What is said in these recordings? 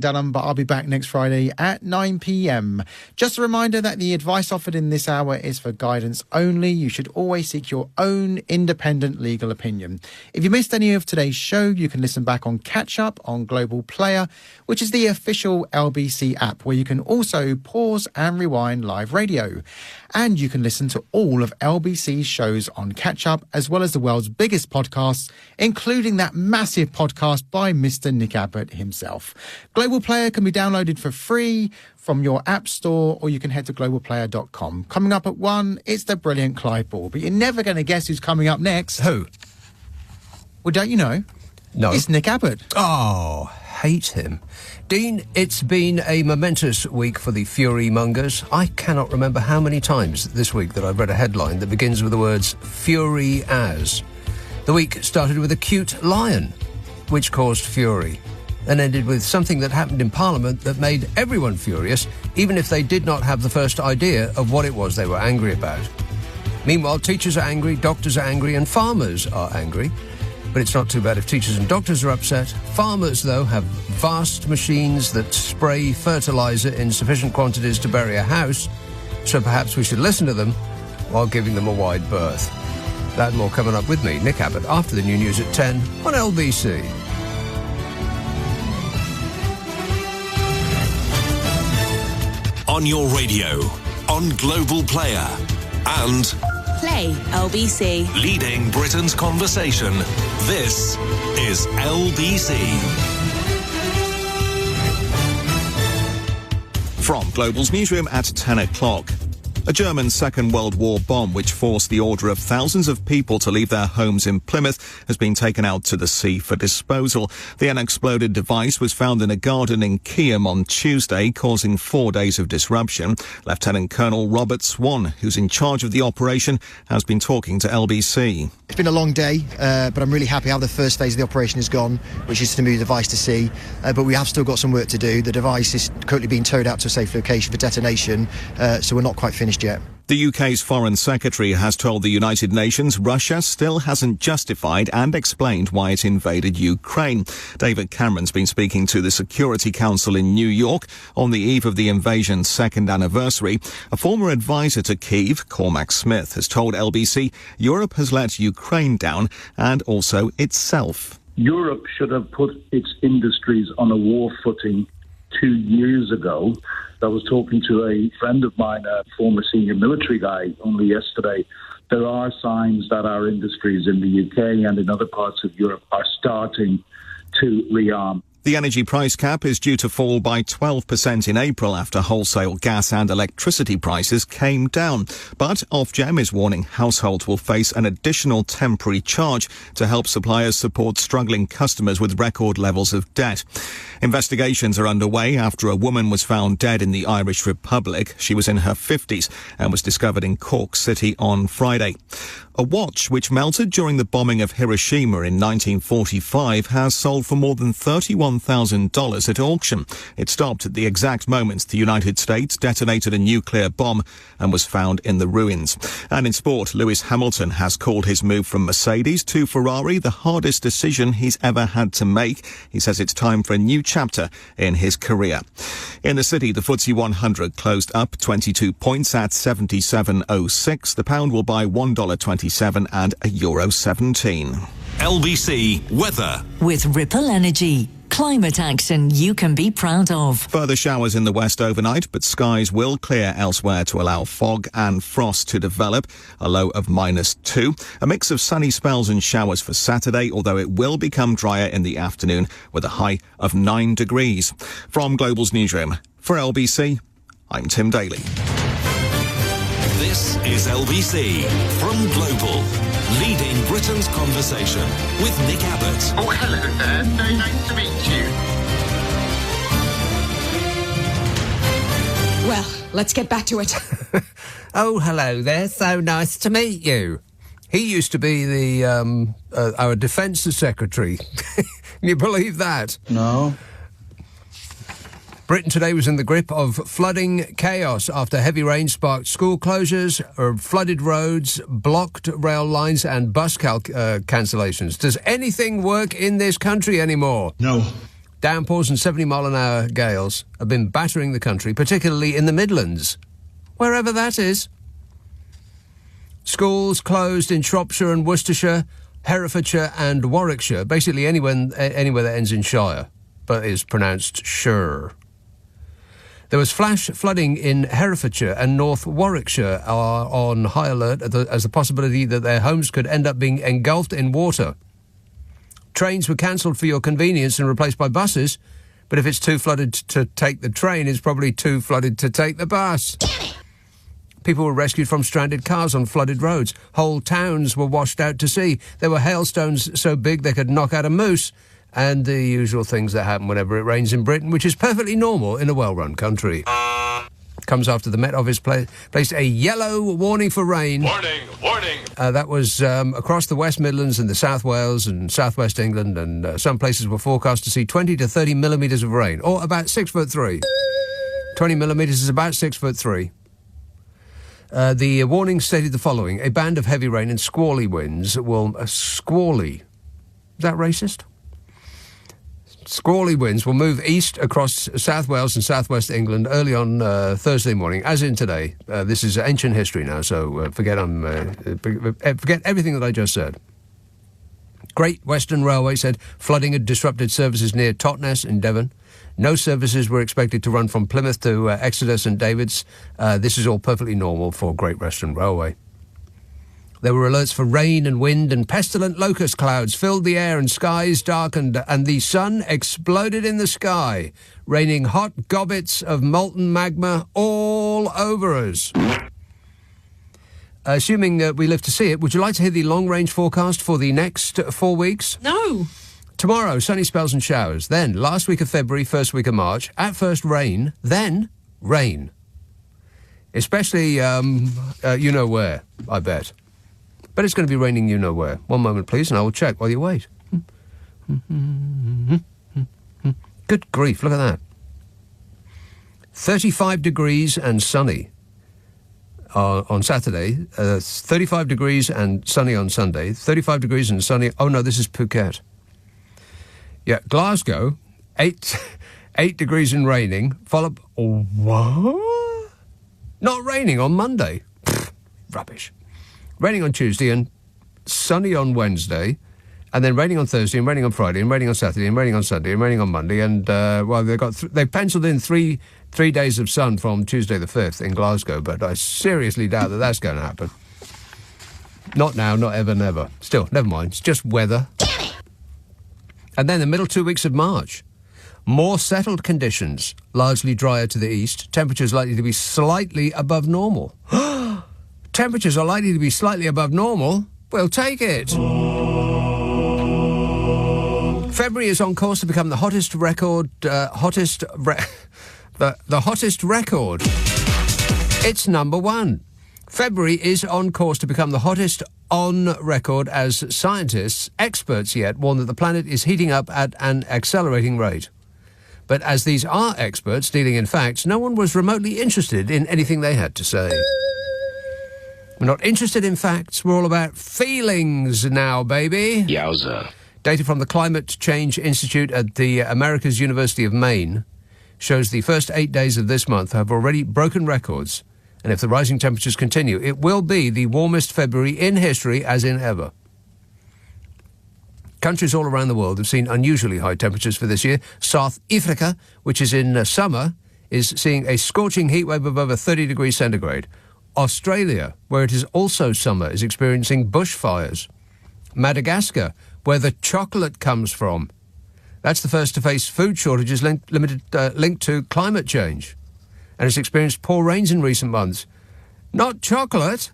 Dunham, but I'll be back next Friday at 9 p.m. Just a reminder that the advice offered in this hour is for guidance only. You should always seek your own independent legal opinion. If you missed any of today's show, you can listen back on Catch Up on Global Player, which is the official LBC app, where you can also pause and rewind live radio. And you can listen to all of LBC's shows on Catch Up, as well as the world's biggest podcasts, including that massive podcast by Mr. Nick Abbot himself. Global Player can be downloaded for free from your app store, or you can head to globalplayer.com. Coming up at 1, it's the brilliant Clive Ball. But you're never going to guess who's coming up next. Who? Well, don't you know? No. It's Nick Abbot. Oh, hate him. Dean, it's been a momentous week for the Fury mongers. I cannot remember how many times this week that I've read a headline that begins with the words Fury as. The week started with a cute lion, which caused fury, and ended with something that happened in Parliament that made everyone furious, even if they did not have the first idea of what it was they were angry about. Meanwhile, teachers are angry, doctors are angry, and farmers are angry. But it's not too bad if teachers and doctors are upset. Farmers, though, have vast machines that spray fertiliser in sufficient quantities to bury a house, so perhaps we should listen to them while giving them a wide berth. That and more coming up with me, Nick Abbot, after the new news at 10 on LBC. On your radio, on Global Player, and Play LBC. leading Britain's conversation. This is LBC. From Global's newsroom at 10 o'clock. A German Second World War bomb which forced the order of thousands of people to leave their homes in Plymouth has been taken out to the sea for disposal. The unexploded device was found in a garden in Keyham on Tuesday, causing 4 days of disruption. Lieutenant Colonel Robert Swan, who's in charge of the operation, has been talking to LBC. It's been a long day, but I'm really happy how the first phase of the operation has gone, which is to move the device to sea. But we have still got some work to do. The device is currently being towed out to a safe location for detonation, so we're not quite finished yet. The UK's Foreign Secretary has told the United Nations Russia still hasn't justified and explained why it invaded Ukraine. David Cameron's been speaking to the Security Council in New York on the eve of the invasion's second anniversary. A former advisor to Kyiv, Cormac Smith, has told LBC Europe has let Ukraine down and also itself. Europe should have put its industries on a war footing 2 years ago. I was talking to a friend of mine, a former senior military guy, only yesterday. There are signs that our industries in the UK and in other parts of Europe are starting to rearm. The energy price cap is due to fall by 12% in April after wholesale gas and electricity prices came down. But Ofgem is warning households will face an additional temporary charge to help suppliers support struggling customers with record levels of debt. Investigations are underway after a woman was found dead in the Irish Republic. She was in her 50s and was discovered in Cork City on Friday. A watch which melted during the bombing of Hiroshima in 1945 has sold for more than $31,000 at auction. It stopped at the exact moment the United States detonated a nuclear bomb and was found in the ruins. And in sport, Lewis Hamilton has called his move from Mercedes to Ferrari the hardest decision he's ever had to make. He says it's time for a new chapter in his career. In the city, the FTSE 100 closed up 22 points at 77.06. The pound will buy $1.27 and €1.17. LBC Weather. With Ripple Energy. Climate action you can be proud of. Further showers in the west overnight, but skies will clear elsewhere to allow fog and frost to develop. A low of -2. A mix of sunny spells and showers for Saturday, although it will become drier in the afternoon with a high of 9 degrees. From Global's newsroom, for LBC, I'm Tim Daly. This is LBC from Global, leading Britain's conversation with Nick Abbot. Oh, hello there. Very nice to meet you. Well, let's get back to it. Oh, hello there. So nice to meet you. He used to be the our defence secretary. Can you believe that? No. Britain today was in the grip of flooding chaos after heavy rain sparked school closures, flooded roads, blocked rail lines and bus cancellations. Does anything work in this country anymore? No. Downpours and 70-mile-an-hour gales have been battering the country, particularly in the Midlands, wherever that is. Schools closed in Shropshire and Worcestershire, Herefordshire and Warwickshire, basically anywhere that ends in Shire, but is pronounced Shire. There was flash flooding in Herefordshire and North Warwickshire are on high alert as the possibility that their homes could end up being engulfed in water. Trains were cancelled for your convenience and replaced by buses, but if it's too flooded to take the train, it's probably too flooded to take the bus. People were rescued from stranded cars on flooded roads. Whole towns were washed out to sea. There were hailstones so big they could knock out a moose, and the usual things that happen whenever it rains in Britain, which is perfectly normal in a well-run country. Comes after the Met Office placed a yellow warning for rain. Warning, warning. That was across the West Midlands and the South Wales and South West England, and some places were forecast to see 20 to 30 millimetres of rain, or about 6'3". 20 millimetres is about 6'3". The warning stated the following: a band of heavy rain and squally winds will... squally? Is that racist? Squally winds will move east across South Wales and South West England early on Thursday morning, as in today. This is ancient history now, so forget everything that I just said. Great Western Railway said flooding had disrupted services near Totnes in Devon. No services were expected to run from Plymouth to Exeter St David's. This is all perfectly normal for Great Western Railway. There were alerts for rain and wind, and pestilent locust clouds filled the air and skies darkened, and the sun exploded in the sky, raining hot gobbets of molten magma all over us. Assuming we live to see it, would you like to hear the long-range forecast for the next 4 weeks? No. Tomorrow, sunny spells and showers. Then, last week of February, first week of March, at first rain, then rain. Especially, you know where, I bet. But it's going to be raining you know where. One moment, please, and I will check while you wait. Good grief, look at that. 35 degrees and sunny on Saturday. 35 degrees and sunny on Sunday. 35 degrees and sunny... Oh, no, this is Phuket. Yeah, Glasgow, 8 degrees and raining. Followed... Oh, what? Not raining on Monday. Pfft, rubbish. Raining on Tuesday and sunny on Wednesday, and then raining on Thursday and raining on Friday and raining on Saturday and raining on Sunday and raining on Monday. And, they've penciled in three days of sun from Tuesday the 5th in Glasgow, but I seriously doubt that that's going to happen. Not now, not ever, never. Still, never mind. It's just weather. And then the middle 2 weeks of March. More settled conditions, largely drier to the east. Temperatures likely to be slightly above normal. Temperatures are likely to be slightly above normal. We'll take it. February is on course to become the hottest record. The hottest record. It's number one. February is on course to become the hottest on record as scientists, experts yet, warn that the planet is heating up at an accelerating rate. But as these are experts dealing in facts, no one was remotely interested in anything they had to say. We're not interested in facts. We're all about feelings now, baby. Yowza. Data from the Climate Change Institute at the America's University of Maine shows the first 8 days of this month have already broken records. And if the rising temperatures continue, it will be the warmest February in history as in ever. Countries all around the world have seen unusually high temperatures for this year. South Africa, which is in summer, is seeing a scorching heatwave of over 30 degrees centigrade. Australia, where it is also summer, is experiencing bushfires. Madagascar, where the chocolate comes from. That's the first to face food shortages linked to climate change. And has experienced poor rains in recent months. Not chocolate.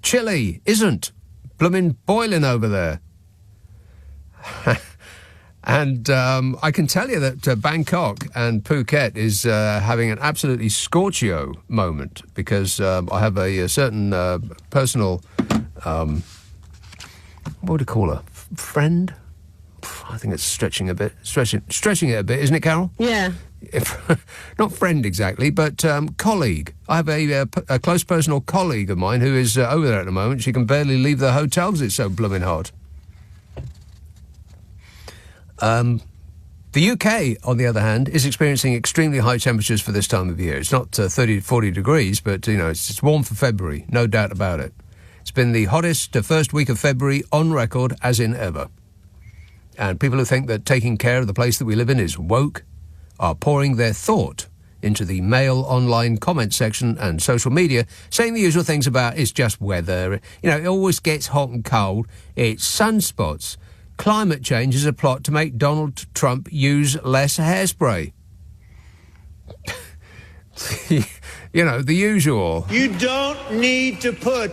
Chile isn't. Bloomin' boiling over there. And I can tell you that Bangkok and Phuket is having an absolutely scorchio moment because I have a certain personal, what would you call her? Friend? I think it's stretching it a bit, isn't it, Carol? Yeah. Not friend exactly, but colleague. I have a close personal colleague of mine who is over there at the moment. She can barely leave the hotel because it's so blooming hot. The UK, on the other hand, is experiencing extremely high temperatures for this time of year. It's not 30 to 40 degrees, but, it's warm for February, no doubt about it. It's been the hottest first week of February on record, as in ever. And people who think that taking care of the place that we live in is woke are pouring their thought into the Mail online comment section and social media, saying the usual things about it's just weather, it always gets hot and cold, it's sunspots, climate change is a plot to make Donald Trump use less hairspray. The usual. You don't need to put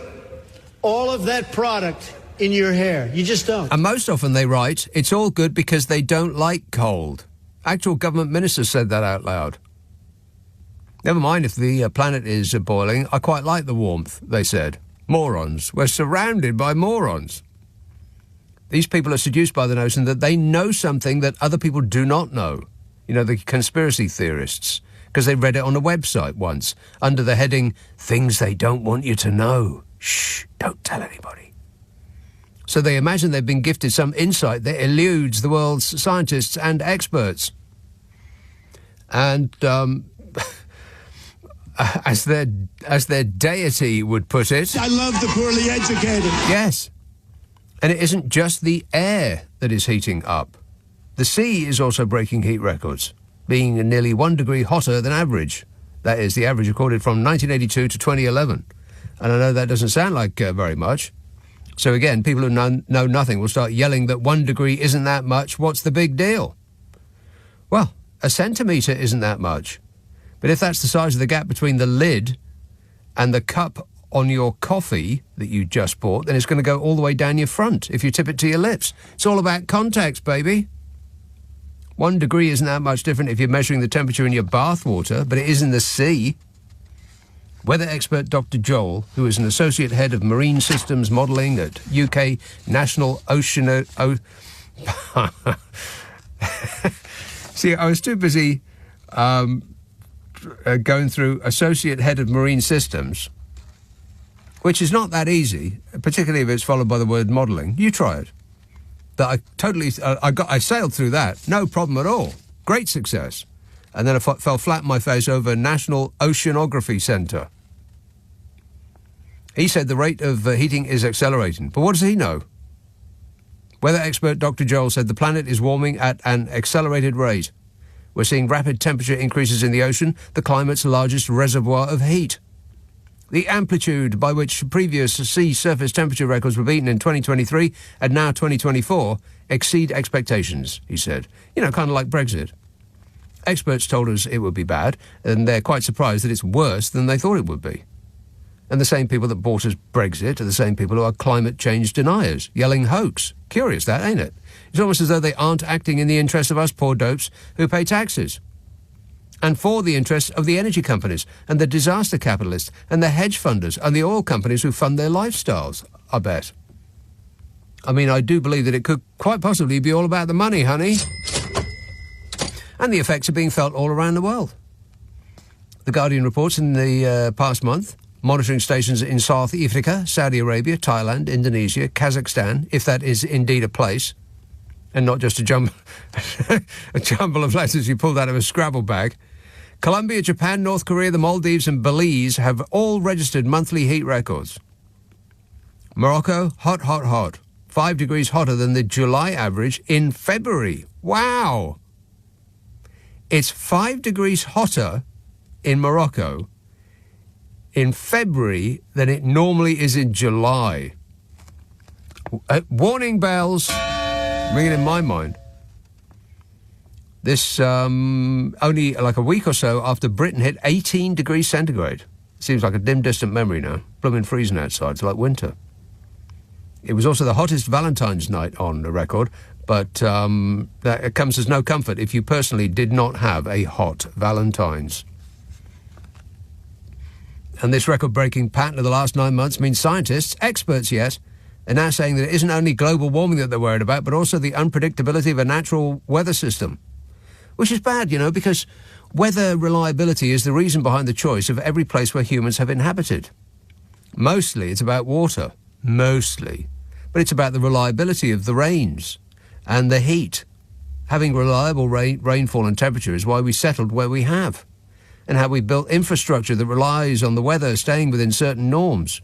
all of that product in your hair. You just don't. And most often they write, it's all good because they don't like cold. Actual government ministers said that out loud. Never mind if the planet is boiling, I quite like the warmth, they said. Morons. We're surrounded by morons. These people are seduced by the notion that they know something that other people do not know. The conspiracy theorists, because they read it on a website once, under the heading, Things They Don't Want You to Know. Shh, don't tell anybody. So they imagine they've been gifted some insight that eludes the world's scientists and experts. And, as their deity would put it... I love the poorly educated. Yes. And it isn't just the air that is heating up. The sea is also breaking heat records, being nearly 1 degree hotter than average. That is, the average recorded from 1982 to 2011. And I know that doesn't sound like very much. So again, people who know nothing will start yelling that 1 degree isn't that much. What's the big deal? Well, a centimetre isn't that much. But if that's the size of the gap between the lid and the cup on your coffee that you just bought, then it's going to go all the way down your front if you tip it to your lips. It's all about context, baby. 1 degree isn't that much different if you're measuring the temperature in your bath water, but it is in the sea. Weather expert Dr. Joel, who is an associate head of marine systems modelling at UK National Ocean... See, I was too busy... going through associate head of marine systems, which is not that easy, particularly if it's followed by the word modelling. You try it. That I sailed through that, no problem at all. Great success. And then I fell flat on my face over National Oceanography Centre. He said the rate of heating is accelerating. But what does he know? Weather expert Dr. Joel said the planet is warming at an accelerated rate. We're seeing rapid temperature increases in the ocean, the climate's largest reservoir of heat. The amplitude by which previous sea surface temperature records were beaten in 2023 and now 2024 exceed expectations, he said. Kind of like Brexit. Experts told us it would be bad, and they're quite surprised that it's worse than they thought it would be. And the same people that bought us Brexit are the same people who are climate change deniers, yelling hoax. Curious that, ain't it? It's almost as though they aren't acting in the interest of us poor dopes who pay taxes. And for the interests of the energy companies and the disaster capitalists and the hedge funders and the oil companies who fund their lifestyles, I bet. I mean, I do believe that it could quite possibly be all about the money, honey. And the effects are being felt all around the world. The Guardian reports in the past month, monitoring stations in South Africa, Saudi Arabia, Thailand, Indonesia, Kazakhstan, if that is indeed a place, and not just a jumble of letters you pulled out of a Scrabble bag. Colombia, Japan, North Korea, the Maldives and Belize have all registered monthly heat records. Morocco, hot, hot, hot. 5 degrees hotter than the July average in February. Wow! It's 5 degrees hotter in Morocco in February than it normally is in July. Warning bells ringing in my mind. This only like a week or so after Britain hit 18 degrees centigrade. Seems like a dim, distant memory now. Blooming freezing outside. It's like winter. It was also the hottest Valentine's night on the record, but that comes as no comfort if you personally did not have a hot Valentine's. And this record-breaking pattern of the last 9 months means scientists, experts yet, are now saying that it isn't only global warming that they're worried about, but also the unpredictability of a natural weather system. Which is bad, because weather reliability is the reason behind the choice of every place where humans have inhabited. Mostly it's about water. Mostly. But it's about the reliability of the rains and the heat having reliable rainfall and temperature is why we settled where we have, and how we built infrastructure that relies on the weather staying within certain norms.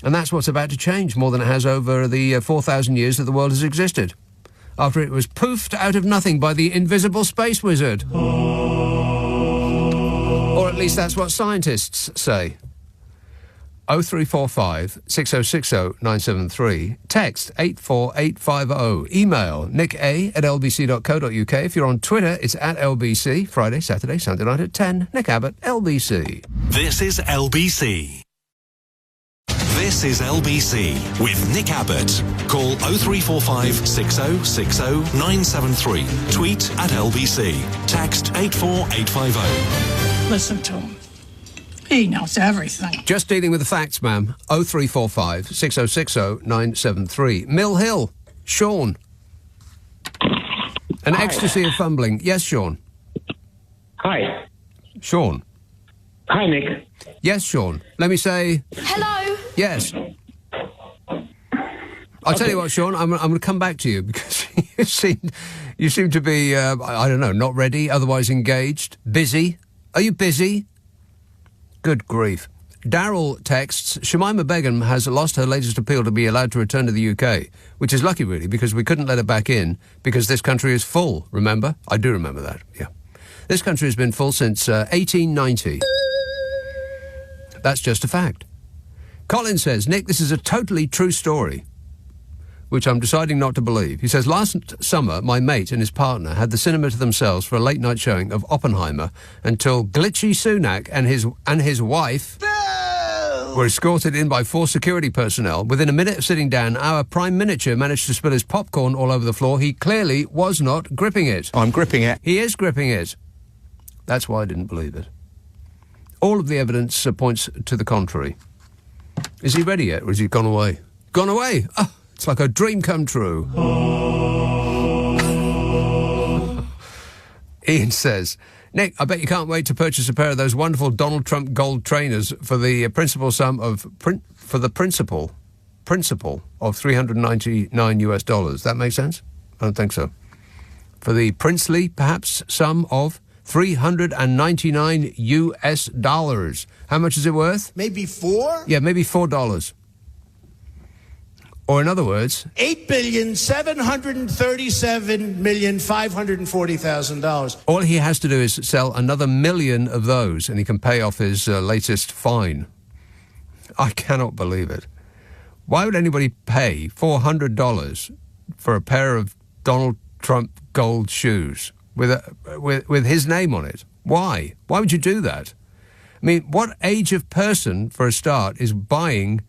And that's what's about to change more than it has over the 4,000 years that the world has existed, after it was poofed out of nothing by the invisible space wizard. Or at least that's what scientists say. 0345 6060 973. Text 84850. Email nicka@lbc.co.uk. If you're on Twitter, it's @LBC. Friday, Saturday, Sunday night at 10. Nick Abbott, LBC. This is LBC. This is LBC with Nick Abbott. Call 0345 6060 973. Tweet @LBC. Text 84850. Listen to him. He knows everything. Just dealing with the facts, ma'am. 0345 6060 973. Mill Hill. Sean. An ecstasy of fumbling. Yes, Sean. Hi. Sean. Hi, Nick. Yes, Sean. Let me say... Hello. Yes. I'll tell you what, Sean, I'm going to come back to you because you seem to be, I don't know, not ready, otherwise engaged, busy. Are you busy? Good grief. Daryl texts, Shamima Begum has lost her latest appeal to be allowed to return to the UK, which is lucky, really, because we couldn't let her back in because this country is full, remember? I do remember that, yeah. This country has been full since 1890. That's just a fact. Colin says, Nick, this is a totally true story, which I'm deciding not to believe. He says, last summer, my mate and his partner had the cinema to themselves for a late-night showing of Oppenheimer until Glitchy Sunak and his wife were escorted in by 4 security personnel. Within a minute of sitting down, our prime minister managed to spill his popcorn all over the floor. He clearly was not gripping it. I'm gripping it. He is gripping it. That's why I didn't believe it. All of the evidence points to the contrary. Is he ready yet, or has he gone away? Gone away? Oh, it's like a dream come true. Ian says, Nick, I bet you can't wait to purchase a pair of those wonderful Donald Trump gold trainers for the principal of $399. That makes sense? I don't think so. For the princely, perhaps, sum of $399. How much is it worth? Maybe 4? Yeah, maybe $4. Or in other words, $8,737,540,000. all he has to do is sell another 1 million of those and he can pay off his latest fine. I cannot believe it. Why would anybody pay $400 for a pair of Donald Trump gold shoes with his name on it? Why? Why would you do that? I mean, what age of person, for a start, is buying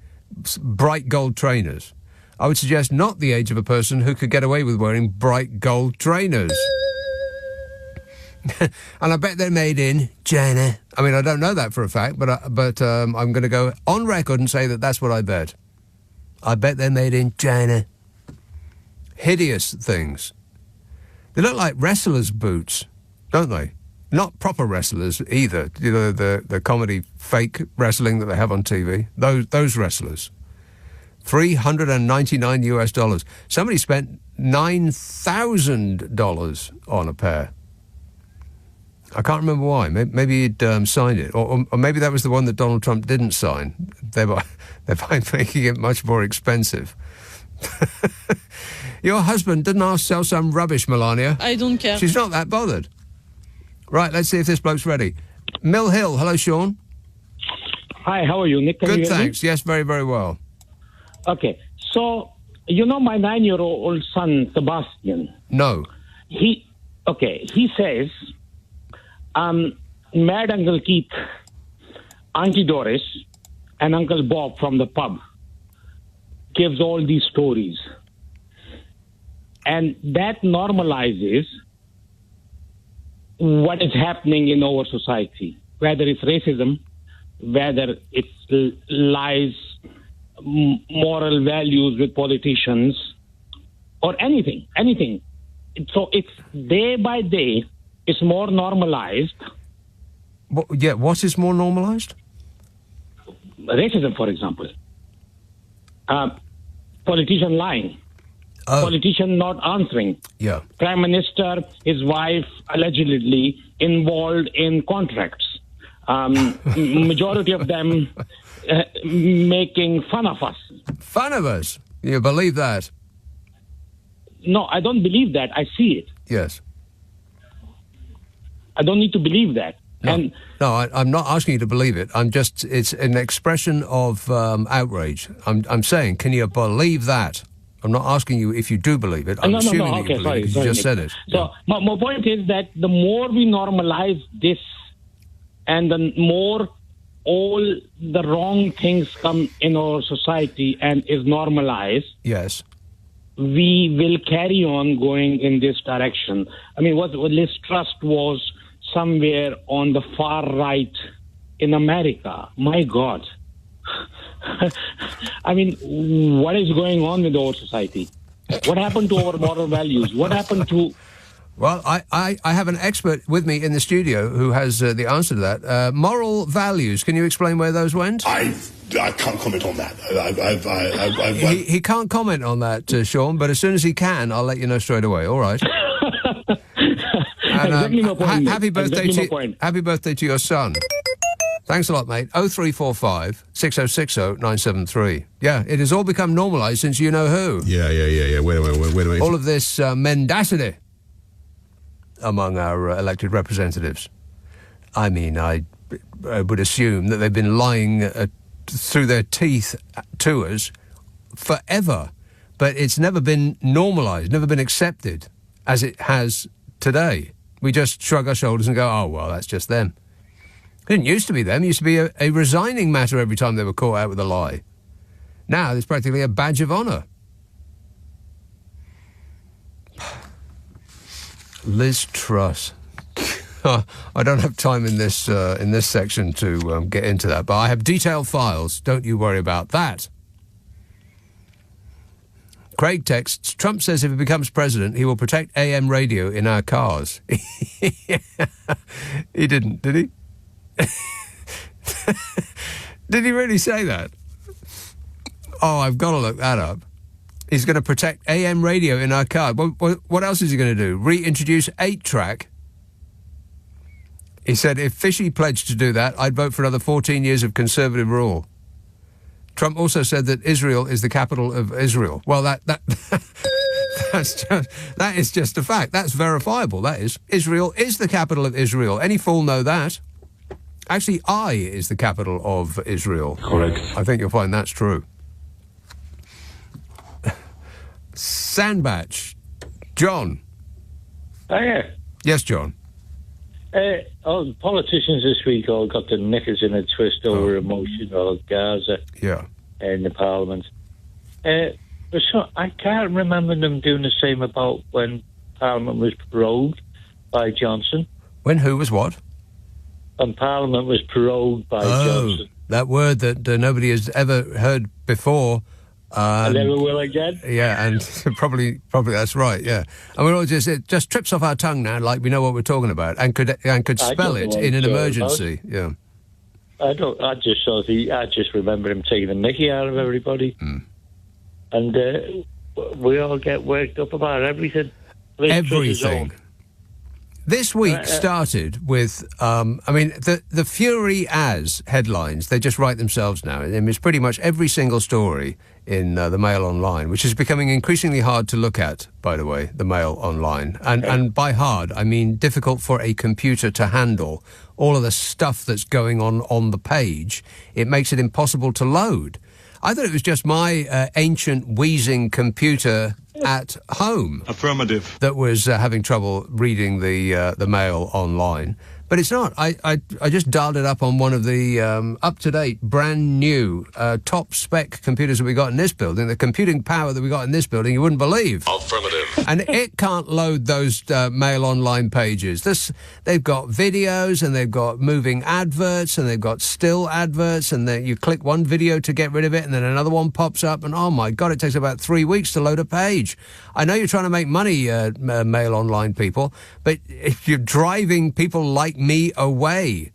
bright gold trainers? I would suggest not the age of a person who could get away with wearing bright gold trainers. And I bet they're made in China. I mean, I don't know that for a fact, but I'm going to go on record and say that that's what I bet. I bet they're made in China. Hideous things. They look like wrestlers' boots, don't they? Not proper wrestlers either. You know, the comedy fake wrestling that they have on TV. Those wrestlers. $399. Somebody spent $9,000 on a pair. I can't remember why. Maybe he'd signed it. Or maybe that was the one that Donald Trump didn't sign, thereby making it much more expensive. Your husband didn't sell some rubbish, Melania. I don't care. She's not that bothered. Right, let's see if this bloke's ready. Mill Hill. Hello, Sean. Hi, how are you, Nick? Good, thanks. Yes, very, very well. Okay, so, you know my 9-year-old son, Sebastian? No. He says, Mad Uncle Keith, Auntie Doris, and Uncle Bob from the pub gives all these stories. And that normalizes what is happening in our society, whether it's racism, whether it's lies, moral values with politicians, or anything. So it's day by day, it's more normalized. What is more normalized? Racism, for example. Politician lying. Politician not answering. Yeah. Prime Minister, his wife, allegedly involved in contracts. Majority of them making fun of us. Fun of us? You believe that? No, I don't believe that. I see it. Yes. I don't need to believe that. I'm not asking you to believe it. It's an expression of outrage. I'm saying, can you believe that? I'm not asking you if you do believe it. I'm assuming that you believe it because you just said it. So my point is that the more we normalize this and the more all the wrong things come in our society and is normalized, yes, we will carry on going in this direction. I mean, what Liz Truss was somewhere on the far right in America. My God. I mean, what is going on with our society? What happened to our moral values? What happened to... Well, I have an expert with me in the studio who has the answer to that. Moral values, can you explain where those went? I can't comment on that. He can't comment on that, Sean, but as soon as he can, I'll let you know straight away. All right. And, exactly my point. Happy birthday to your son. Thanks a lot, mate. 0345 6060 973. Yeah, it has all become normalised since you know who. Yeah. Wait a minute. All of this mendacity among our elected representatives. I mean, I would assume that they've been lying through their teeth to us forever, but it's never been normalised, never been accepted as it has today. We just shrug our shoulders and go, oh, well, that's just them. It didn't used to be them. It used to be a resigning matter every time they were caught out with a lie. Now it's practically a badge of honour. Liz Truss. I don't have time in this section to get into that, but I have detailed files. Don't you worry about that. Craig texts, Trump says if he becomes president, he will protect AM radio in our cars. He didn't, did he? Did he really say that? Oh, I've got to look that up. He's going to protect AM radio in our car. What else is he going to do? Reintroduce 8-track? He said, if Fishy pledged to do that, I'd vote for another 14 years of conservative rule. Trump also said that Israel is the capital of Israel. Well, that is just a fact. That's verifiable, that is. Israel is the capital of Israel. Any fool know that. Actually, I is the capital of Israel. Correct. I think you'll find that's true. Sandbach. John. Oh, yeah. Yes, John. The politicians this week all got their knickers in a twist over emotion or Gaza in the Parliament. So I can't remember them doing the same about when Parliament was prorogued by Johnson. When who was what? When Parliament was prorogued by Johnson. That word that nobody has ever heard before. I never will again. Yeah, and probably that's right. Yeah, and we're all it just trips off our tongue now, like we know what we're talking about, and could spell it in an emergency. Yeah. I just remember him taking the mickey out of everybody, and we all get worked up about everything. Everything. This week started with, the Fury As headlines, they just write themselves now. And it's pretty much every single story in the Mail Online, which is becoming increasingly hard to look at, by the way, the Mail Online. And by hard, I mean difficult for a computer to handle. All of the stuff that's going on the page, it makes it impossible to load. I thought it was just my ancient wheezing computer at home. Affirmative. That was having trouble reading the Mail Online. But it's not. I just dialed it up on one of the up-to-date, brand-new, top-spec computers that we got in this building. The computing power that we got in this building, you wouldn't believe. Affirmative. And it can't load those Mail Online pages. They've got videos, and they've got moving adverts, and they've got still adverts, and then you click one video to get rid of it, and then another one pops up, and oh my God, it takes about 3 weeks to load a page. I know you're trying to make money, Mail Online people, but if you're driving people like me away,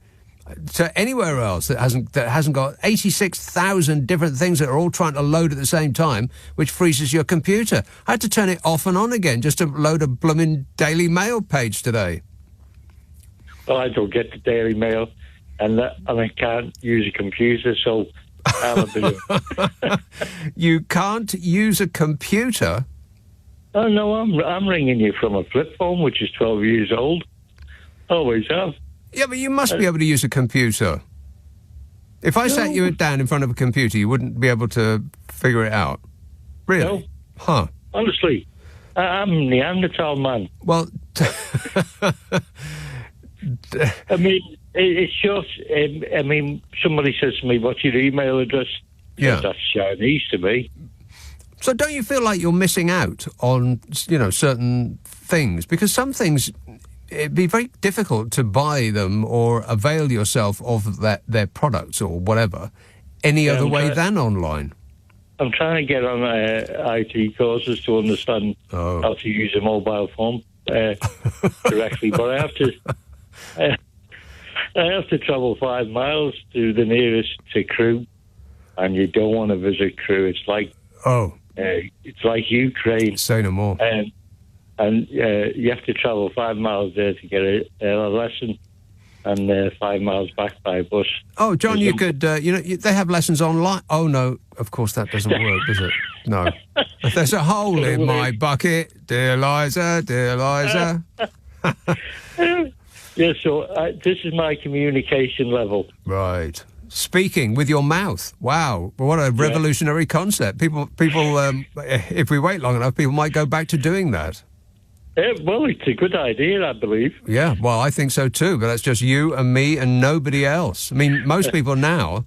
to anywhere else that hasn't got 86,000 different things that are all trying to load at the same time, which freezes your computer. I had to turn it off and on again just to load a blooming Daily Mail page today. Well, I don't get the Daily Mail, and I can't use a computer, so I'm a bit of... You can't use a computer? Oh, no, I'm ringing you from a flip phone, which is 12 years old. Always have. Yeah, but you must be able to use a computer. If I sat you down in front of a computer, you wouldn't be able to figure it out. Really? No. Huh. Honestly, I'm a Neanderthal man. Well... I mean, it's just, I mean, somebody says to me, what's your email address? Yeah. That's Chinese to me. So don't you feel like you're missing out on, certain things? Because some things, it'd be very difficult to buy them or avail yourself of their products or whatever any other way than online. I'm trying to get on IT courses to understand how to use a mobile phone directly, but I have to... I have to travel 5 miles to the nearest to Crewe, and you don't want to visit Crewe. It's like it's like Ukraine. Say no more. And you have to travel 5 miles there to get a lesson, and 5 miles back by bus. Oh, John, you could, they have lessons online. Oh no, of course that doesn't work, does it? No. There's a hole in my bucket, dear Liza, dear Liza. Yeah, so this is my communication level. Right. Speaking with your mouth. Wow. What a revolutionary concept. People. If we wait long enough, people might go back to doing that. Yeah, well, it's a good idea, I believe. Yeah, well, I think so too, but that's just you and me and nobody else. I mean, most people now,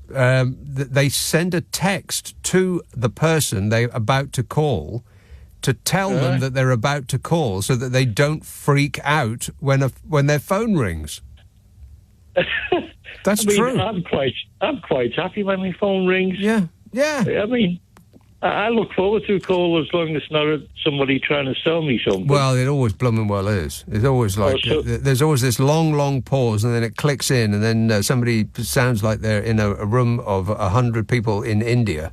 they send a text to the person they're about to call to tell them that they're about to call so that they don't freak out when their phone rings. That's true. I'm quite happy when my phone rings. Yeah. I mean, I look forward to a call as long as it's not somebody trying to sell me something. Well, it always blooming well is. It's always like, there's always this long pause and then it clicks in and then somebody sounds like they're in a room of 100 people in India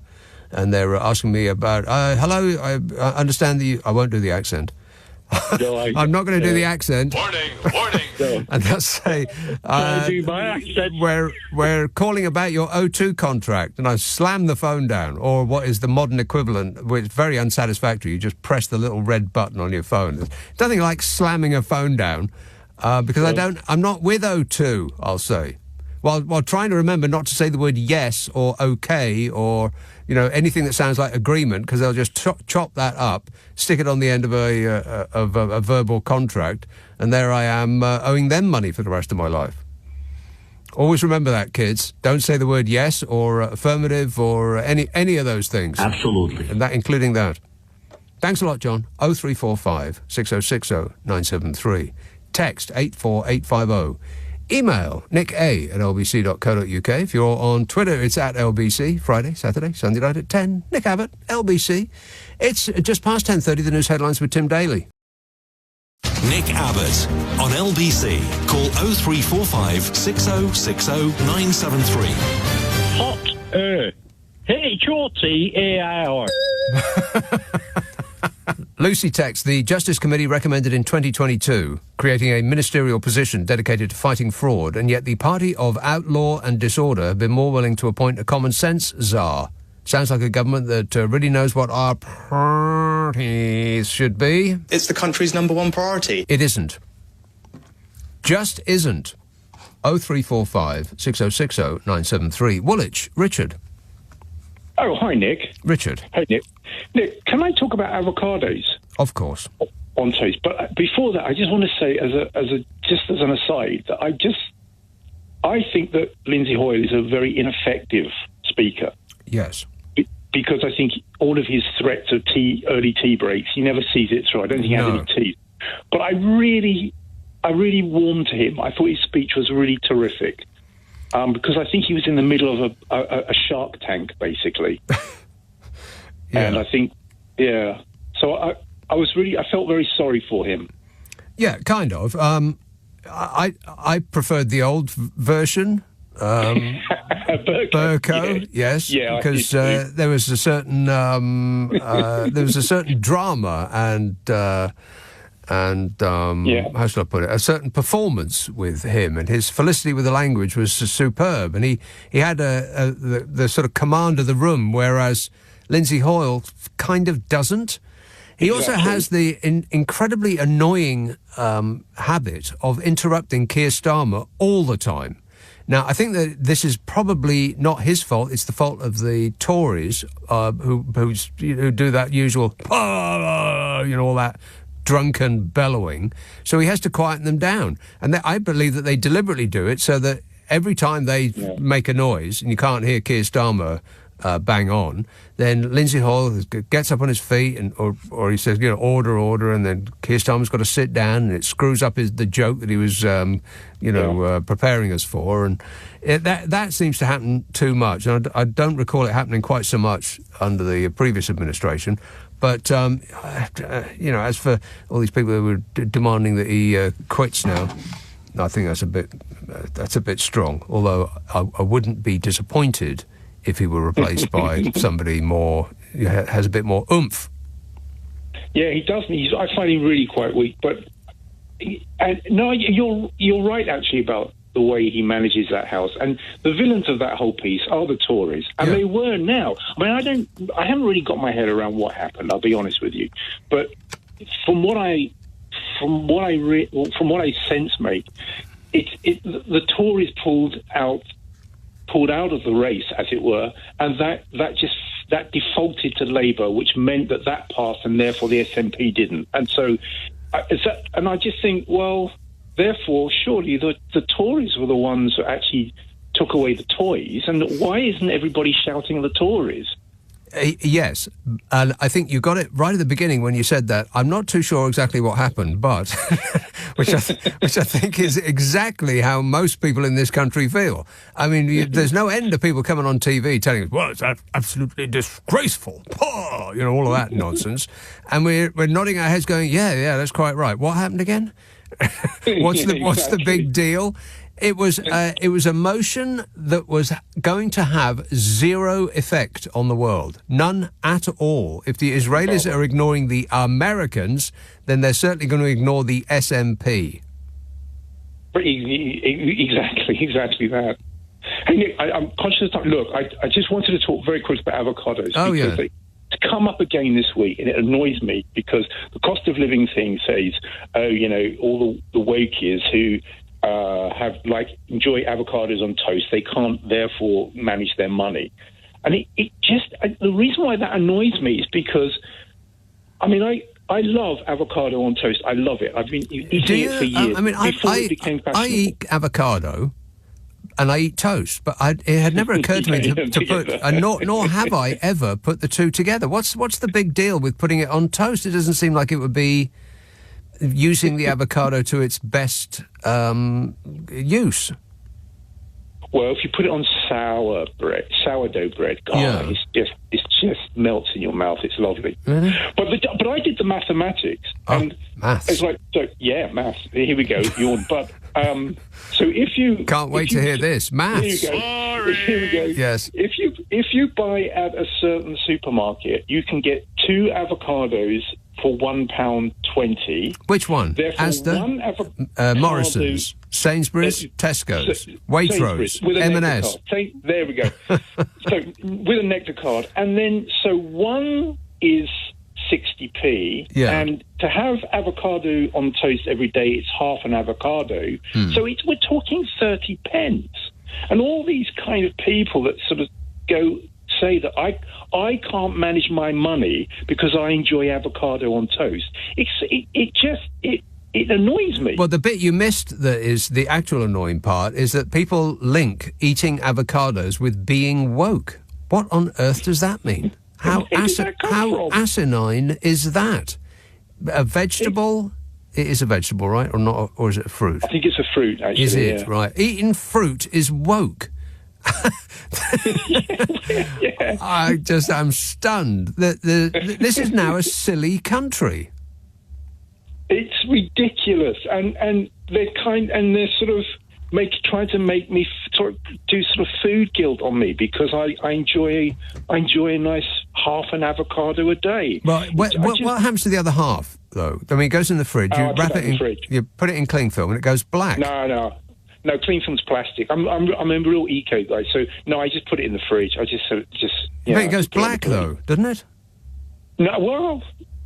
and they're asking me about, hello, I understand I won't do the accent. No, I'm not going to do the accent. Warning. No. And they'll say, do my accent. We're calling about your O2 contract. And I slam the phone down, or what is the modern equivalent, which is very unsatisfactory. You just press the little red button on your phone. There's nothing like slamming a phone down, because I'm not with O2, I'll say. While trying to remember not to say the word yes or okay or, anything that sounds like agreement, because they'll just chop that up, stick it on the end of a verbal contract, and there I am owing them money for the rest of my life. Always remember that, kids. Don't say the word yes or affirmative or any of those things. Absolutely. And that, including that. Thanks a lot, John. 0345 6060 973. Text 84850. Email nick@lbc.co.uk. If you're on Twitter, it's at LBC. Friday, Saturday, Sunday night at 10. Nick Abbott, LBC. It's just past 10:30, the news headlines with Tim Daly. Nick Abbott on LBC. Call 0345 6060 973. Hot H-O-T-A-I-R. Lucy texts, the Justice Committee recommended in 2022 creating a ministerial position dedicated to fighting fraud, and yet the party of outlaw and disorder have been more willing to appoint a common sense czar. Sounds like a government that really knows what our priorities should be. It's the country's #1 priority. It isn't. Just isn't. 0345 6060 973. Woolwich, Richard. Oh, hi, Nick. Richard. Hey, Nick. Nick, can I talk about avocados? Of course. On toast. But before that, I just want to say, as an aside, that I think that Lindsay Hoyle is a very ineffective speaker. Yes. Because I think all of his threats of early tea breaks, he never sees it through. I don't think he has any teeth. But I really warmed to him. I thought his speech was really terrific. Because I think he was in the middle of a shark tank, basically. Yeah. And I think, So I felt very sorry for him. Yeah, kind of. I preferred the old version. Burko, yes, because there was a certain drama and how should I put it? A certain performance with him, and his felicity with the language was superb. And he had the sort of command of the room, whereas Lindsay Hoyle kind of doesn't. He also has the incredibly annoying habit of interrupting Keir Starmer all the time. Now, I think that this is probably not his fault. It's the fault of the Tories who do that usual, all that drunken bellowing. So he has to quieten them down. And I believe that they deliberately do it so that every time they make a noise, and you can't hear Keir Starmer bang on, then Lindsay Hoyle gets up on his feet or he says, order, and then Keir Starmer's got to sit down, and it screws up the joke that he was, preparing us for, and that seems to happen too much. And I don't recall it happening quite so much under the previous administration. But as for all these people who were demanding that he quits now, I think that's a bit strong. Although I wouldn't be disappointed if he were replaced by somebody more, has a bit more oomph. Yeah, he doesn't. I find him really quite weak. But you're right actually about the way he manages that house. And the villains of that whole piece are the Tories, and they were now. I mean, I haven't really got my head around what happened. I'll be honest with you, but from what I sense, mate, the Tories pulled out of the race, as it were, and that defaulted to Labour, which meant that passed, and therefore the SNP didn't. And so, and I just think, well, therefore, surely the Tories were the ones who actually took away the toys, and why isn't everybody shouting the Tories? Yes, and I think you got it right at the beginning when you said that. I'm not too sure exactly what happened, but which I think is exactly how most people in this country feel. I mean, there's no end of people coming on TV telling us, well, it's absolutely disgraceful, all of that nonsense, and we're nodding our heads going, yeah, that's quite right. What happened again? What's the big deal? It was a motion that was going to have zero effect on the world. None at all. If the Israelis are ignoring the Americans, then they're certainly going to ignore the SNP. Exactly that. Hey, Nick, I'm conscious of time. Look, I just wanted to talk very quickly about avocados. They come up again this week, and it annoys me because the cost of living thing says, all the wokies who enjoy avocados on toast, they can't therefore manage their money. And the reason why that annoys me is because, I mean, I love avocado on toast. I love it. I've been eating it for years. It became fashionable. I eat avocado and I eat toast, but it had never occurred to me to put, nor have I ever put the two together. What's the big deal with putting it on toast? It doesn't seem like it would be using the avocado to its best use. Well, if you put it on sourdough bread, it just melts in your mouth. It's lovely. Really? But I did the mathematics, and maths. It's like, maths. Here we go. Yawn. But so if you can't wait to hear this maths. Here we go. Yes. If you buy at a certain supermarket, you can get 2 avocados for £1.20. Which one? Therefore, Asda, Morrison's, Sainsbury's, Tesco's, Waitrose, M&S. There we go. So with a Nectar card, and then so one is 60p, and to have avocado on toast every day, it's half an avocado. So we're talking 30 pence, and all these kind of people that sort of say that I can't manage my money because I enjoy avocado on toast. It annoys me. Well, the bit you missed that is the actual annoying part is that people link eating avocados with being woke. What on earth does that mean? How asinine is that? A vegetable? It is a vegetable, right? Or not? Or is it a fruit? I think it's a fruit, actually. Is it? Yeah. Right. Eating fruit is woke. I'm stunned. This is now a silly country. It's ridiculous, and they're sort of trying to make me do sort of food guilt on me because I enjoy a nice half an avocado a day. Right. What happens to the other half though? I mean, it goes in the fridge. You wrap it in the fridge. You put it in cling film and it goes black. No, cling film's plastic. I'm a real eco guy, so no, I just put it in the fridge. I just it goes black though, doesn't it? No, well,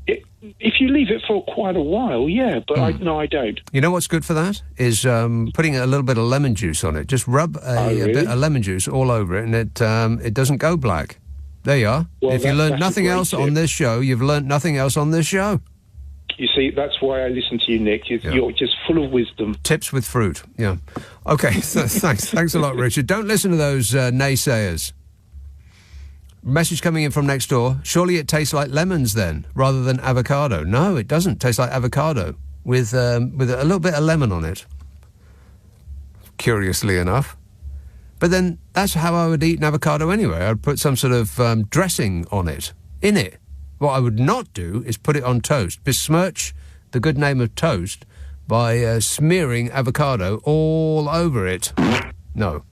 if you leave it for quite a while, yeah, but I don't. You know what's good for that is putting a little bit of lemon juice on it. Just rub a bit of lemon juice all over it, and it doesn't go black. There you are. Well, if you learned nothing else on this show, you've learned nothing else on this show. You see, that's why I listen to you, Nick. You're just full of wisdom. Tips with fruit, yeah. Okay, thanks a lot, Richard. Don't listen to those naysayers. Message coming in from next door. Surely it tastes like lemons then, rather than avocado. No, it doesn't taste like avocado with a little bit of lemon on it. Curiously enough. But then that's how I would eat an avocado anyway. I'd put some sort of dressing on it, in it. What I would not do is put it on toast. Besmirch the good name of toast by smearing avocado all over it. No.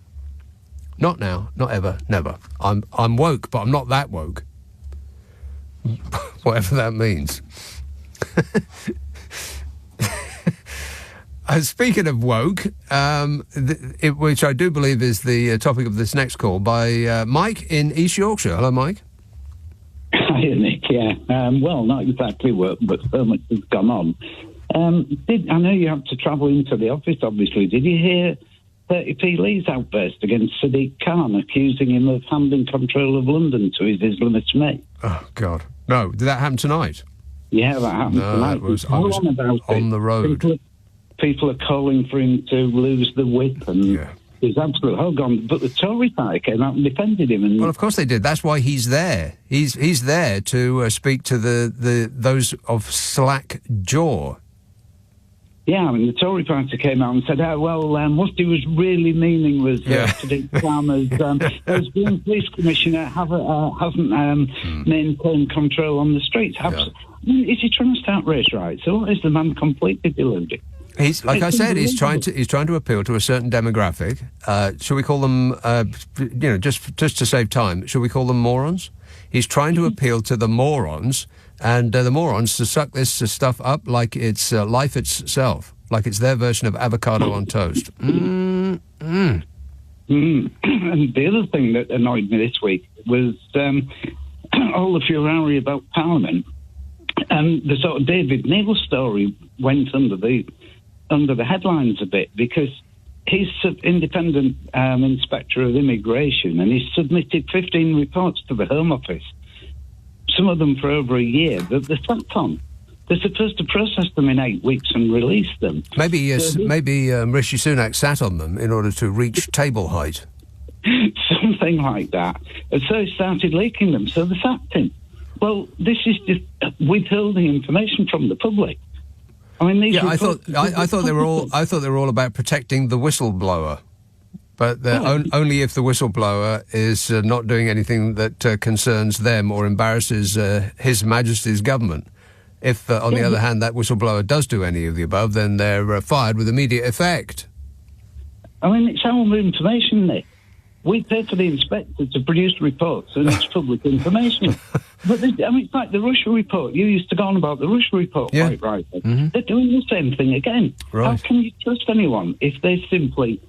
Not now, not ever, never. I'm woke, but I'm not that woke. Whatever that means. Speaking of woke, which I do believe is the topic of this next call, by Mike in East Yorkshire. Hello, Mike. Hi, Nick. Yeah. Well, not exactly work, but so much has gone on. I know you have to travel into the office, obviously. Did you hear 30p Lee's outburst against Sadiq Khan, accusing him of handing control of London to his Islamist mate? Oh, God. No, did that happen tonight? Yeah, that happened tonight. I was on the road. People are calling for him to lose the whip, and he's absolute hog on. But the Tory party came out and defended him. And well, of course they did. That's why he's there. He's there to speak to those of slack jaw. Yeah, I mean, the Tory party came out and said, what he was really meaning was Sadiq Khan as being police commissioner hasn't maintained control on the streets. I mean, is he trying to start race riots? Or is the man completely deluded? He's trying to appeal to a certain demographic. Shall we call them, just to save time, shall we call them morons? He's trying to appeal to the morons, and the morons to suck this stuff up like it's life itself, like it's their version of avocado on toast. And the other thing that annoyed me this week was all the furore about Parliament, and the sort of David Neil story went under the headlines a bit, because he's an independent inspector of immigration, and he's submitted 15 reports to the Home Office, some of them for over a year, that they're sat on. They're supposed to process them in 8 weeks and release them. Maybe Rishi Sunak sat on them in order to reach table height. Something like that. And so he started leaking them, so they sacked him. Well, this is just withholding information from the public. I mean, I thought they were all about protecting the whistleblower, but only if the whistleblower is not doing anything that concerns them or embarrasses His Majesty's government. If, on the other hand, that whistleblower does do any of the above, then they're fired with immediate effect. I mean, it's our information, Nick. We pay for the inspector to produce reports, and it's public information. But it's like the Russia report. You used to go on about the Russia report, quite right. Mm-hmm. They're doing the same thing again. Right. How can you trust anyone if they simply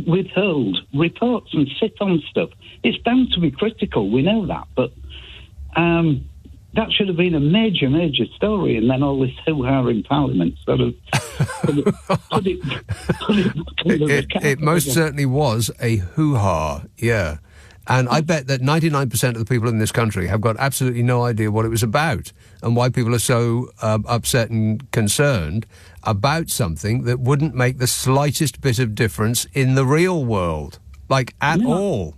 withhold reports and sit on stuff? It's bound to be critical, we know that, but that should have been a major, major story, and then all this hoo-ha in Parliament sort of put it It most certainly was a hoo-ha, yeah. And I bet that 99% of the people in this country have got absolutely no idea what it was about and why people are so upset and concerned about something that wouldn't make the slightest bit of difference in the real world, at all.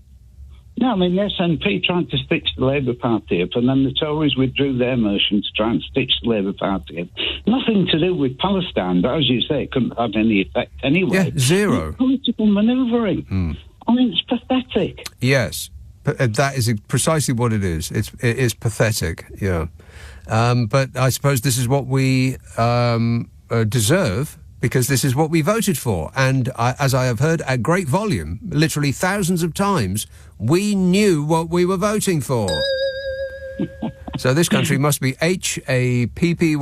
No, I mean, the SNP tried to stitch the Labour Party up, and then the Tories withdrew their motion to try and stitch the Labour Party up. Nothing to do with Palestine, but as you say, it couldn't have any effect anyway. Yeah, zero. It's political manoeuvring. I mean, it's pathetic. Yes, that is precisely what it is. It is pathetic, yeah. But I suppose this is what we deserve because this is what we voted for. And as I have heard at great volume, literally thousands of times, we knew what we were voting for. So this country must be HAPPY,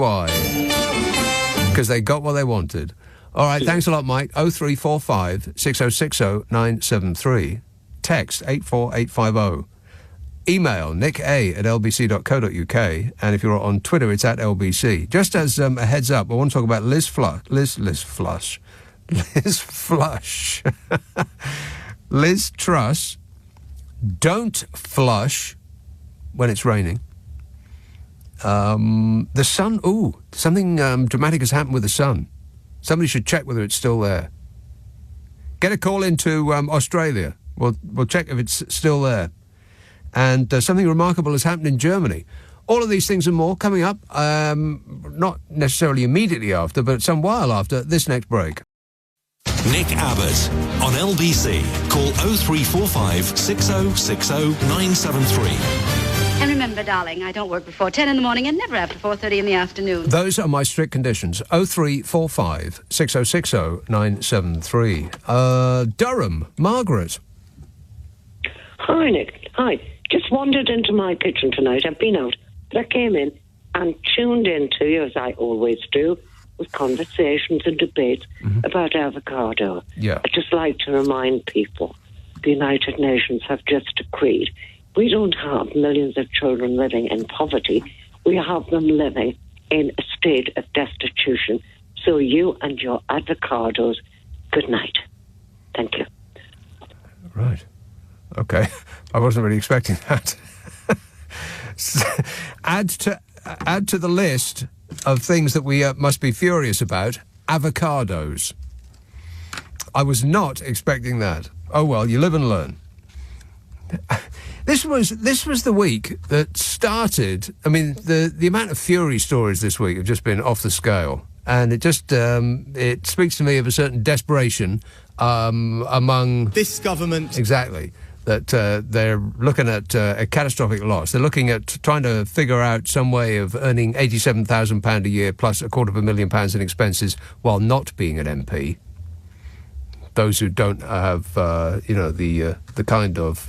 because they got what they wanted. All right, thanks a lot, Mike. 0345 6060 973. Text 84850. Email nick@lbc.co.uk, and if you're on Twitter, it's at LBC. Just as a heads up, I want to talk about Liz Flush. Liz Truss, don't flush when it's raining. The sun, something dramatic has happened with the sun. Somebody should check whether it's still there. Get a call into Australia. We'll check if it's still there. And something remarkable has happened in Germany. All of these things and more coming up, not necessarily immediately after, but some while after this next break. Nick Abbot on LBC. Call 0345 6060 973. And remember, darling, I don't work before 10 in the morning and never after 4:30 in the afternoon. Those are my strict conditions. 0345 6060 973. Durham, Margaret. Hi, Nick. Hi. Just wandered into my kitchen tonight. I've been out. But I came in and tuned in to you, as I always do, with conversations and debates about avocado. Yeah. I'd just like to remind people the United Nations have just decreed we don't have millions of children living in poverty. We have them living in a state of destitution. So you and your avocados, good night. Thank you. Right. Okay. I wasn't really expecting that. Add to the list of things that we must be furious about, avocados. I was not expecting that. Oh well, you live and learn. This was the week that started. I mean, the amount of fury stories this week have just been off the scale, and it just it speaks to me of a certain desperation among this government. Exactly. That they're looking at a catastrophic loss. They're looking at trying to figure out some way of earning £87,000 a year plus £250,000 in expenses while not being an MP. Those who don't have, the kind of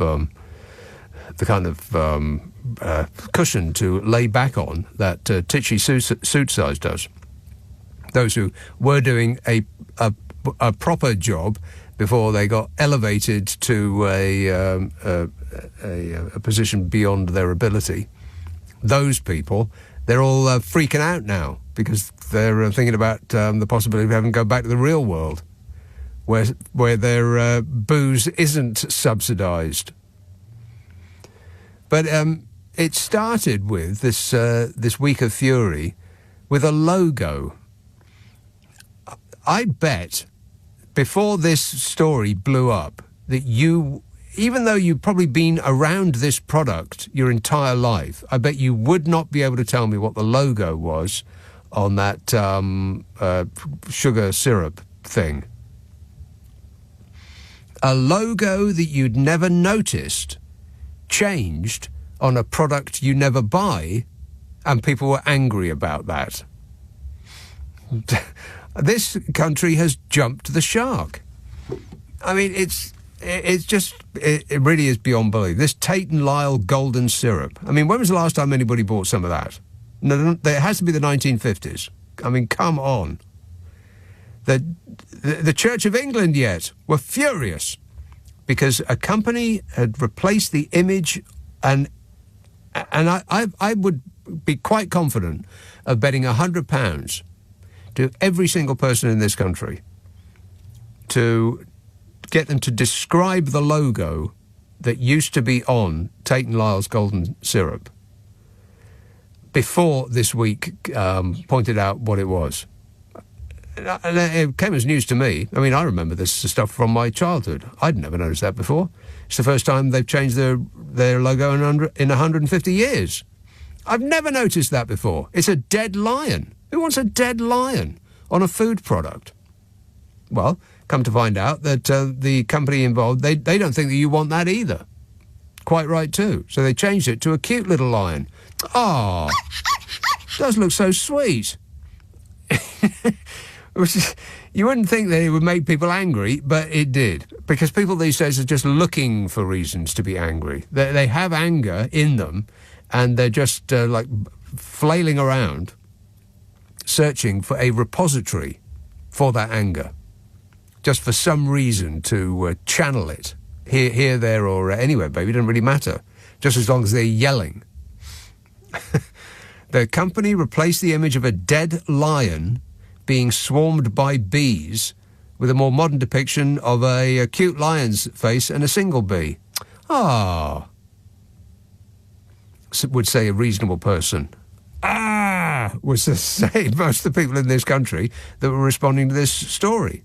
cushion to lay back on that titchy suit size does. Those who were doing a proper job before they got elevated to a position beyond their ability. Those people, they're all freaking out now because they're thinking about the possibility of having to go back to the real world, where their booze isn't subsidised. But it started with this week of fury with a logo. I bet before this story blew up, that you, even though you've probably been around this product your entire life, I bet you would not be able to tell me what the logo was on that sugar syrup thing. A logo that you'd never noticed changed on a product you never buy, and people were angry about that. This country has jumped the shark. I mean, it really is beyond belief. This Tate & Lyle golden syrup. I mean, when was the last time anybody bought some of that? No, it has to be the 1950s. I mean, come on. The Church of England yet were furious because a company had replaced the image, and I would be quite confident of betting £100 to every single person in this country to get them to describe the logo that used to be on Tate & Lyle's golden syrup before this week pointed out what it was. And it came as news to me. I mean, I remember this stuff from my childhood. I'd never noticed that before. It's the first time they've changed their logo in 150 years. I've never noticed that before. It's a dead lion. Who wants a dead lion on a food product? Well, come to find out that the company involved, they don't think that you want that either. Quite right, too. So they changed it to a cute little lion. Oh, does look so sweet. You wouldn't think that it would make people angry, but it did. Because people these days are just looking for reasons to be angry. They have anger in them, and they're just like flailing around, searching for a repository for that anger, just for some reason to channel it here, there, or anywhere, baby. It doesn't really matter, just as long as they're yelling. The company replaced the image of a dead lion being swarmed by bees with a more modern depiction of a cute lion's face and a single bee. Ah, would say a reasonable person. Ah, was the same most of the people in this country that were responding to this story.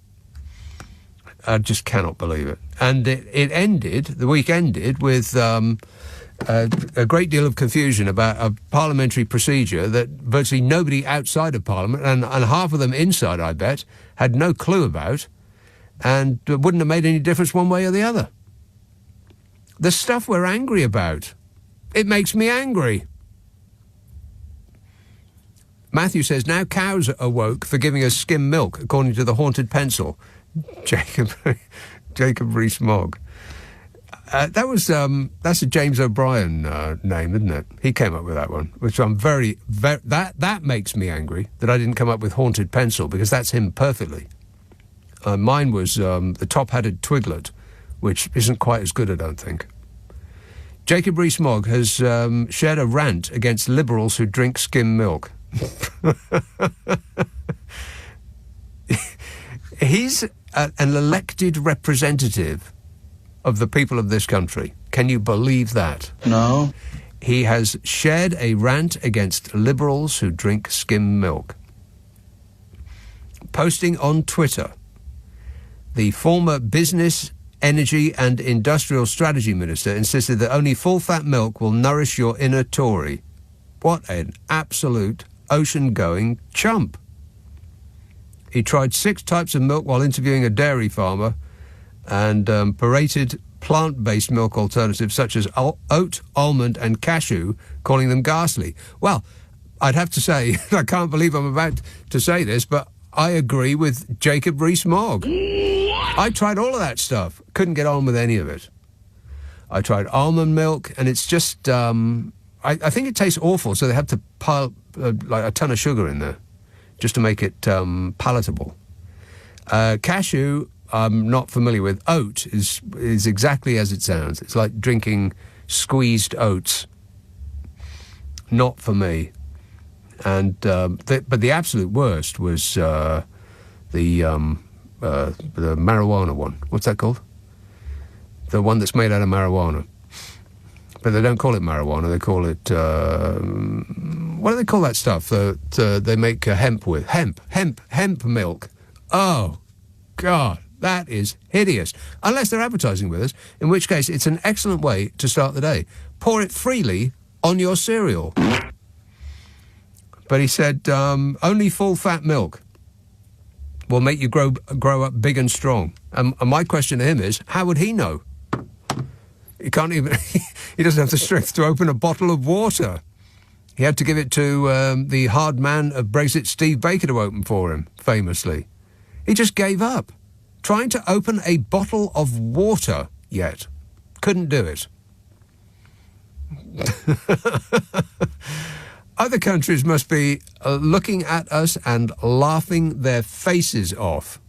I just cannot believe it. And the week ended with a great deal of confusion about a parliamentary procedure that virtually nobody outside of Parliament, and half of them inside, I bet, had no clue about, and it wouldn't have made any difference one way or the other. The stuff we're angry about, it makes me angry. Matthew says, now cows are woke for giving us skim milk, according to the haunted pencil. Jacob Rees-Mogg. That's a James O'Brien name, isn't it? He came up with that one, which I'm very that makes me angry that I didn't come up with haunted pencil, because that's him perfectly. Mine was the top-hatted twiglet, which isn't quite as good, I don't think. Jacob Rees-Mogg has shared a rant against liberals who drink skim milk. He's an elected representative of the people of this country. Can you believe that? No. He has shared a rant against liberals who drink skim milk. Posting on Twitter, the former Business, Energy and Industrial Strategy Minister insisted that only full-fat milk will nourish your inner Tory. What an absolute ocean-going chump. He tried 6 types of milk while interviewing a dairy farmer, and paraded plant-based milk alternatives such as oat, almond and cashew, calling them ghastly. Well, I'd have to say, I can't believe I'm about to say this, but I agree with Jacob Rees-Mogg. I tried all of that stuff. Couldn't get on with any of it. I tried almond milk, and it's just... I think it tastes awful, so they have to pile like a ton of sugar in there just to make it palatable. Cashew, I'm not familiar with. Oat is exactly as it sounds. It's like drinking squeezed oats. Not for me. And but the absolute worst was the marijuana one. What's that called? The one that's made out of marijuana. But they don't call it marijuana. They call it what do they call that stuff that they make hemp with? Hemp milk. Oh, God. That is hideous. Unless they're advertising with us, in which case it's an excellent way to start the day. Pour it freely on your cereal. But he said only full-fat milk will make you grow up big and strong. And my question to him is, how would he know? He can't even... he doesn't have the strength to open a bottle of water. He had to give it to the hard man of Brexit, Steve Baker, to open for him, famously. He just gave up. Trying to open a bottle of water yet. Couldn't do it. Other countries must be looking at us and laughing their faces off.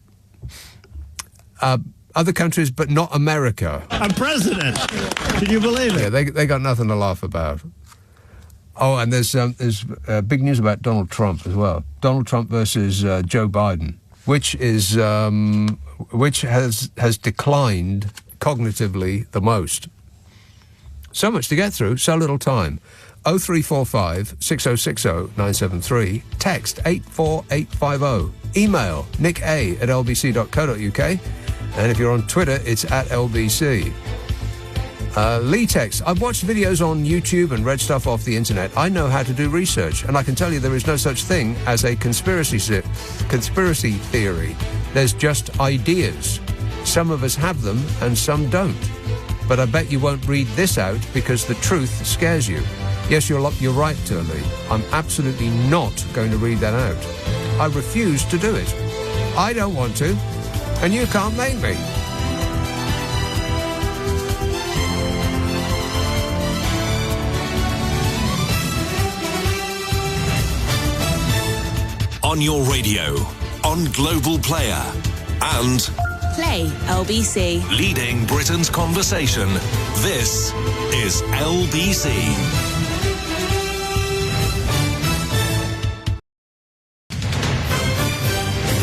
Other countries, but not America. I'm president. Can you believe it? Yeah, they got nothing to laugh about. Oh, and there's big news about Donald Trump as well. Donald Trump versus Joe Biden, which has declined cognitively the most. So much to get through, so little time. 0345 6060 973. Text 84850. Email nick@lbc.co.uk. And if you're on Twitter, it's @LBC. Lee text, I've watched videos on YouTube and read stuff off the internet. I know how to do research, and I can tell you there is no such thing as a conspiracy theory. There's just ideas. Some of us have them and some don't. But I bet you won't read this out because the truth scares you. Yes, you're right, Turley. I'm absolutely not going to read that out. I refuse to do it. I don't want to, and you can't make me. On your radio, on Global Player, and Play LBC. leading Britain's conversation. This is LBC.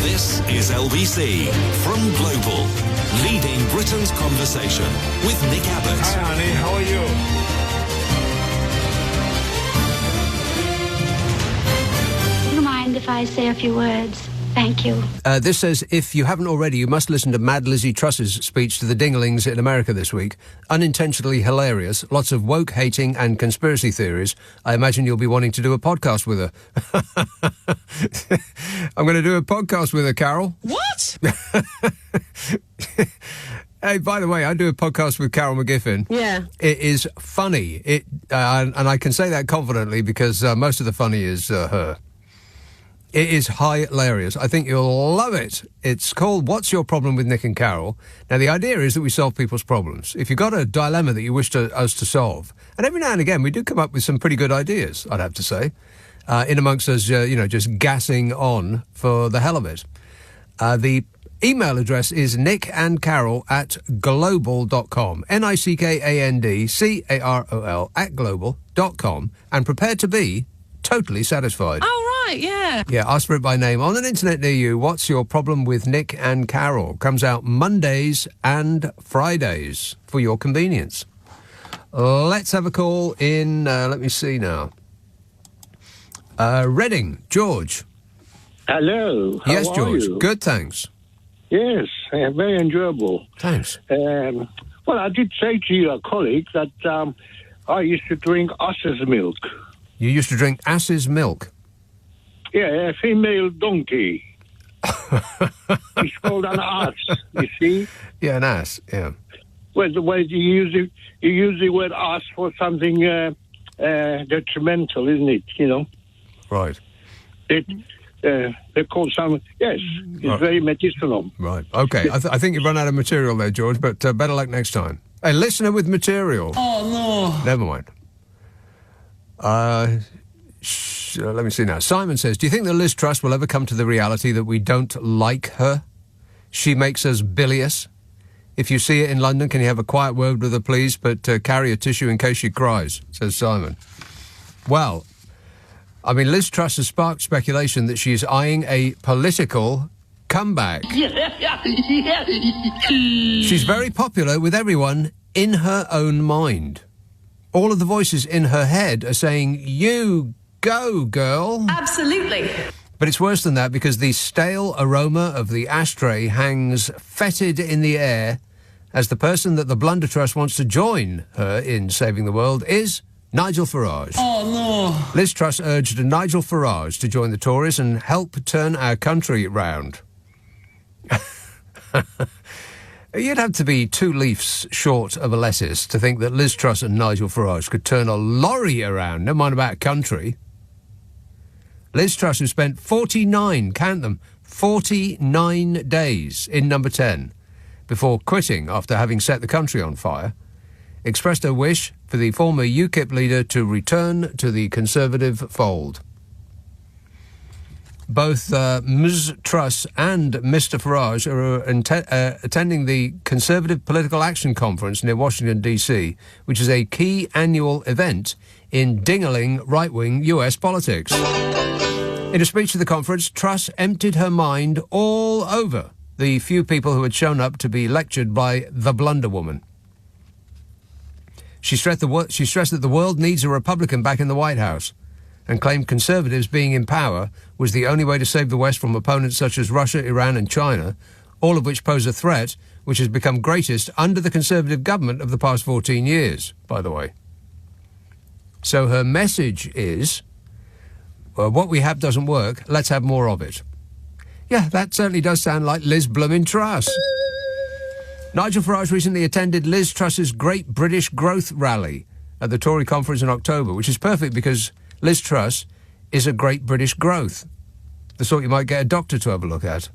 This is LBC from Global, leading Britain's conversation with Nick Abbot. Hi, honey. How are you? Do you mind if I say a few words? Thank you. This says, if you haven't already, you must listen to Mad Lizzie Truss's speech to the Dinglings in America this week. Unintentionally hilarious, lots of woke hating and conspiracy theories. I imagine you'll be wanting to do a podcast with her. I'm going to do a podcast with her, Carol. What? Hey, by the way, I do a podcast with Carol McGiffin. Yeah. It is funny. And I can say that confidently because most of the funny is her. It is hilarious. I think you'll love it. It's called What's Your Problem with Nick and Carol? Now, the idea is that we solve people's problems. If you've got a dilemma that you wish us to solve, and every now and again we do come up with some pretty good ideas, I'd have to say, in amongst us, just gassing on for the hell of it. The email address is nickandcarol@global.com, nickandcarol @global.com, and prepare to be totally satisfied. Oh, right, yeah. Yeah, ask for it by name on an internet near you. What's Your Problem with Nick and Carol? Comes out Mondays and Fridays for your convenience. Let's have a call in, let me see now. Reading, George. Hello. How yes, are George. you? Good, thanks. Yes, very enjoyable. Thanks. Well, I did say to your colleague that I used to drink ass's milk. You used to drink ass's milk? Yeah, a female donkey. It's called an ass, you see? Yeah, an ass, yeah. Well, the way you use the word ass for something detrimental, isn't it, you know? Right. They call some... Yes, it's right. very medicinal. Right, OK. I think you've run out of material there, George, but better luck next time. A listener with material. Oh, no. Never mind. Let me see now. Simon says, do you think that Liz Truss will ever come to the reality that we don't like her? She makes us bilious. If you see it in London, can you have a quiet word with her, please? But carry a tissue in case she cries, says Simon. Well, I mean, Liz Truss has sparked speculation that she is eyeing a political comeback. She's very popular with everyone in her own mind. All of the voices in her head are saying, you go, girl. Absolutely. But it's worse than that because the stale aroma of the ashtray hangs fetid in the air as the person that the Blundertrust wants to join her in saving the world is Nigel Farage. Oh, no. Liz Truss urged Nigel Farage to join the Tories and help turn our country round. You'd have to be 2 leaves short of a lettuce to think that Liz Truss and Nigel Farage could turn a lorry around, never mind about a country. Liz Truss, who spent 49, count them, 49 days in number 10 before quitting after having set the country on fire, expressed her wish for the former UKIP leader to return to the Conservative fold. Both Ms. Truss and Mr. Farage are attending the Conservative Political Action Conference near Washington, D.C., which is a key annual event in dingling right-wing US politics. In a speech to the conference, Truss emptied her mind all over the few people who had shown up to be lectured by the Blunder Woman. She stressed that the world needs a Republican back in the White House and claimed Conservatives being in power was the only way to save the West from opponents such as Russia, Iran and China, all of which pose a threat which has become greatest under the Conservative government of the past 14 years, by the way. So her message is, well, what we have doesn't work, let's have more of it. Yeah, that certainly does sound like Liz Bloomin' Truss. Nigel Farage recently attended Liz Truss's Great British Growth Rally at the Tory conference in October, which is perfect because Liz Truss is a great British growth. The sort you might get a doctor to have a look at.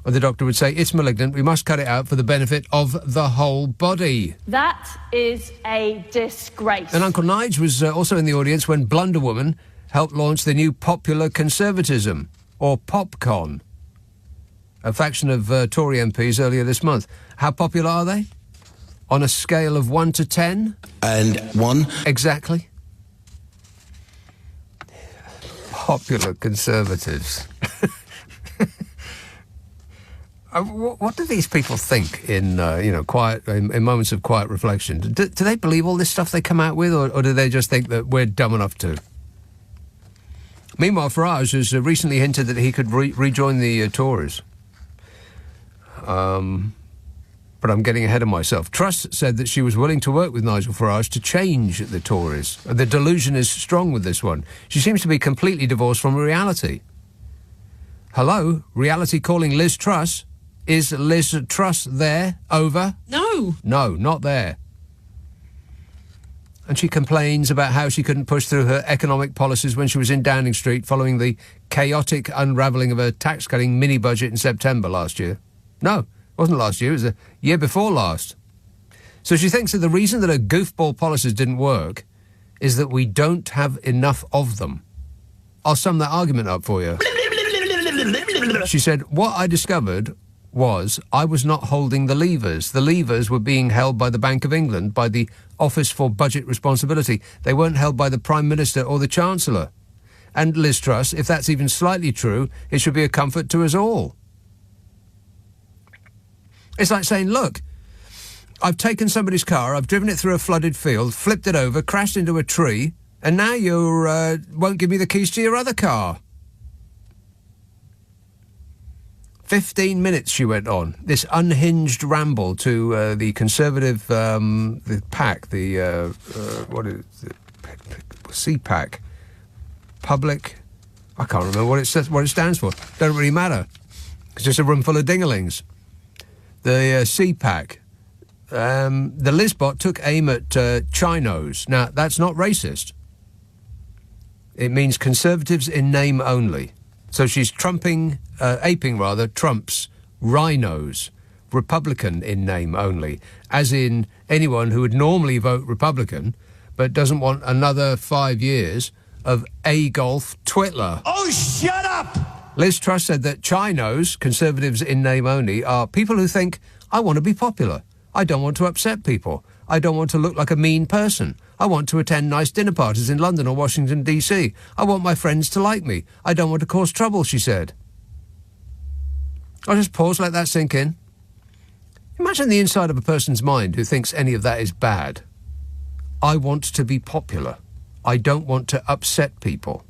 Or the doctor would say, it's malignant, we must cut it out for the benefit of the whole body. That is a disgrace. And Uncle Nige was also in the audience when Blunder Woman helped launch the new Popular Conservatism, or PopCon, a faction of Tory MPs earlier this month. How popular are they? On a scale of 1 to 10? And 1. Exactly. Popular Conservatives. What do these people think in, quiet, in moments of quiet reflection? Do they believe all this stuff they come out with, or do they just think that we're dumb enough to? Meanwhile, Farage has recently hinted that he could rejoin the Tories. But I'm getting ahead of myself. Truss said that she was willing to work with Nigel Farage to change the Tories. The delusion is strong with this one. She seems to be completely divorced from reality. Hello? Reality calling Liz Truss? Is Liz Truss there? Over? No. No, not there. And she complains about how she couldn't push through her economic policies when she was in Downing Street following the chaotic unravelling of her tax-cutting mini-budget in September last year. No, it wasn't last year, it was the year before last. So she thinks that the reason that her goofball policies didn't work is that we don't have enough of them. I'll sum that argument up for you. She said, what I discovered was I was not holding the levers. The levers were being held by the Bank of England, by the Office for Budget Responsibility. They weren't held by the Prime Minister or the Chancellor. And Liz Truss, if that's even slightly true, it should be a comfort to us all. It's like saying, look, I've taken somebody's car, I've driven it through a flooded field, flipped it over, crashed into a tree, and now you won't give me the keys to your other car. 15 minutes she went on, this unhinged ramble to the Conservative the PAC, what is it? CPAC, Public, I can't remember what it stands for. Don't really matter. It's just a room full of dingalings. The CPAC, the Lizbot took aim at Chinos. Now, that's not racist. It means Conservatives in name only. So she's aping Trump's rhinos, Republican in name only, as in anyone who would normally vote Republican but doesn't want another 5 years of Agolf Twitler. Oh, shut up! Liz Truss said that Chinos, Conservatives in name only, are people who think, I want to be popular. I don't want to upset people. I don't want to look like a mean person. I want to attend nice dinner parties in London or Washington, D.C. I want my friends to like me. I don't want to cause trouble, she said. I'll just pause, let that sink in. Imagine the inside of a person's mind who thinks any of that is bad. I want to be popular. I don't want to upset people.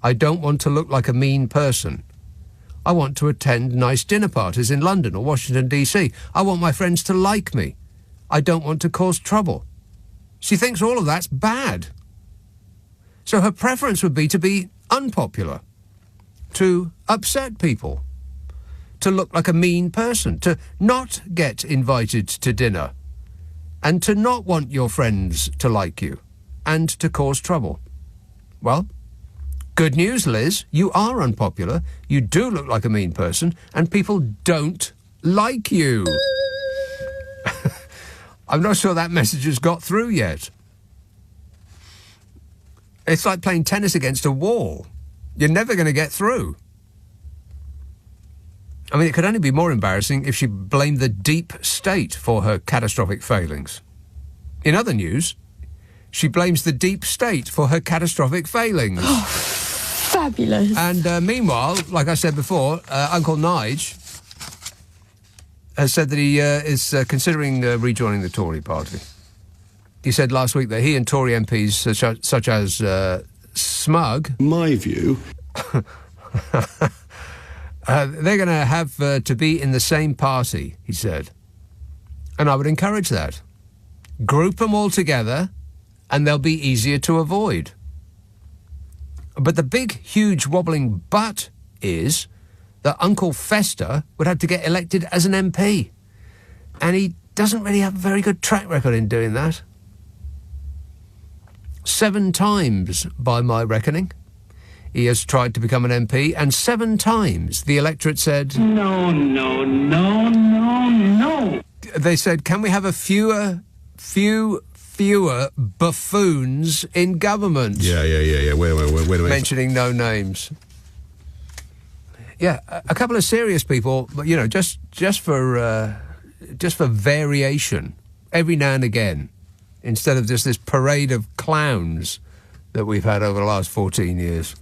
I don't want to look like a mean person. I want to attend nice dinner parties in London or Washington, D.C. I want my friends to like me. I don't want to cause trouble. She thinks all of that's bad. So her preference would be to be unpopular, to upset people, to look like a mean person, to not get invited to dinner, and to not want your friends to like you, and to cause trouble. Well, good news, Liz. You are unpopular, you do look like a mean person, and people don't like you. I'm not sure that message has got through yet. It's like playing tennis against a wall. You're never going to get through. I mean, it could only be more embarrassing if she blamed the deep state for her catastrophic failings. In other news, she blames the deep state for her catastrophic failings. Oh, fabulous. And meanwhile, like I said before, Uncle Nige has said that he is considering rejoining the Tory party. He said last week that he and Tory MPs such as Smug... My view... they're going to have to be in the same party, he said. And I would encourage that. Group them all together and they'll be easier to avoid. But the big, huge, wobbling but is that Uncle Fester would have to get elected as an MP. And he doesn't really have a very good track record in doing that. 7 times, by my reckoning. He has tried to become an MP, and 7 times the electorate said... No, no, no, no, no. They said, can we have a fewer buffoons in government? Yeah. Wait a minute. Mentioning no names. Yeah, a couple of serious people, but, just for variation, every now and again, instead of just this parade of clowns that we've had over the last 14 years.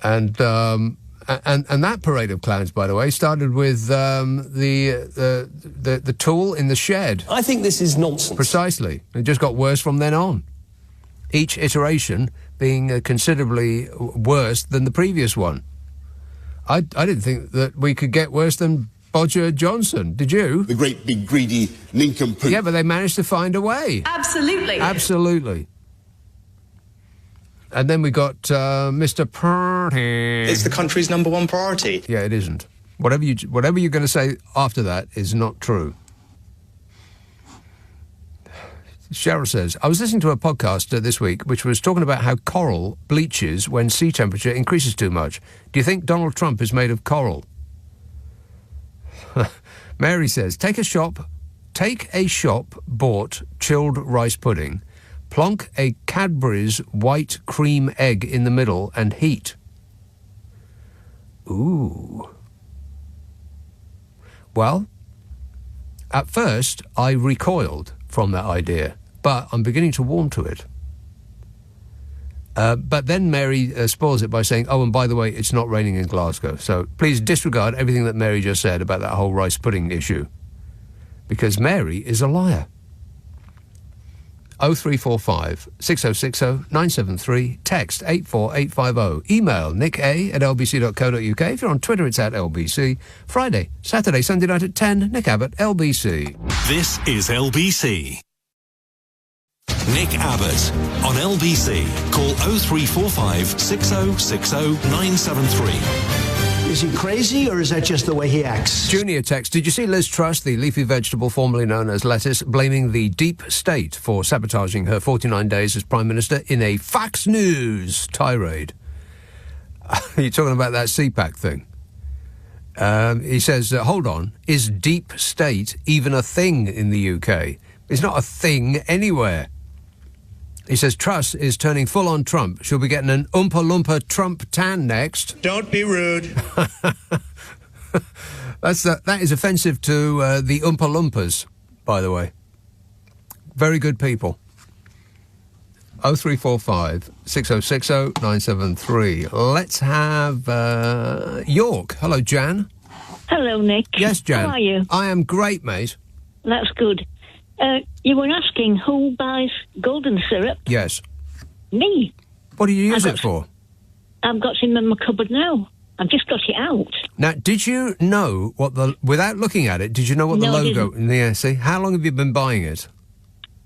And that parade of clowns, by the way, started with the tool in the shed. I think this is nonsense. Precisely. It just got worse from then on. Each iteration being considerably worse than the previous one. I didn't think that we could get worse than Bodger Johnson. Did you? The great big greedy nincompoop. Yeah, but they managed to find a way. Absolutely. Absolutely. And then we got Mr. Purdy. It's the country's number one priority. Yeah, it isn't. Whatever you're going to say after that is not true. Cheryl says, I was listening to a podcast this week which was talking about how coral bleaches when sea temperature increases too much. Do you think Donald Trump is made of coral? Mary says, take a shop bought chilled rice pudding, plonk a Cadbury's white cream egg in the middle and heat. Ooh. Well, at first I recoiled from that idea, but I'm beginning to warm to it. But then Mary spoils it by saying, oh, and by the way, it's not raining in Glasgow. So please disregard everything that Mary just said about that whole rice pudding issue. Because Mary is a liar. 0345 6060 973, text 84850, email nick@lbc.co.uk. If you're on Twitter, it's @LBC. Friday, Saturday, Sunday night at 10, Nick Abbott, LBC. This is LBC. Nick Abbott on LBC. Call 0345 6060 973. Is he crazy, or is that just the way he acts? Junior text, did you see Liz Truss, the leafy vegetable formerly known as lettuce, blaming the deep state for sabotaging her 49 days as Prime Minister in a Fox News tirade? You're talking about that CPAC thing. He says, hold on, is deep state even a thing in the UK? It's not a thing anywhere. He says Truss is turning full on Trump. She'll be getting an Oompa Loompa Trump tan next. Don't be rude. That is offensive to the Oompa Loompas, by the way. Very good people. 0345 6060 973. Let's have York. Hello, Jan. Hello, Nick. Yes, Jan. How are you? I am great, mate. That's good. You were asking who buys golden syrup? Yes. Me. What do you use it for? I've got it in my cupboard now. I've just got it out. Now, did you know without looking at it, did you know what the logo... Yeah, see? How long have you been buying it?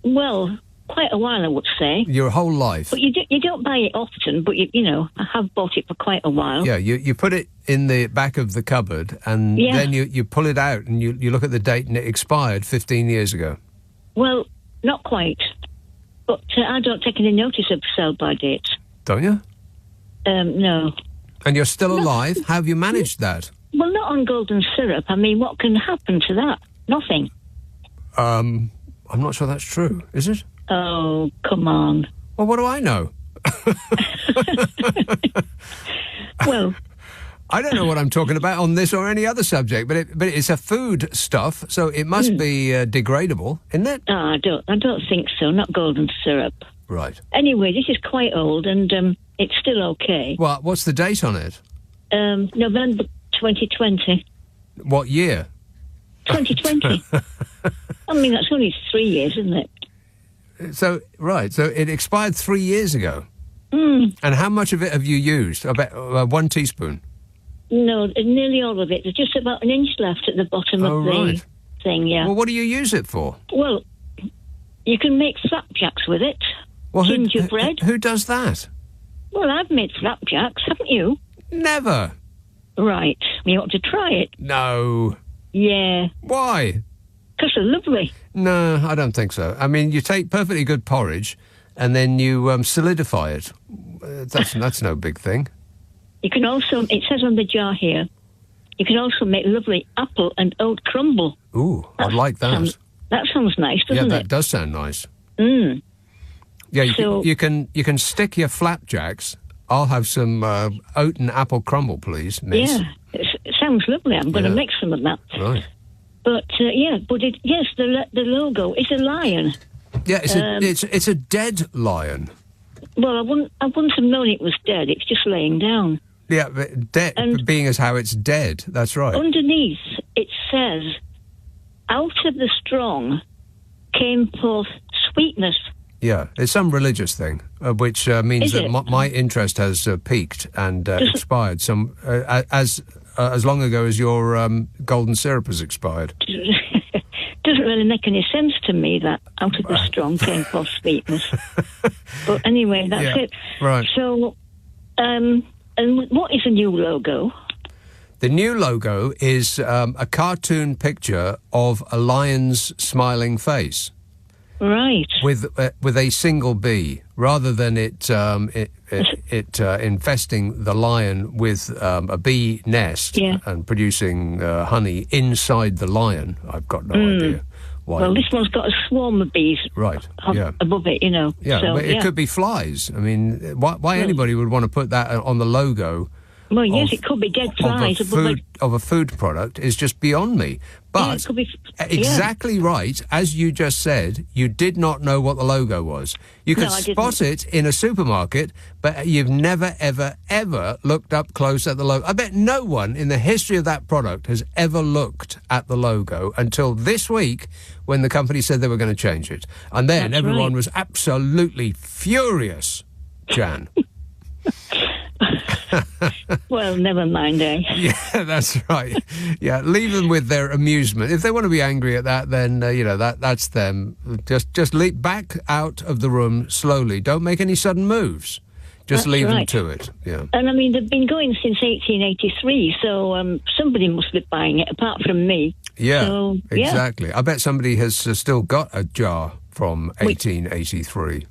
Well, quite a while, I would say. Your whole life? But you don't buy it often, but, you know, I have bought it for quite a while. Yeah, you put it in the back of the cupboard, and then you pull it out, and you look at the date, and it expired 15 years ago. Well, not quite. But I don't take any notice of sell-by dates. Don't you? No. And you're still alive? How have you managed that? Well, not on golden syrup. I mean, what can happen to that? Nothing. I'm not sure that's true, is it? Oh, come on. Well, what do I know? Well... I don't know what I'm talking about on this or any other subject, but it's a food stuff, so it must be degradable, isn't it? I don't think so. Not golden syrup. Right. Anyway, this is quite old, and it's still okay. Well, what's the date on it? November 2020. What year? 2020. I mean, that's only 3 years, isn't it? So it expired 3 years ago. Mm. And how much of it have you used? I bet 1 teaspoon. No, nearly all of it. There's just about an inch left at the bottom of the thing, yeah. Well, what do you use it for? Well, you can make flapjacks with it. Well, gingerbread. Who does that? Well, I've made flapjacks, haven't you? Never. Right. You ought to try it. No. Yeah. Why? Because they're lovely. No, I don't think so. I mean, you take perfectly good porridge and then you solidify it that's no big thing. You can also, it says on the jar here, you can also make lovely apple and oat crumble. Ooh, I'd like that. That sounds nice, doesn't it? Yeah, that does sound nice. Mm. Yeah, you can stick your flapjacks. I'll have some oat and apple crumble, please, miss. Yeah, it sounds lovely. I'm going to make some of that. Right. But the logo is a lion. Yeah, it's a dead lion. Well, I wouldn't have known it was dead. It's just laying down. Yeah, but dead being as how it's dead. That's right. Underneath it says, "Out of the strong came forth sweetness." Yeah, it's some religious thing, which means that my interest has peaked and expired. As long ago as your golden syrup has expired. Doesn't really make any sense to me that out of the strong came forth sweetness. But anyway, that's it. Right. So, and what is the new logo? The new logo is a cartoon picture of a lion's smiling face. Right. With a single bee, rather than it infesting the lion with a bee nest and producing honey inside the lion. I've got no idea why. Well, this one's got a swarm of bees above it, you know. Yeah, so, but it could be flies. I mean, why anybody would want to put that on the logo? Well, yes, it could be dead flies of a food product is just beyond me. But it could be, exactly right, as you just said, you did not know what the logo was. You could spot it in a supermarket, but you've never, ever, ever looked up close at the logo. I bet no one in the history of that product has ever looked at the logo until this week when the company said they were going to change it. And then everyone was absolutely furious, Jan. Well, never mind, eh? Yeah, that's right. Yeah, leave them with their amusement. If they want to be angry at that, then, that's them. Just leap back out of the room slowly. Don't make any sudden moves. Just leave them to it, yeah. And, I mean, they've been going since 1883, so somebody must be buying it, apart from me. Yeah, so, exactly. I bet somebody has still got a jar from 1883.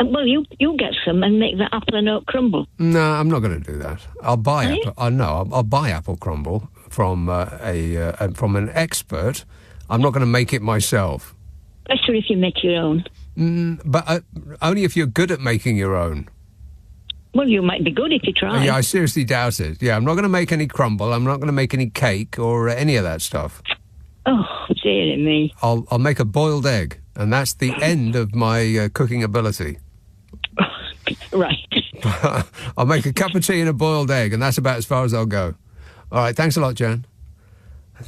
Well, you get some and make the apple and oat crumble. No, I'm not going to do that. I'll buy I'll buy apple crumble from an expert. I'm not going to make it myself. Better if you make your own. But only if you're good at making your own. Well, you might be good if you try. Yeah, I seriously doubt it. Yeah, I'm not going to make any crumble. I'm not going to make any cake or any of that stuff. Oh, dear me. I'll make a boiled egg, and that's the end of my cooking ability. Right. I'll make a cup of tea and a boiled egg, and that's about as far as I'll go. All right, thanks a lot, Jan.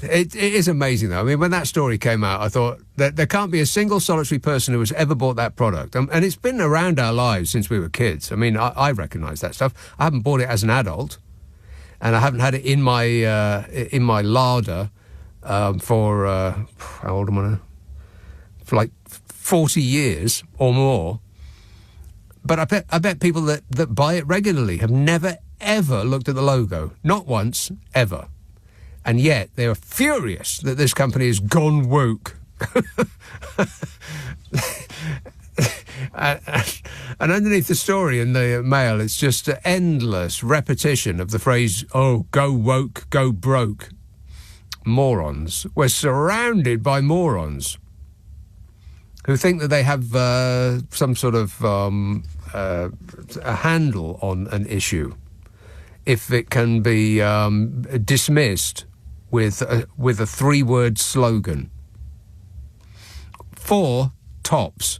It is amazing, though. I mean, when that story came out, I thought that there can't be a single solitary person who has ever bought that product. And it's been around our lives since we were kids. I mean, I recognise that stuff. I haven't bought it as an adult, and I haven't had it in my larder for, how old am I now? For like 40 years or more. But I bet people that buy it regularly have never, ever looked at the logo. Not once, ever. And yet they are furious that this company has gone woke. And underneath the story in the Mail, it's just an endless repetition of the phrase, oh, go woke, go broke. Morons. We're surrounded by morons who think that they have some sort of a handle on an issue if it can be dismissed with a three-word slogan. 4 tops.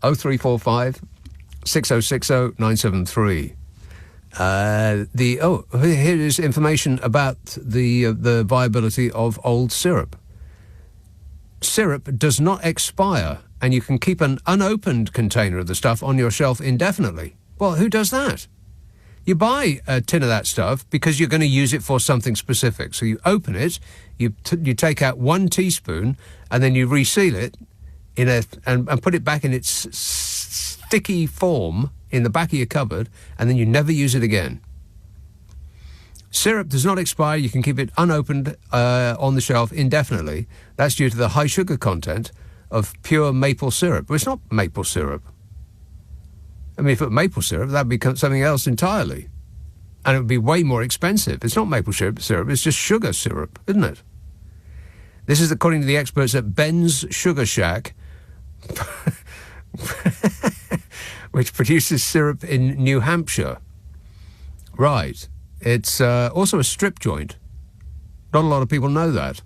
0345 6060 973. Here is information about the viability of old syrup. Syrup does not expire, and you can keep an unopened container of the stuff on your shelf indefinitely. Well, who does that? You buy a tin of that stuff because you're going to use it for something specific. So you open it, you take out 1 teaspoon, and then you reseal it and put it back in its sticky form in the back of your cupboard, and then you never use it again. Syrup does not expire. You can keep it unopened on the shelf indefinitely. That's due to the high sugar content of pure maple syrup. Well, it's not maple syrup. I mean, if it were maple syrup, that'd become something else entirely. And it would be way more expensive. It's not maple syrup, it's just sugar syrup, isn't it? This is according to the experts at Ben's Sugar Shack, which produces syrup in New Hampshire. Right. It's also a strip joint. Not a lot of people know that.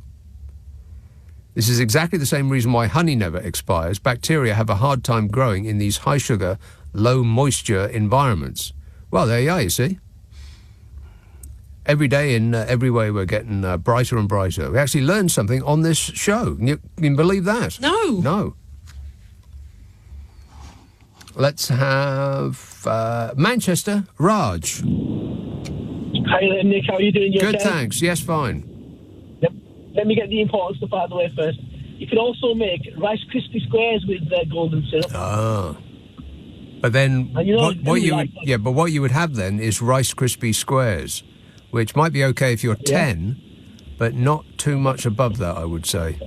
This is exactly the same reason why honey never expires. Bacteria have a hard time growing in these high-sugar, low-moisture environments. Well, there you are, you see. Every day in every way we're getting brighter and brighter. We actually learned something on this show. Can you believe that? No. No. Let's have Manchester, Raj. Hi there, Nick. How are you doing? Good, okay? thanks. Yes, fine. Yep. Let me get the important stuff out of the way first. You can also make Rice Krispie squares with golden syrup. Ah. But then what you would have then is Rice Krispie squares, which might be okay if you're 10, but not too much above that, I would say.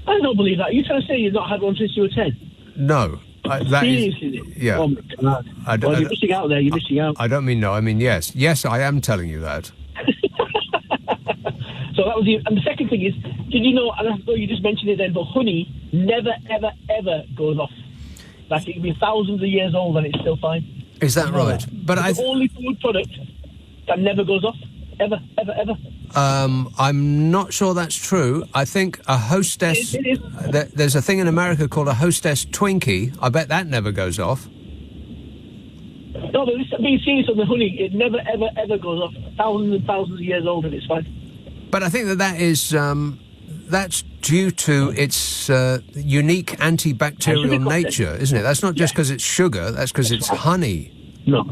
I don't believe that. Are you trying to say you've not had one since you were 10? No. Seriously? Yeah. Oh, my God. You're missing out there. You're missing out. I don't mean no. I mean yes. Yes, I am telling you that. So that was and the second thing is, did you know, and I thought you just mentioned it then, but honey never, ever, ever goes off. Like, it can be thousands of years old and it's still fine. Is that right? But it's the only food product that never goes off. Ever, ever, ever. I'm not sure that's true. I think a Hostess... It is. There's a thing in America called a Hostess Twinkie. I bet that never goes off. No, but being serious on the honey, it never, ever, ever goes off. Thousands and thousands of years old and it's fine. But I think that is... that's due to its unique antibacterial nature, isn't it? That's not just because it's sugar, that's because it's honey. No.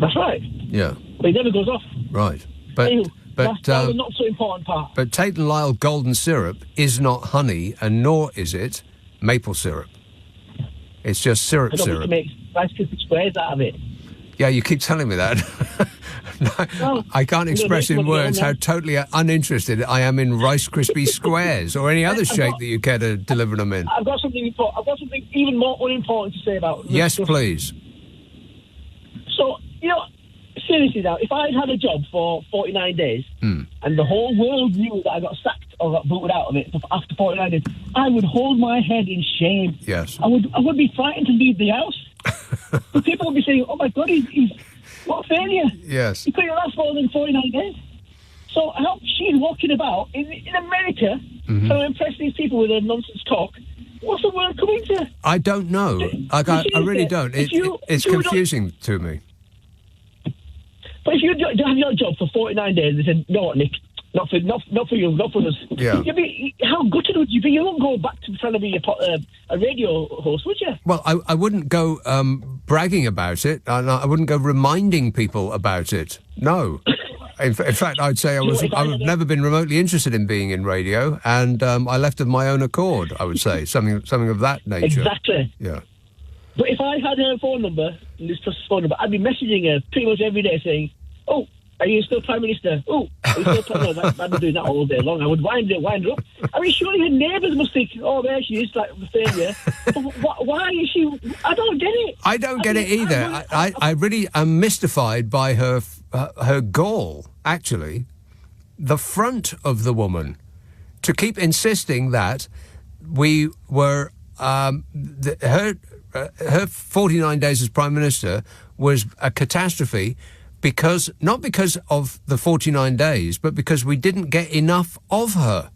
That's right. Yeah. But it never goes off. Right. But that's the not so important part. But Tate & Lyle golden syrup is not honey, and nor is it maple syrup. It's just syrup. I don't make Rice Krispie squares out of it. Yeah, you keep telling me that. I can't express in words how totally uninterested I am in Rice Krispie squares or any other shape that you care to deliver them in. I've got something even more unimportant to say about. Yes, please. So, seriously now, if I had a job for 49 days and the whole world knew that I got sacked or got booted out of it after 49 days, I would hold my head in shame. Yes. I would be frightened to leave the house. But people would be saying, oh my God, he's what a failure. Yes. He couldn't last more than 49 days. So how she's walking about in America trying to impress these people with her nonsense talk. What's the world coming to? I don't know. I really don't. It's confusing to me. But if you have your job for 49 days, they said, no, Nick, not for you, not for us. Yeah. How gutted would you be? You won't go back to trying to be a radio host, would you? Well, I wouldn't go bragging about it, and I wouldn't go reminding people about it. No. In fact, I'd say I've never been remotely interested in being in radio, and I left of my own accord, I would say, something of that nature. Exactly. Yeah. But if I had her phone number, this phone number, I'd be messaging her pretty much every day saying, oh, are you still Prime Minister? Oh, are you still Prime Minister? I'd be doing that all day long. I would wind her up. I mean, surely her neighbours must think, oh, there she is, like the failure. Why is she... I don't get it. I don't get it either. I really am mystified by her gall, actually. The front of the woman, to keep insisting that we were... her 49 days as Prime Minister was a catastrophe not because of the 49 days, but because we didn't get enough of her,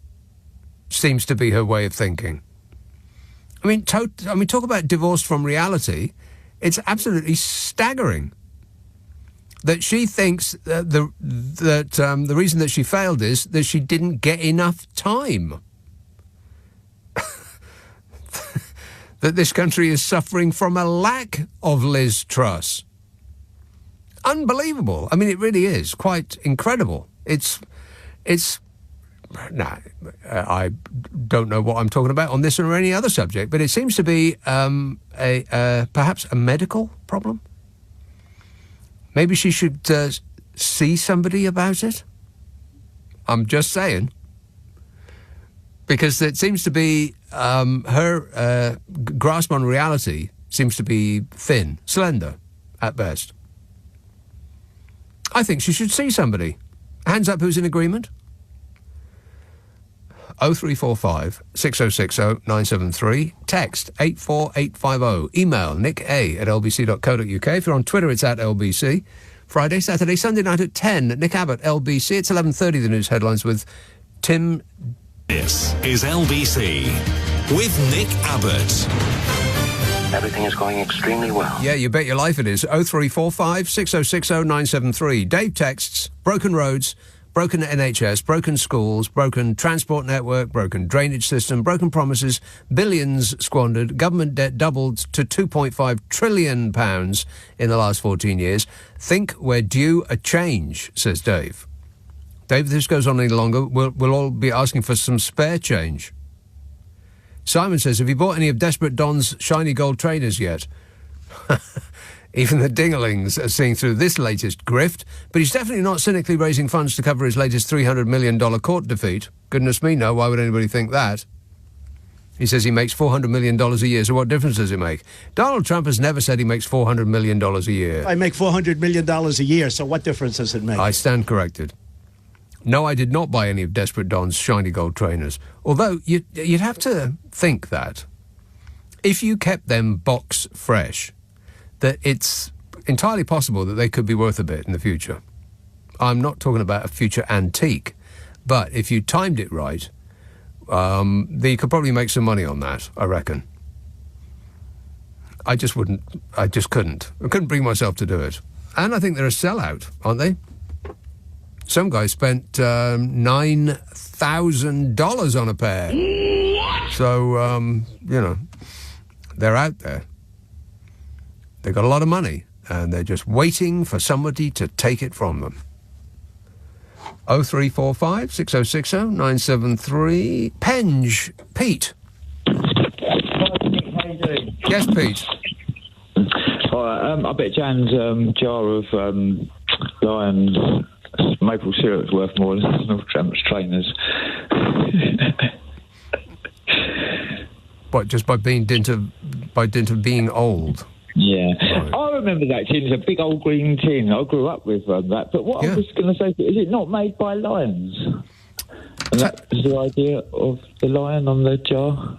seems to be her way of thinking. I mean, talk about divorced from reality. It's absolutely staggering that she thinks that the reason that she failed is that she didn't get enough time. That this country is suffering from a lack of Liz Truss. Unbelievable. I mean, it really is quite incredible. I don't know what I'm talking about on this or any other subject, but it seems to be perhaps a medical problem. Maybe she should see somebody about it. I'm just saying. Because it seems to be her grasp on reality seems to be thin, slender, at best. I think she should see somebody. Hands up who's in agreement. 0345 6060 973. Text 84850. Email nick@lbc.co.uk. If you're on Twitter, it's @LBC. Friday, Saturday, Sunday night at 10. Nick Abbott, LBC. It's 11:30, the news headlines with Tim. This is LBC with Nick Abbott. Everything is going extremely well. Yeah, you bet your life it is. 0345 6060 973. Dave texts, broken roads, broken NHS, broken schools, broken transport network, broken drainage system, broken promises, billions squandered, government debt doubled to £2.5 trillion in the last 14 years. Think we're due a change, says Dave. Dave, if this goes on any longer, we'll all be asking for some spare change. Simon says, have you bought any of Desperate Don's shiny gold trainers yet? Even the dinglings are seeing through this latest grift, but he's definitely not cynically raising funds to cover his latest $300 million court defeat. Goodness me, no, why would anybody think that? He says he makes $400 million a year, so what difference does it make? Donald Trump has never said he makes $400 million a year. I make $400 million a year, so what difference does it make? I stand corrected. No, I did not buy any of Desperate Don's shiny gold trainers, although you'd have to think that if you kept them box fresh, that it's entirely possible that they could be worth a bit in the future. I'm not talking about a future antique, but if you timed it right, you could probably make some money on that, I reckon. I just couldn't. I couldn't bring myself to do it. And I think they're a sellout, aren't they? Some guy spent $9,000 on a pair. What? So, they're out there. They've got a lot of money, and they're just waiting for somebody to take it from them. 0345 6060 973. Penge, Pete. Hi, Nick, how you doing? Yes, Pete. All right, I bet Jan's jar of Lion's maple syrup's worth more than Donald Trump's trainers. What, just by dint of being old? Yeah. Right. I remember that tin. It's a big old green tin. I grew up with that. But what I was going to say, is it not made by lions? And that was the idea of the lion on the jar?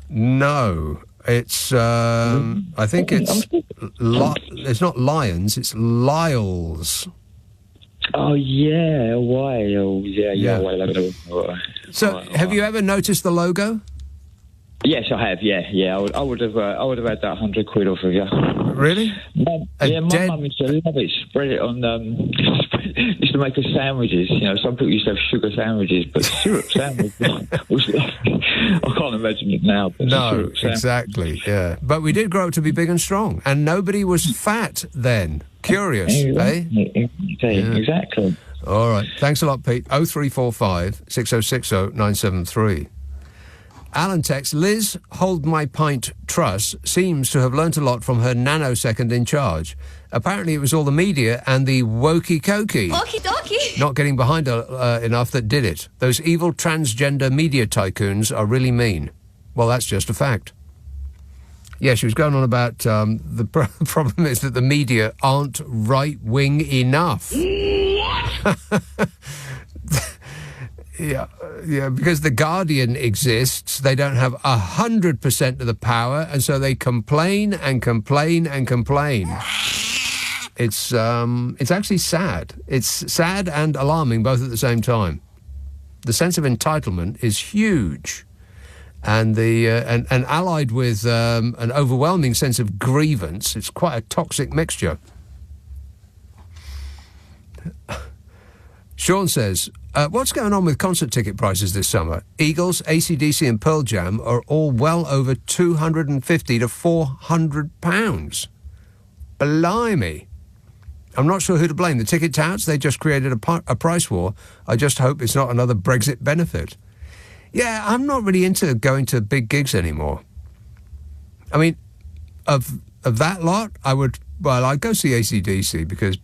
No. It's, I think it's not lions, it's Lyles. Oh, yeah, Wales. Yeah. Wales. So, have you ever noticed the logo? Yes, I have. Yeah. I would have had that £100 off of you. Really? My mum used to love it. Spread it on. Used to make us sandwiches. You know, some people used to have sugar sandwiches, but syrup sandwiches. I can't imagine it now. But no, exactly. Yeah, but we did grow up to be big and strong, and nobody was fat then. Curious, eh? Exactly. All right. Thanks a lot, Pete. 0345 6060 973. Alan texts, Liz Hold My Pint Truss seems to have learnt a lot from her nanosecond in charge. Apparently it was all the media and the wokey-cokey not getting behind her enough that did it. Those evil transgender media tycoons are really mean. Well, that's just a fact. Yeah, she was going on about the problem is that the media aren't right-wing enough. Yeah, because The Guardian exists, they don't have 100% of the power, and so they complain and complain and complain. It's actually sad. It's sad and alarming both at the same time. The sense of entitlement is huge, and and allied with an overwhelming sense of grievance, it's quite a toxic mixture. Sean says, what's going on with concert ticket prices this summer? Eagles, AC/DC and Pearl Jam are all well over £250 to £400. Blimey. I'm not sure who to blame. The ticket touts, they just created a price war. I just hope it's not another Brexit benefit. Yeah, I'm not really into going to big gigs anymore. I mean, of that lot, I'd go see AC/DC because,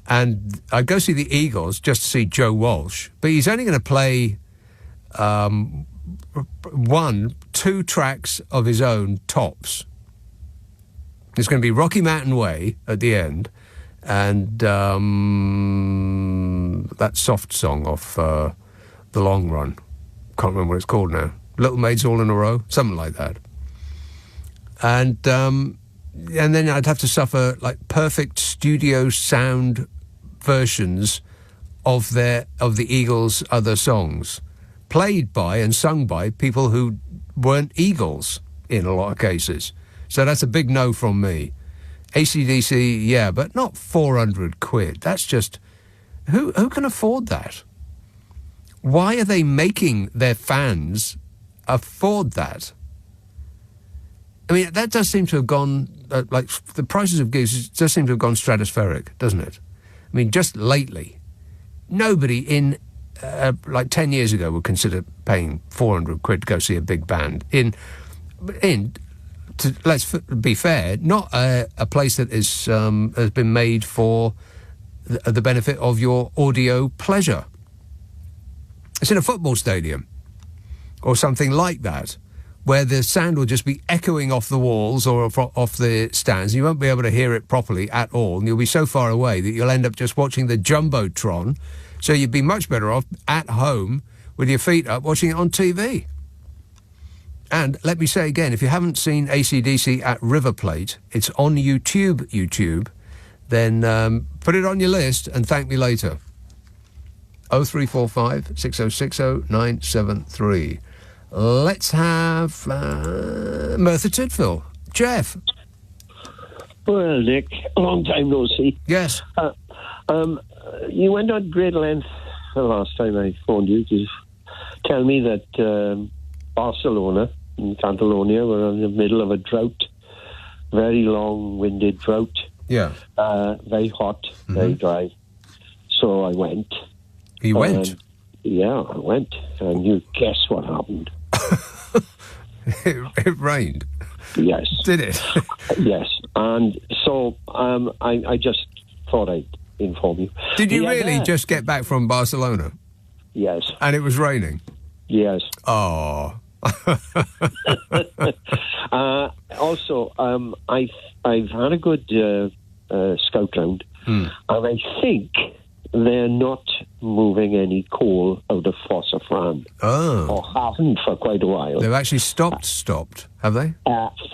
and I'd go see the Eagles just to see Joe Walsh. But he's only going to play two tracks of his own tops. It's going to be Rocky Mountain Way at the end, and that soft song off The Long Run. Can't remember what it's called now. Little Maids All in a Row, something like that. And then I'd have to suffer like perfect studio sound versions of the Eagles' other songs, played by and sung by people who weren't Eagles in a lot of cases. So that's a big no from me. AC/DC, yeah, but not 400 quid. That's just... Who can afford that? Why are they making their fans afford that? I mean, that does seem to have gone... like, the prices of gigs does seem to have gone stratospheric, doesn't it? I mean, just lately, nobody in... like 10 years ago would consider paying 400 quid to go see a big band let's be fair, not a place that is has been made for the benefit of your audio pleasure. It's in a football stadium or something like that, where the sound will just be echoing off the walls or off the stands. You won't be able to hear it properly at all, and you'll be so far away that you'll end up just watching the Jumbotron. So you'd be much better off at home with your feet up watching it on TV. And let me say again, if you haven't seen AC/DC at River Plate, it's on YouTube, then put it on your list and thank me later. 0345 6060 973. Let's have Merthyr Tydfil. Jeff. Well, Nick, long time no see. Yes. You went on great length the last time I phoned you to tell me that Barcelona and Catalonia were in the middle of a drought, very long-winded drought. Yeah. Very hot, very dry. So I went. You went? Yeah, I went. And you guess what happened? It rained. Yes. Did it? Yes. And so I just thought I'd inform you. Did you really just get back from Barcelona? Yes. And it was raining? Yes. Oh. Also, I've had a good scout round, and I think they're not moving any coal out of Fossa Fran. Oh. Or haven't for quite a while. They've actually stopped, have they?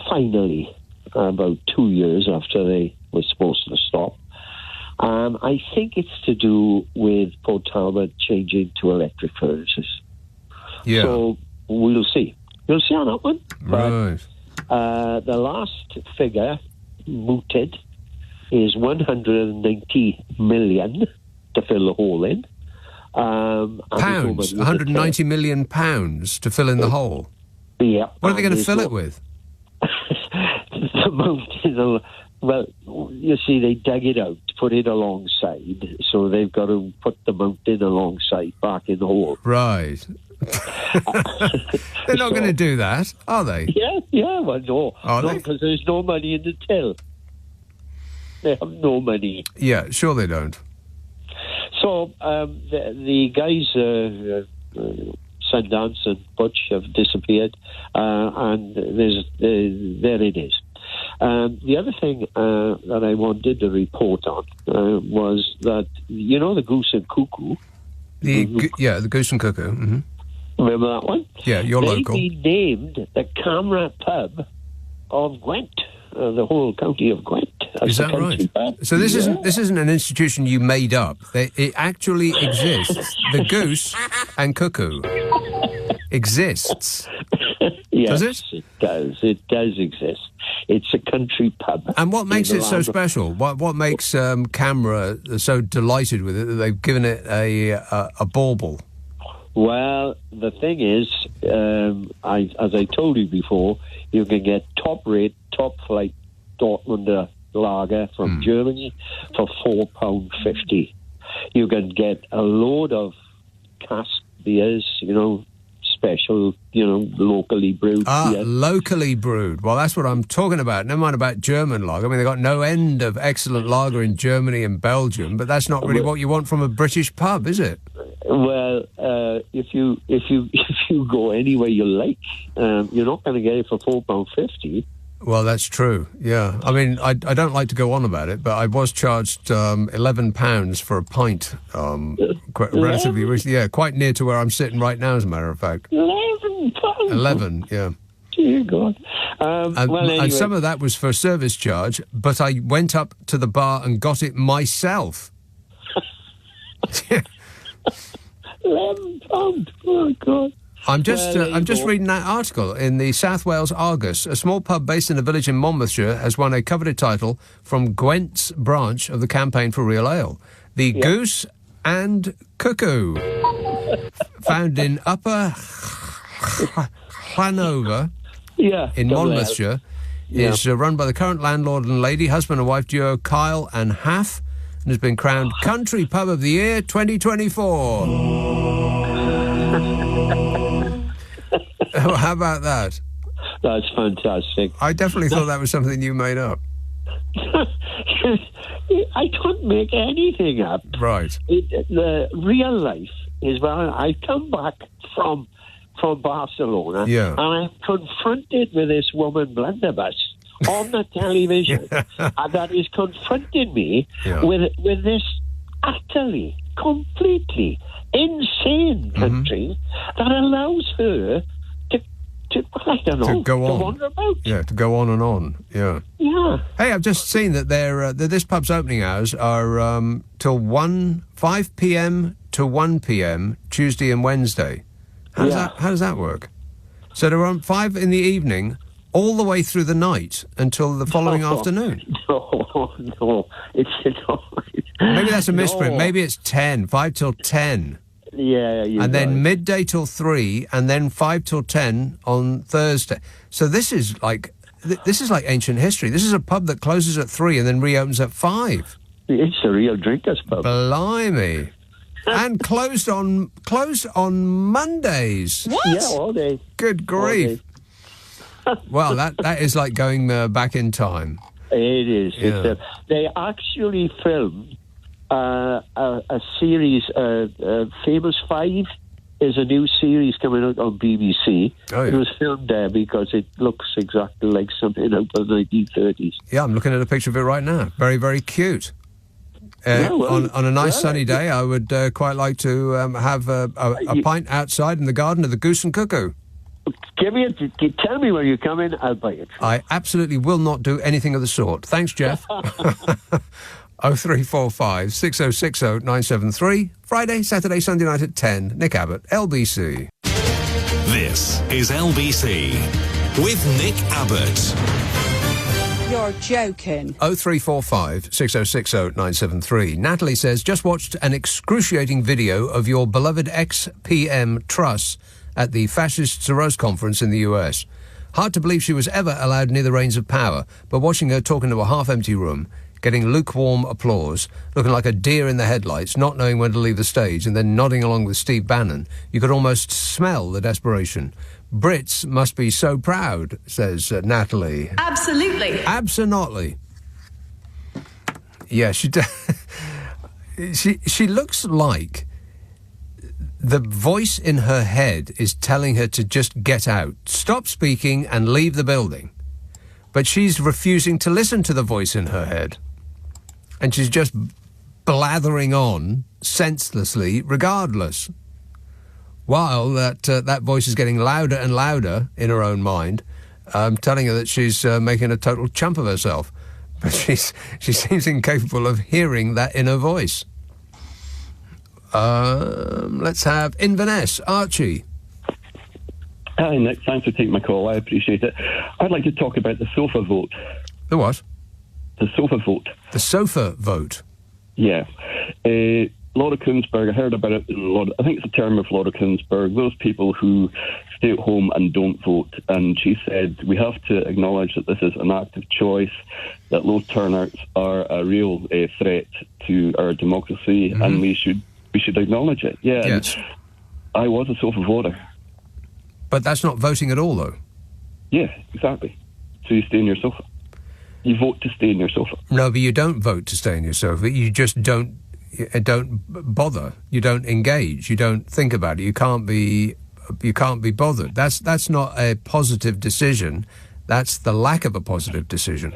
Finally, about 2 years after they were supposed to stop. I think it's to do with Port Talbot changing to electric furnaces. Yeah. So we'll see. We'll see on that one. Right. The last figure mooted is 190 million to fill the hole in. Pounds? 190 million pounds to fill in the hole? Yeah. What are they going to fill it with? The mountain... Well, you see, they dug it out, put it alongside, so they've got to put the mountain alongside back in the hole. Right. They're not going to do that, are they? Yeah, well, no. Are they? Because there's no money in the till. They have no money. Yeah, sure they don't. So, the guys, Sundance and Butch, have disappeared, and there it is. The other thing that I wanted to report on was that, you know, the Goose and Cuckoo? The Goose and Cuckoo. Mm-hmm. Remember that one? Yeah, you're local. They've been named the Camera Pub of Gwent, the whole county of Gwent. Is that right? Pub. So this isn't an institution you made up. It actually exists. The Goose and Cuckoo exists. Yes, does it? It does. It does exist. It's a country pub. And what makes it so special? What makes Camera so delighted with it that they've given it a bauble? Well, the thing is, as I told you before, you can get top-rate, top-flight Dortmunder lager from Germany for £4.50. You can get a load of cask beers, you know, special, you know, locally brewed beer. Locally brewed. Well, that's what I'm talking about. Never mind about German lager. I mean, they've got no end of excellent lager in Germany and Belgium, but that's not really what you want from a British pub, is it? Well, if you you go anywhere you like. You're not going to get it for £4.50. Well, that's true, yeah. I mean, I don't like to go on about it, but I was charged £11 for a pint relatively recently. Yeah, quite near to where I'm sitting right now, as a matter of fact. £11? 11, yeah. Dear God. Anyway. And some of that was for service charge, but I went up to the bar and got it myself. £11? Oh, God. I'm just reading that article in the South Wales Argus. A small pub based in a village in Monmouthshire has won a coveted title from Gwent's branch of the Campaign for Real Ale. The Goose and Cuckoo, found in Upper Llanover in Monmouthshire, is run by the current landlord and lady, husband and wife duo Kyle and Half, and has been crowned Country Pub of the Year 2024. How about that? That's fantastic. I definitely thought that was something you made up. I couldn't make anything up. Right. The real life is when I come back from Barcelona and I'm confronted with this woman blunderbuss on the television that is confronting me with this utterly, completely insane country that allows her to go on about. Yeah, to go on and on. Yeah. Yeah. Hey, I've just seen that this pub's opening hours are till 5 p.m. to 1 p.m. Tuesday and Wednesday. How does that work? So they're on 5 in the evening all the way through the night until the following afternoon. No, it's maybe that's a misprint. No. Maybe it's 5 till 10. Yeah, and then midday till 3, and then 5 till 10 on Thursday. So this is like ancient history. This is a pub that closes at 3 and then reopens at 5. It's a real drinkers pub. Blimey. And closed on Mondays. What? Yeah, all day. Good grief. Well, that is like going back in time. It is. Yeah. They actually filmed a series, Famous Five is a new series coming out on BBC. Oh, yeah. It was filmed there because it looks exactly like something out of the 1930s. Yeah, I'm looking at a picture of it right now. Very, very cute. On a nice sunny day, I would quite like to have a pint outside in the garden of the Goose and Cuckoo. Tell me when you come in, I'll buy it. I absolutely will not do anything of the sort. Thanks, Jeff. 0345 6060 973. Friday, Saturday, Sunday night at 10. Nick Abbott, LBC. This is LBC with Nick Abbott. You're joking. 0345 6060 973. Natalie says, just watched an excruciating video of your beloved ex-PM Truss at the Fascist Soros conference in the US. Hard to believe she was ever allowed near the reins of power, but watching her talk into a half-empty room, getting lukewarm applause, looking like a deer in the headlights, not knowing when to leave the stage, and then nodding along with Steve Bannon, you could almost smell the desperation. Brits must be so proud, says Natalie. Absolutely. Absolutely. Yeah, she looks like the voice in her head is telling her to just get out, stop speaking and leave the building. But she's refusing to listen to the voice in her head. And she's just blathering on senselessly, regardless. While that voice is getting louder and louder in her own mind, telling her that she's making a total chump of herself. But she seems incapable of hearing that inner voice. Let's have Inverness, Archie. Hi, Nick. Thanks for taking my call. I appreciate it. I'd like to talk about the sofa vote. The what? The sofa vote. The sofa vote? Yeah. Laura Kuenssberg, I heard about it. I think it's a term of Laura Kuenssberg, those people who stay at home and don't vote. And she said, we have to acknowledge that this is an act of choice, that low turnouts are a real threat to our democracy, and we should acknowledge it. Yeah. Yes. I was a sofa voter. But that's not voting at all, though. Yeah, exactly. So you stay in your sofa. You vote to stay in your sofa. No, but you don't vote to stay in your sofa. You just don't bother. You don't engage. You don't think about it. You can't be you can't be bothered. That's not a positive decision. That's the lack of a positive decision.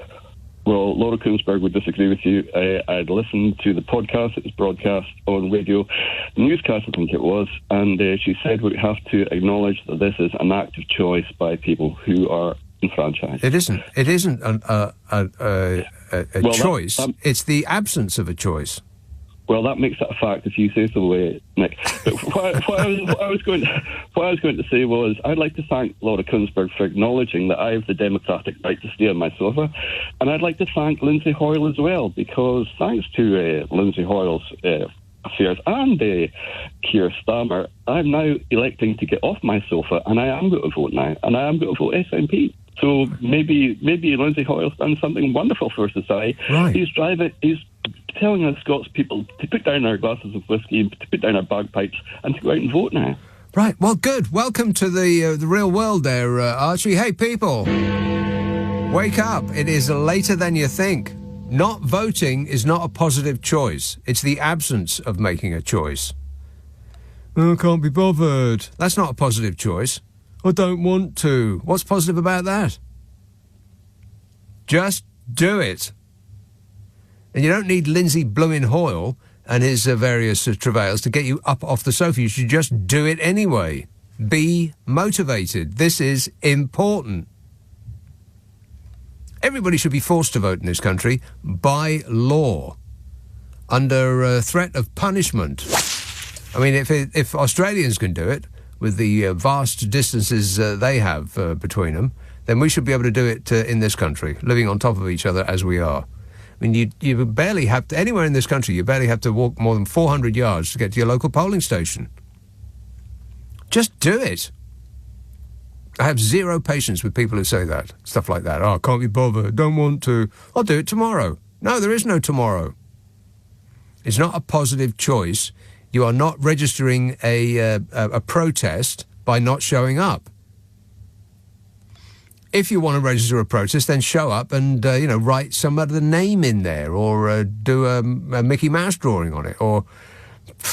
Well, Laura Koonsberg would disagree with you. I'd listened to the podcast. It was broadcast on radio, newscast, I think it was, and she said we have to acknowledge that this is an act of choice by people who are enfranchised. It isn't. It isn't a choice. It's the absence of a choice. Well, that makes it a fact if you say so, Nick. But what I was going to say was I'd like to thank Laura Koonsberg for acknowledging that I have the democratic right to stay on my sofa, and I'd like to thank Lindsay Hoyle as well, because thanks to Lindsay Hoyle's affairs and Keir Starmer, I'm now electing to get off my sofa, and I am going to vote now, and I am going to vote SNP. So maybe Lindsay Hoyle's done something wonderful for society. Right. He's telling us Scots people to put down our glasses of whiskey, to put down our bagpipes, and to go out and vote now. Right. Well, good. Welcome to the real world there, Archie. Hey, people, wake up. It is later than you think. Not voting is not a positive choice. It's the absence of making a choice. I can't be bothered. That's not a positive choice. I don't want to. What's positive about that? Just do it. And you don't need Lindsay Bloomin' Hoyle and his various travails to get you up off the sofa. You should just do it anyway. Be motivated. This is important. Everybody should be forced to vote in this country by law, under threat of punishment. I mean, if Australians can do it, with the vast distances they have between them, then we should be able to do it in this country, living on top of each other as we are. I mean, you barely have to, anywhere in this country, you barely have to walk more than 400 yards to get to your local polling station. Just do it. I have zero patience with people who say that, stuff like that. Oh, I can't be bothered, don't want to. I'll do it tomorrow. No, there is no tomorrow. It's not a positive choice. You are not registering a protest by not showing up. If you want to register a protest, then show up and, write some other name in there, or do a Mickey Mouse drawing on it, or,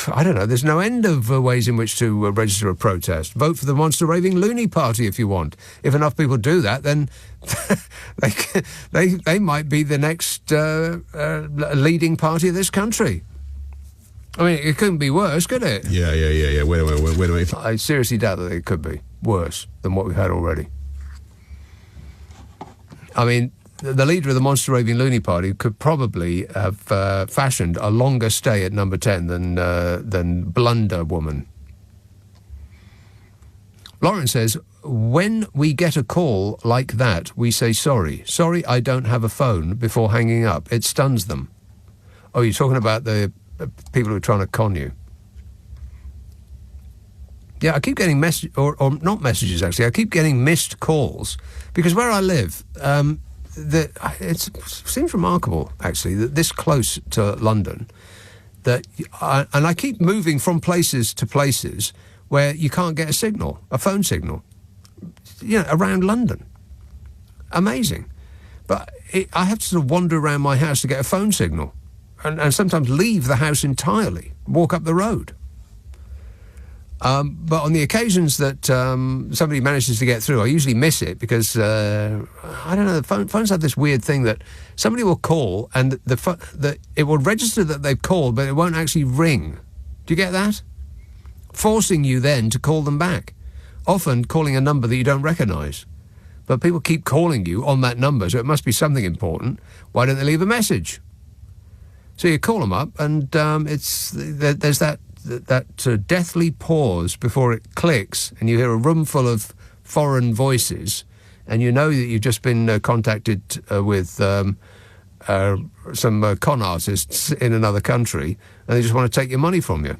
I don't know, there's no end of ways in which to register a protest. Vote for the Monster Raving Loony Party if you want. If enough people do that, then they might be the next leading party of this country. I mean, it couldn't be worse, could it? Yeah. Wait a minute. I seriously doubt that it could be worse than what we've had already. I mean, the leader of the Monster Raving Loony Party could probably have fashioned a longer stay at number 10 than Blunder Woman. Lauren says, when we get a call like that, we say sorry. Sorry, I don't have a phone before hanging up. It stuns them. Oh, you're talking about the people who are trying to con you. Yeah, I keep getting or not messages, actually. I keep getting missed calls because where I live, it seems remarkable, actually, that this close to London, and I keep moving from places to places where you can't get a phone signal, around London. Amazing. But I have to sort of wander around my house to get a phone signal and sometimes leave the house entirely, walk up the road. But on the occasions that somebody manages to get through, I usually miss it because, I don't know, the phones have this weird thing that somebody will call and it will register that they've called, but it won't actually ring. Do you get that? Forcing you then to call them back, often calling a number that you don't recognise. But people keep calling you on that number, so it must be something important. Why don't they leave a message? So you call them up and there's that deathly pause before it clicks and you hear a room full of foreign voices and you know that you've just been contacted with some con artists in another country and they just want to take your money from you.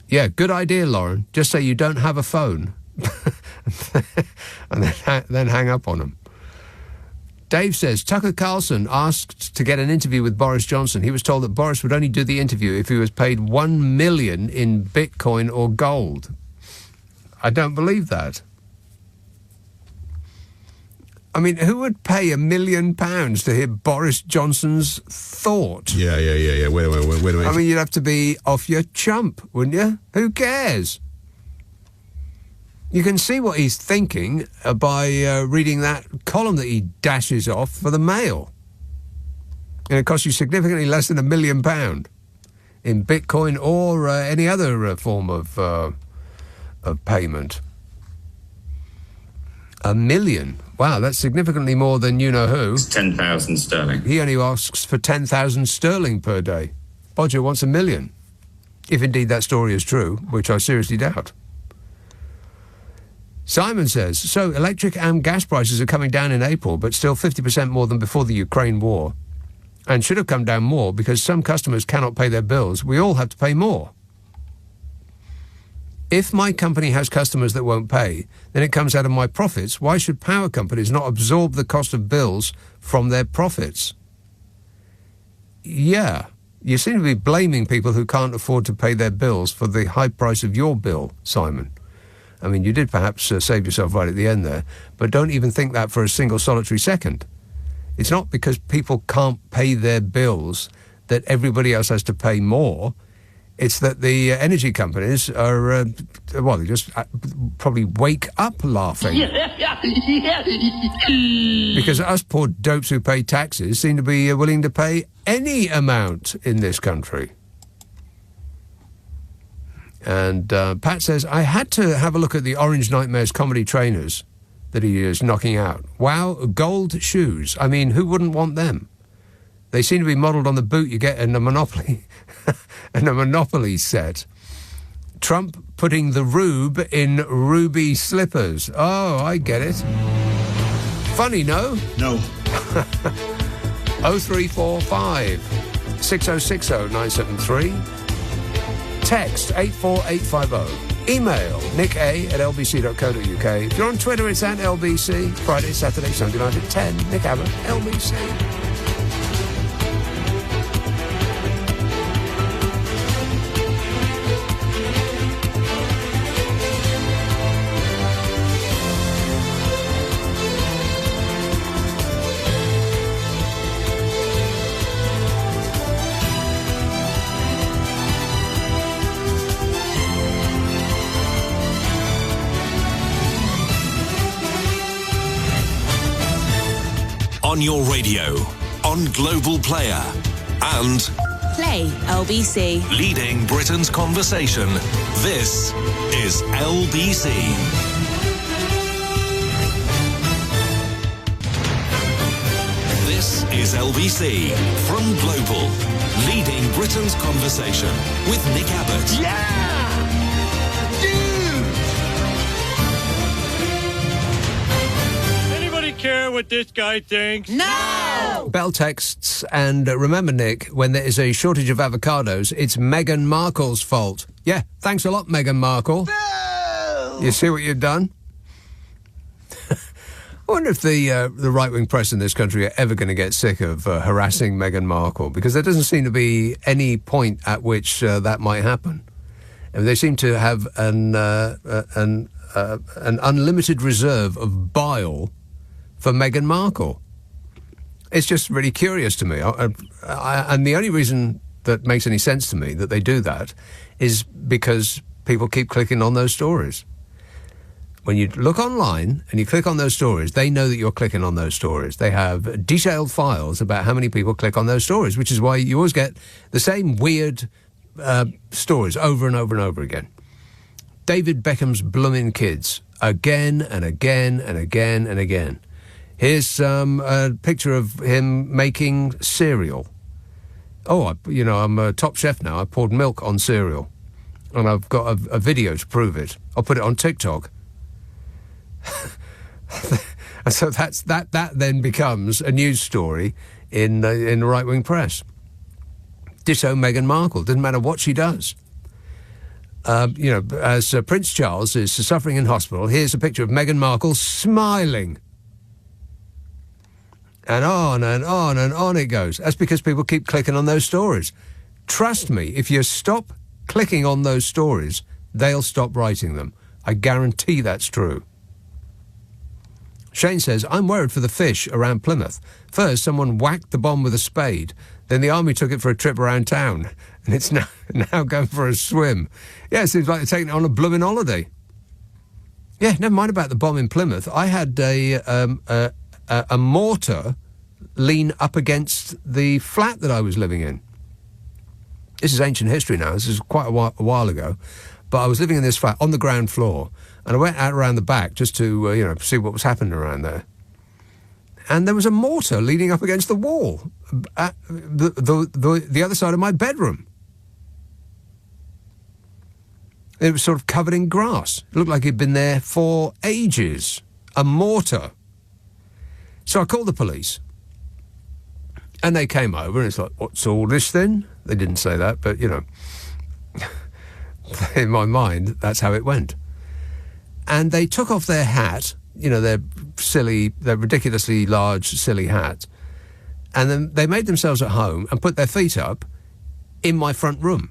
Yeah, good idea, Lauren. Just say you don't have a phone and then hang up on them. Dave says, Tucker Carlson asked to get an interview with Boris Johnson. He was told that Boris would only do the interview if he was paid $1 million in Bitcoin or gold. I don't believe that. I mean, who would pay $1 million to hear Boris Johnson's thought? Yeah. Wait a minute. I mean, you'd have to be off your chump, wouldn't you? Who cares? You can see what he's thinking by reading that column that he dashes off for the Mail. And it costs you significantly less than £1 million in Bitcoin or any other form of payment. $1 million. Wow, that's significantly more than you-know-who. It's 10,000 sterling. He only asks for 10,000 sterling per day. Bodger wants $1 million. If indeed that story is true, which I seriously doubt. Simon says, so electric and gas prices are coming down in April, but still 50% more than before the Ukraine war. And should have come down more because some customers cannot pay their bills. We all have to pay more. If my company has customers that won't pay, then it comes out of my profits. Why should power companies not absorb the cost of bills from their profits? Yeah, you seem to be blaming people who can't afford to pay their bills for the high price of your bill, Simon. I mean, you did perhaps save yourself right at the end there, but don't even think that for a single solitary second. It's not because people can't pay their bills that everybody else has to pay more. It's that the energy companies are, they just probably wake up laughing. Because us poor dopes who pay taxes seem to be willing to pay any amount in this country. And Pat says, I had to have a look at the Orange Nightmares comedy trainers that he is knocking out. Wow, gold shoes. I mean, who wouldn't want them? They seem to be modelled on the boot you get in a Monopoly, in a Monopoly set. Trump putting the rube in ruby slippers. Oh, I get it. Funny, no? No. 0345 6060 973. Text 84850. Email nicka@lbc.co.uk. If you're on Twitter, it's at LBC. Friday, Saturday, Sunday night at 10. Nick Abbot, LBC. On your radio, on Global Player, and Play LBC. Leading Britain's conversation. This is LBC. This is LBC from Global. Leading Britain's conversation with Nick Abbot. Yeah! Care what this guy thinks? No! Bell texts, and remember, Nick, when there is a shortage of avocados, it's Meghan Markle's fault. Yeah, thanks a lot, Meghan Markle. No! You see what you've done? I wonder if the right-wing press in this country are ever going to get sick of harassing Meghan Markle, because there doesn't seem to be any point at which that might happen. And they seem to have an unlimited reserve of bile for Meghan Markle. It's just really curious to me. And the only reason that makes any sense to me that they do that is because people keep clicking on those stories. When you look online and you click on those stories, they know that you're clicking on those stories. They have detailed files about how many people click on those stories, which is why you always get the same weird stories over and over and over again. David Beckham's bloomin' kids, again and again and again and again. Here's a picture of him making cereal. Oh, I'm a top chef now. I poured milk on cereal. And I've got a video to prove it. I'll put it on TikTok. And so that then becomes a news story in the right-wing press. Ditto Meghan Markle. Doesn't matter what she does. As Prince Charles is suffering in hospital, here's a picture of Meghan Markle smiling. And on and on and on it goes. That's because people keep clicking on those stories. Trust me, if you stop clicking on those stories, they'll stop writing them. I guarantee that's true. Shane says, I'm worried for the fish around Plymouth. First, someone whacked the bomb with a spade. Then the army took it for a trip around town. And it's now going for a swim. Yeah, it seems like they're taking it on a blooming holiday. Yeah, never mind about the bomb in Plymouth. I had a mortar lean up against the flat that I was living in. This is ancient history now. This is quite a while ago. But I was living in this flat on the ground floor, and I went out around the back just to, see what was happening around there. And there was a mortar leaning up against the wall at the other side of my bedroom. It was sort of covered in grass. It looked like it'd been there for ages. A mortar. So I called the police. And they came over, and it's like, what's all this then? They didn't say that, but, in my mind, that's how it went. And they took off their hat, their ridiculously large, silly hat, and then they made themselves at home and put their feet up in my front room,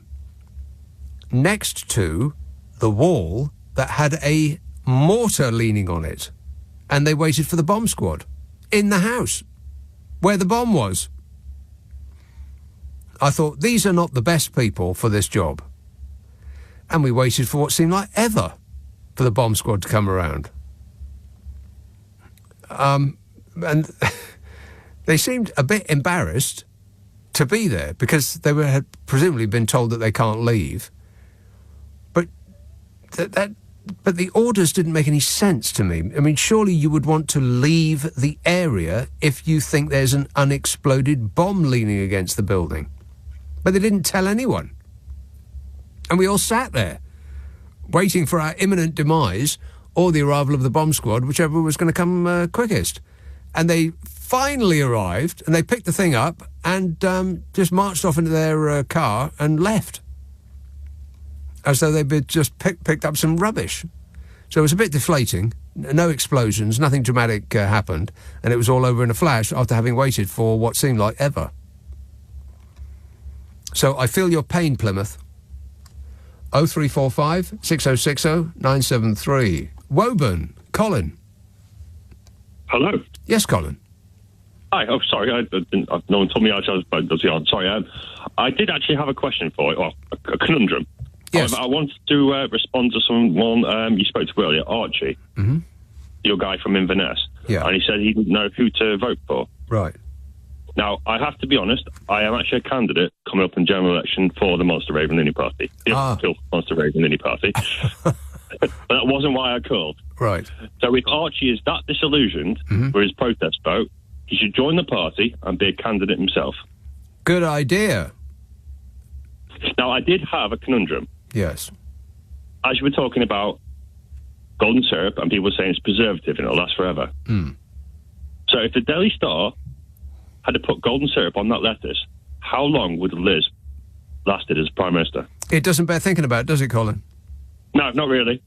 next to the wall that had a mortar leaning on it. And they waited for the bomb squad in the house where the bomb was. I thought, these are not the best people for this job. And we waited for what seemed like ever for the bomb squad to come around. And they seemed a bit embarrassed to be there because they had presumably been told that they can't leave. But but the orders didn't make any sense to me. I mean, surely you would want to leave the area if you think there's an unexploded bomb leaning against the building. But they didn't tell anyone. And we all sat there, waiting for our imminent demise or the arrival of the bomb squad, whichever was going to come quickest. And they finally arrived, and they picked the thing up and just marched off into their car and left. As though they'd just picked up some rubbish. So it was a bit deflating. No explosions, nothing dramatic happened, and it was all over in a flash after having waited for what seemed like ever. So I feel your pain, Plymouth. 0345 6060 973. Woburn, Colin. Hello. Yes, Colin. Hi. Oh, sorry. No one told me I was on. Sorry. I did actually have a question for you, or a conundrum. Yes. I wanted to respond to someone you spoke to earlier, Archie, your guy from Inverness. Yeah. And he said he didn't know who to vote for. Right. Now, I have to be honest, I am actually a candidate coming up in general election for the Monster Raven Linny Party. The Monster Raven Linny Party. But that wasn't why I called. Right. So if Archie is that disillusioned for his protest vote, he should join the party and be a candidate himself. Good idea. Now, I did have a conundrum. Yes. As you were talking about golden syrup and people were saying it's preservative and it'll last forever. So if the Daily Star had to put golden syrup on that lettuce, how long would Liz lasted as Prime Minister? It doesn't bear thinking about, does it, Colin? No, not really.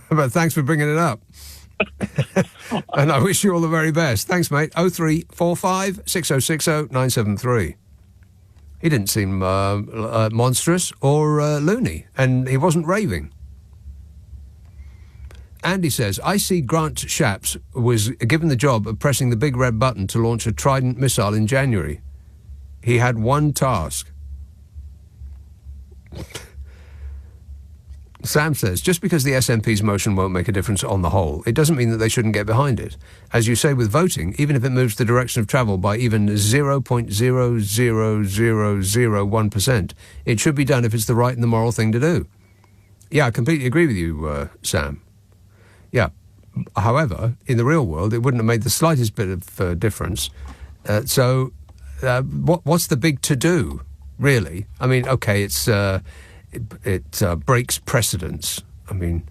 But thanks for bringing it up. And I wish you all the very best. Thanks, mate. 0345 6060 973. He didn't seem monstrous or loony, and he wasn't raving. Andy says, I see Grant Shapps was given the job of pressing the big red button to launch a Trident missile in January. He had one task. Sam says, just because the SNP's motion won't make a difference on the whole, it doesn't mean that they shouldn't get behind it. As you say with voting, even if it moves the direction of travel by even 0.00001%, it should be done if it's the right and the moral thing to do. Yeah, I completely agree with you, Sam. Yeah. However, in the real world, it wouldn't have made the slightest bit of difference. So what's the big to-do, really? I mean, OK, it breaks precedents. I mean,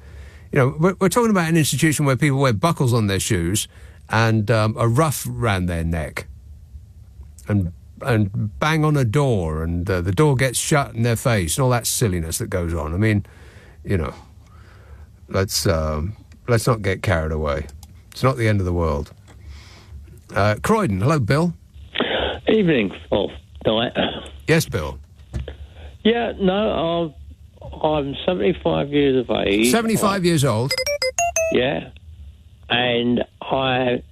we're talking about an institution where people wear buckles on their shoes and a ruff round their neck and bang on a door and the door gets shut in their face and all that silliness that goes on. I mean, let's not get carried away. It's not the end of the world. Croydon, hello, Bill. Evening. Oh, night. Yes, Bill. Yeah, no, I'm 75 years of age. 75 years old? Yeah. And I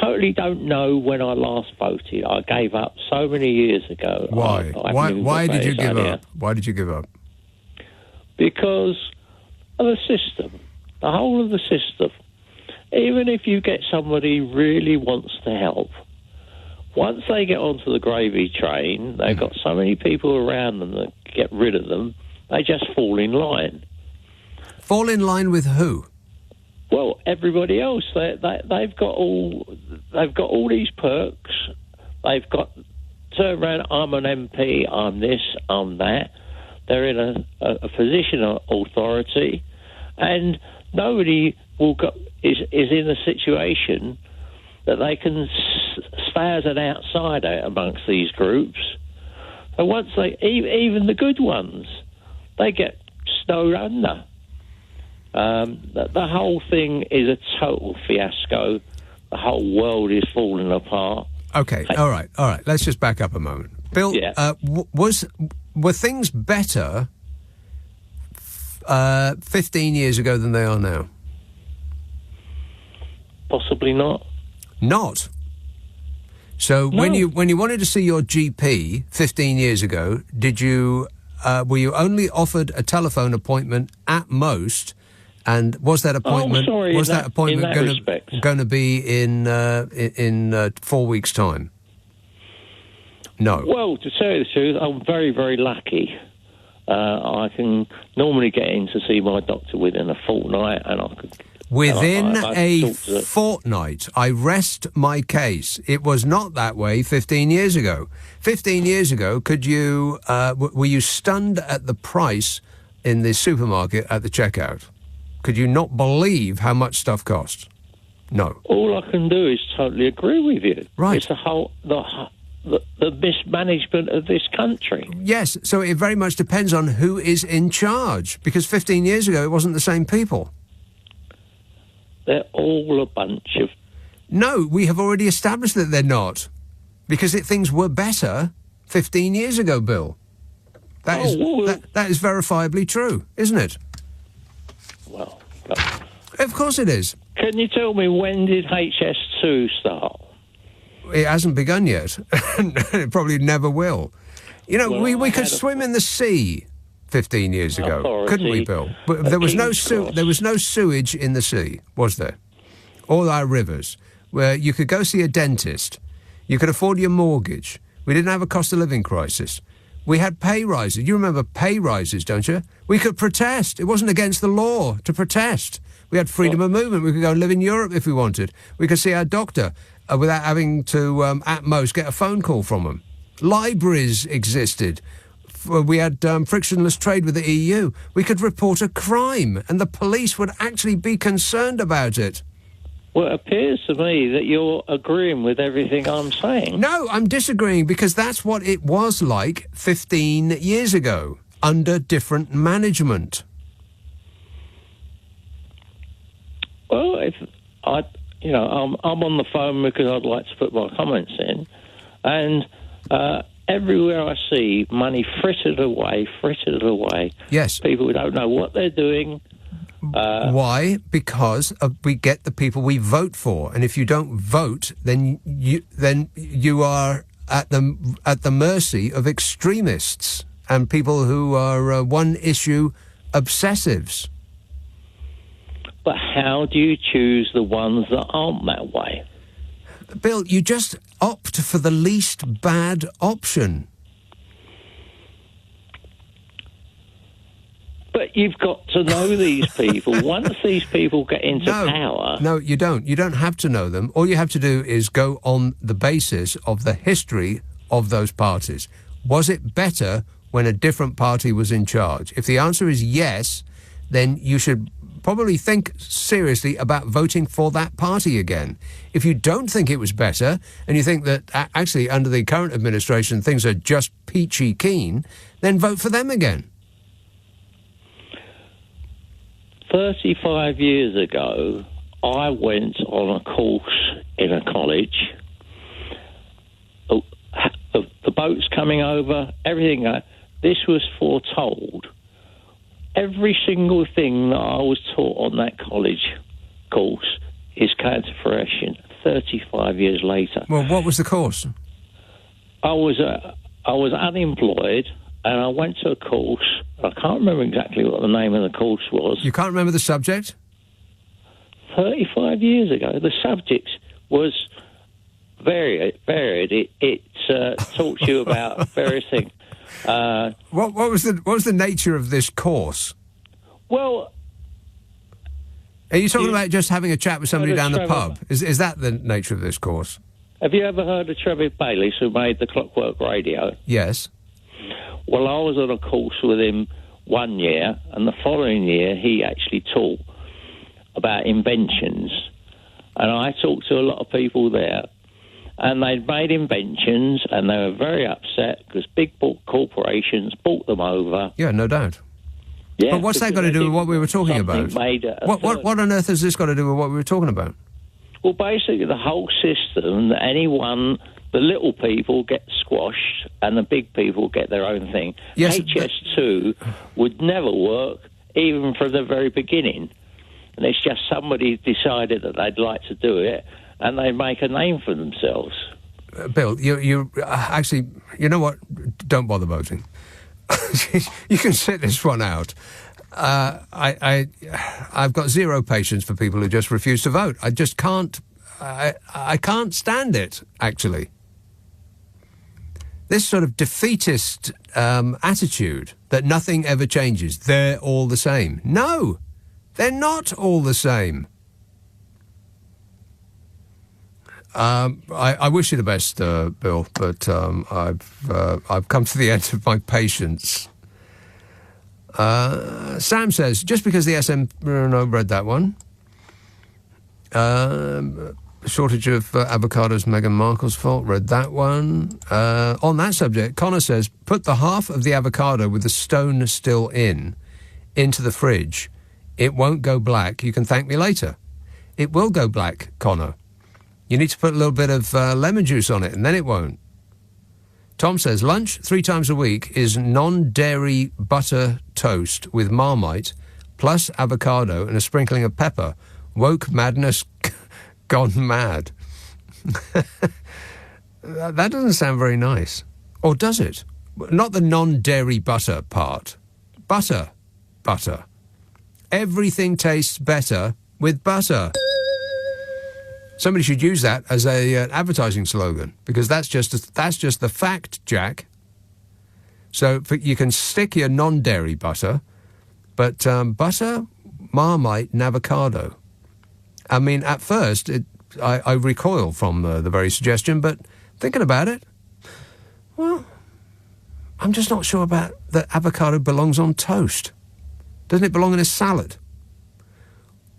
totally don't know when I last voted. I gave up so many years ago. Why? Why did you give up? Why did you give up? Because of the system. the whole of the system, even if you get somebody who really wants to help, once they get onto the gravy train, they've got so many people around them that get rid of them, they just fall in line. Fall in line with who? Well, everybody else. They've got all these perks. They've got turn around. I'm an MP. I'm this. I'm that. They're in a position of authority, and nobody is in a situation that they can stay as an outsider amongst these groups. And once even the good ones, they get snowed under. The whole thing is a total fiasco. The whole world is falling apart. Okay, all right. Let's just back up a moment. Bill, were things better 15 years ago than they are now? Possibly not. Not? So No. when you wanted to see your GP 15 years ago, were you only offered a telephone appointment at most? And was that appointment going to be in 4 weeks' time? No. Well, to tell you the truth, I'm very, very lucky. I can normally get in to see my doctor within a fortnight, and I could. Within a fortnight, I rest my case. It was not that way 15 years ago. 15 years ago, were you stunned at the price in the supermarket at the checkout? Could you not believe how much stuff costs? No. All I can do is totally agree with you. Right. It's the mismanagement of this country. Yes, so it very much depends on who is in charge, because 15 years ago it wasn't the same people. They're all a bunch of... No, we have already established that they're not, because things were better 15 years ago, Bill. That is verifiably true, isn't it? Well, of course it is. Can you tell me, when did HS2 start? It hasn't begun yet. It probably never will. You know, Well, we could swim in the sea 15 years ago, couldn't we, Bill? But there was no sewage in the sea, was there? All our rivers, where you could go see a dentist, you could afford your mortgage. We didn't have a cost of living crisis. We had pay rises. You remember pay rises, don't you? We could protest. It wasn't against the law to protest. We had freedom of movement. We could go and live in Europe if we wanted. We could see our doctor without having to, at most, get a phone call from them. Libraries existed. We had frictionless trade with the EU. We could report a crime, and the police would actually be concerned about it. Well, it appears to me that you're agreeing with everything I'm saying. No, I'm disagreeing, because that's what it was like 15 years ago, under different management. Well, I'm on the phone because I'd like to put my comments in, and everywhere I see money frittered away. Yes. People who don't know what they're doing. Why? Because we get the people we vote for, and if you don't vote, then you are at the mercy of extremists and people who are one-issue obsessives. But how do you choose the ones that aren't that way? Bill, you just opt for the least bad option. But you've got to know these people. Once these people get into power... No, you don't. You don't have to know them. All you have to do is go on the basis of the history of those parties. Was it better when a different party was in charge? If the answer is yes, then you should probably think seriously about voting for that party again. If you don't think it was better, and you think that actually under the current administration things are just peachy keen, then vote for them again. 35 years ago, I went on a course in a college. The boat's coming over, everything. This was foretold. Every single thing that I was taught on that college course is come to fruition 35 years later. Well, what was the course? I was unemployed, and I went to a course. I can't remember exactly what the name of the course was. You can't remember the subject? 35 years ago. The subject was varied. It talks to you about various things. What was the nature of this course? Well, are you talking about just having a chat with somebody down the pub? Is that the nature of this course? Have you ever heard of Trevor Bayliss, who made the Clockwork Radio? Yes. Well, I was on a course with him 1 year, and the following year he actually taught about inventions. And I talked to a lot of people there, and they'd made inventions, and they were very upset because big corporations bought them over. Yeah, no doubt. Yeah, but what's that got to do with what we were talking about? What on earth has this got to do with what we were talking about? Well, basically, the whole system, the little people get squashed and the big people get their own thing. Yes, HS2 would never work, even from the very beginning. And it's just somebody decided that they'd like to do it, and they make a name for themselves. Bill, you actually, you know what? Don't bother voting. You can sit this one out. I've got zero patience for people who just refuse to vote. I just can't. I can't stand it, actually. This sort of defeatist attitude that nothing ever changes. They're all the same. No, they're not all the same. I wish you the best, Bill, but I've come to the end of my patience. Sam says, just because the SM... No, read that one. Shortage of avocados, Meghan Markle's fault. Read that one. On that subject, Connor says, put the half of the avocado with the stone still into the fridge. It won't go black. You can thank me later. It will go black, Connor. You need to put a little bit of lemon juice on it, and then it won't. Tom says, lunch 3 times a week is non-dairy butter toast with Marmite, plus avocado and a sprinkling of pepper. Woke madness gone mad. That doesn't sound very nice. Or does it? Not the non-dairy butter part. Butter. Everything tastes better with butter. Somebody should use that as an advertising slogan, because that's just the fact, Jack. So you can stick your non-dairy butter, but butter, Marmite, and avocado. I mean, at first, I recoil from the very suggestion, but thinking about it, well, I'm just not sure about that avocado belongs on toast. Doesn't it belong in a salad?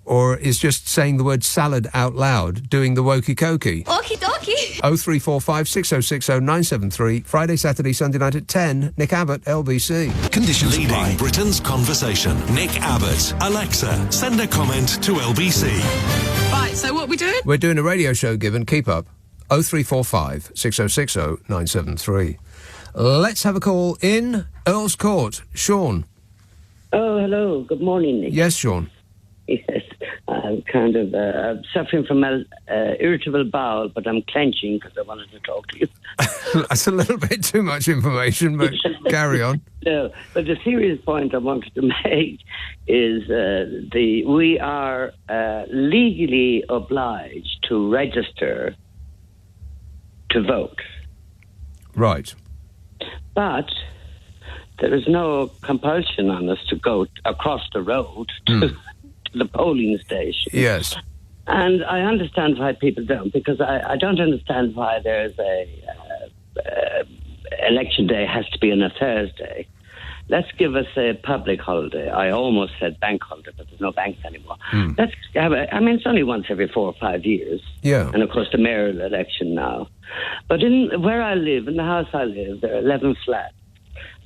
Or is just saying the word salad out loud doing the wokey-cokey? Okie dokie. 0345 6060 973, Friday, Saturday, Sunday night at 10. Nick Abbott, LBC. Conditions leading Britain's conversation. Nick Abbott. Alexa, send a comment to LBC. Right, so what are we doing? We're doing a radio show, Given. Keep up. 0345 6060 973. Let's have a call in Earl's Court. Sean. Oh, hello. Good morning, Nick. Yes, Sean. Yes, I'm kind of suffering from irritable bowel, but I'm clenching because I wanted to talk to you. That's a little bit too much information, but carry on. No, but the serious point I wanted to make is we are legally obliged to register to vote. Right. But there is no compulsion on us to go across the road to the polling station. Yes. And I understand why people don't, because I don't understand why there's election day has to be on a Thursday. Let's give us a public holiday. I almost said bank holiday, but there's no banks anymore. Let's have it's only once every 4 or 5 years. Yeah. And, of course, the mayoral election now. But where I live, in the house I live, there are 11 flats.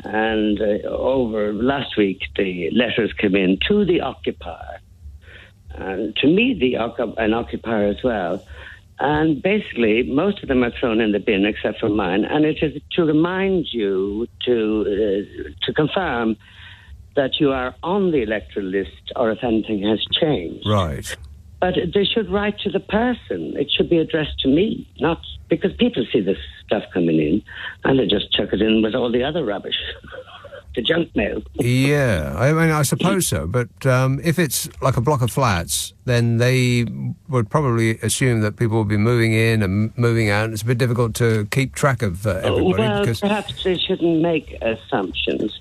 And over last week, the letters came in to the occupier. And to me, an occupier as well. And basically, most of them are thrown in the bin except for mine. And it is to remind you to confirm that you are on the electoral list or if anything has changed. Right. But they should write to the person. It should be addressed to me, not because people see this stuff coming in and they just chuck it in with all the other rubbish. the junk mail. Yeah, I mean, I suppose so. But if it's like a block of flats, then they would probably assume that people will be moving in and moving out. It's a bit difficult to keep track of everybody. Well, because perhaps they shouldn't make assumptions.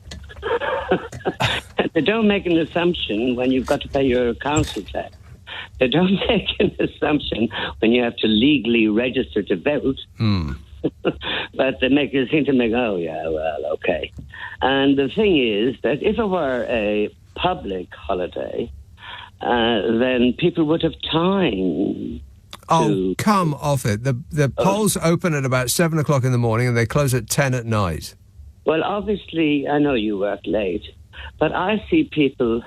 They don't make an assumption when you've got to pay your council tax. They don't make an assumption when you have to legally register to vote. But they seem to make, oh, yeah, well, okay. And the thing is that if it were a public holiday, then people would have time. Oh, come off it. The polls open at about 7 o'clock in the morning and they close at 10 at night. Well, obviously, I know you work late, but I see people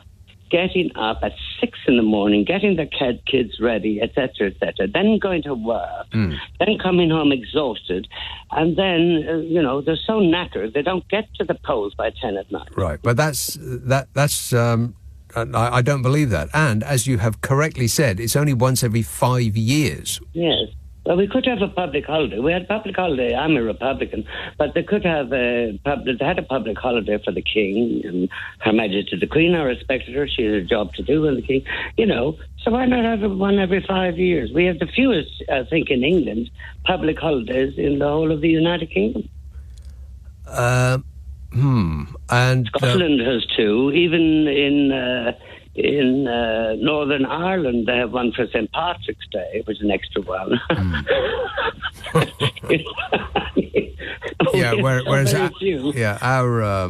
getting up at 6 in the morning, getting their kids ready, etc., then going to work, then coming home exhausted, and then, they're so knackered, they don't get to the polls by 10 at night. Right, but that's I don't believe that. And, as you have correctly said, it's only once every 5 years. Yes. Well, we could have a public holiday. We had a public holiday. I'm a Republican, but they could have they had a public holiday for the King and Her Majesty the Queen. I respected her. She had a job to do with the King, So why not have one every 5 years? We have the fewest, I think, in England, public holidays in the whole of the United Kingdom. And Scotland has two. Even in Northern Ireland, they have one for St. Patrick's Day, which is an extra one. Yeah, whereas our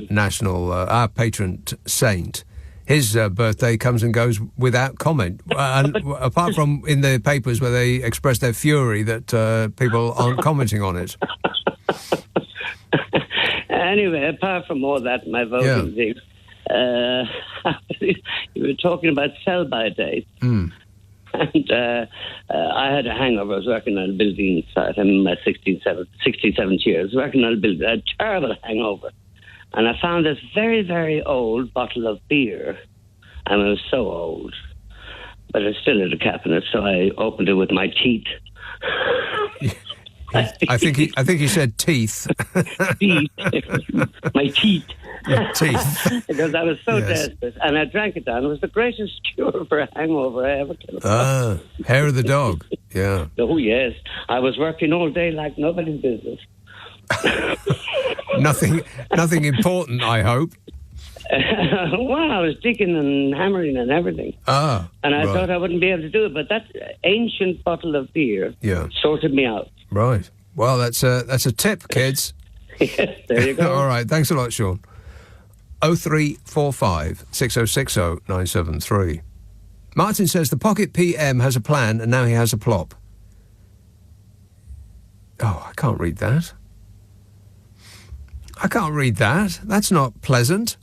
national, our patron saint, his birthday comes and goes without comment. And apart from in the papers where they express their fury that people aren't commenting on it. Anyway, apart from all that, my voting views. You were talking about sell-by dates. And I had a hangover. I was working on a building site. I'm in my 67th year. I was working on a building, a terrible hangover. And I found this very, very old bottle of beer. And it was so old. But it still had a cabinet, so I opened it with my teeth. I think he said teeth. Teeth. My teeth. Teeth. Because I was so desperate. And I drank it down. It was the greatest cure for a hangover I ever came across. Hair of the dog. Yeah. Oh, yes. I was working all day like nobody's business. Nothing important, I hope. Well, I was digging and hammering and everything. And I thought I wouldn't be able to do it, but that ancient bottle of beer sorted me out. Right. Well, that's a tip, kids. Yes, there you go. All right. Thanks a lot, Sean. 0345 6060 973. Martin says the Pocket PM has a plan and now he has a plop. Oh, I can't read that. That's not pleasant.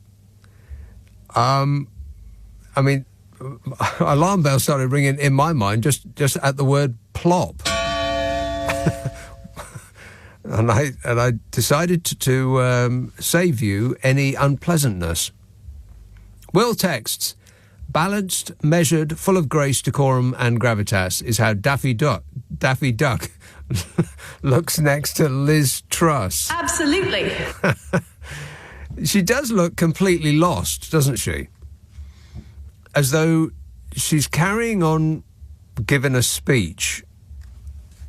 I mean, alarm bells started ringing in my mind just at the word plop. And I decided to save you any unpleasantness. Will texts, balanced, measured, full of grace, decorum and gravitas is how Daffy Duck looks next to Liz Truss. Absolutely. She does look completely lost, doesn't she? As though she's carrying on giving a speech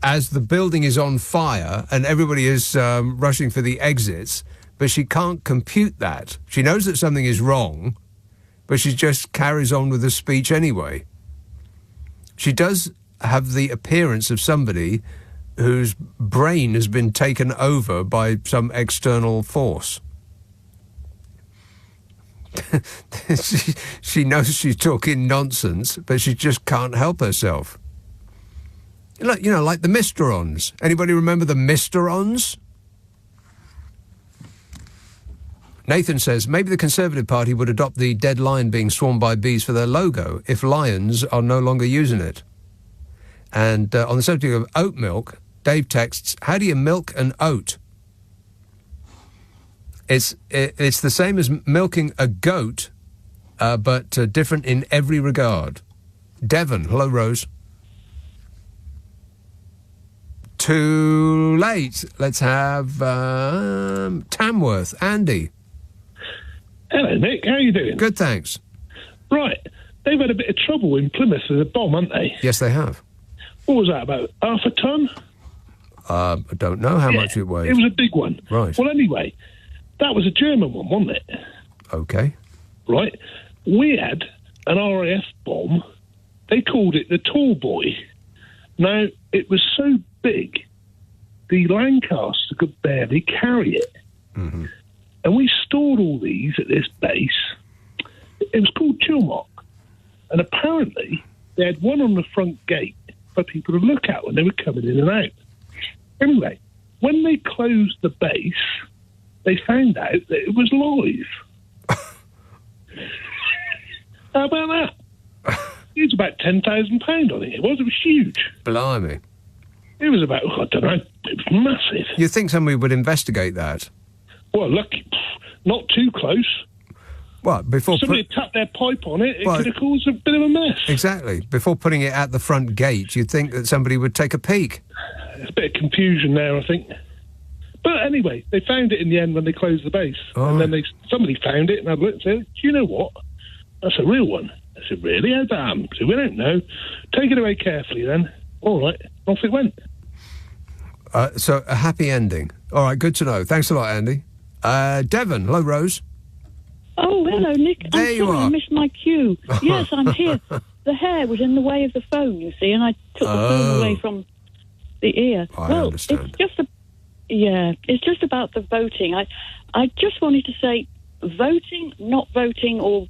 as the building is on fire and everybody is rushing for the exits, but she can't compute that. She knows that something is wrong, but she just carries on with the speech anyway. She does have the appearance of somebody whose brain has been taken over by some external force. She knows she's talking nonsense, but she just can't help herself. Like the Misterons. Anybody remember the Misterons? Nathan says, maybe the Conservative Party would adopt the dead lion being swarmed by bees for their logo if lions are no longer using it. And on the subject of oat milk, Dave texts, how do you milk an oat? It's the same as milking a goat, but different in every regard. Devon, hello, Rose. Too late. Let's have Tamworth. Andy. Hello, Nick. How are you doing? Good, thanks. Right. They've had a bit of trouble in Plymouth with a bomb, haven't they? Yes, they have. What was that, about half a ton? I don't know how much it weighed. It was a big one. Right. Well, anyway, that was a German one, wasn't it? Okay. Right. We had an RAF bomb. They called it the Tall Boy. Now, it was so big, the Lancaster could barely carry it. Mm-hmm. And we stored all these at this base. It was called Chilmark. And apparently, they had one on the front gate for people to look at when they were coming in and out. Anyway, when they closed the base, they found out that it was live. How about that? It was about £10,000, I think it was. It was huge. Blimey. It was about, I don't know, it was massive. You think somebody would investigate that? Well, look, not too close. Well, before somebody tapped their pipe on it, it could have caused a bit of a mess. Exactly. Before putting it at the front gate, you'd think that somebody would take a peek. There's a bit of confusion there, I think. But anyway, they found it in the end when they closed the base. And then somebody found it and had looked and said, do you know what? That's a real one. I said, really? How'd that happen? I said, we don't know. Take it away carefully then. All right. Off it went. So a happy ending. All right, good to know. Thanks a lot, Andy. Devon. Hello, Rose. Oh, hello, Nick. There I'm you sorry, are. I missed my cue. Yes, I'm here. The hair was in the way of the phone, you see, and I took the phone away from the ear. I understand. It's just about the voting. I just wanted to say, voting, not voting, or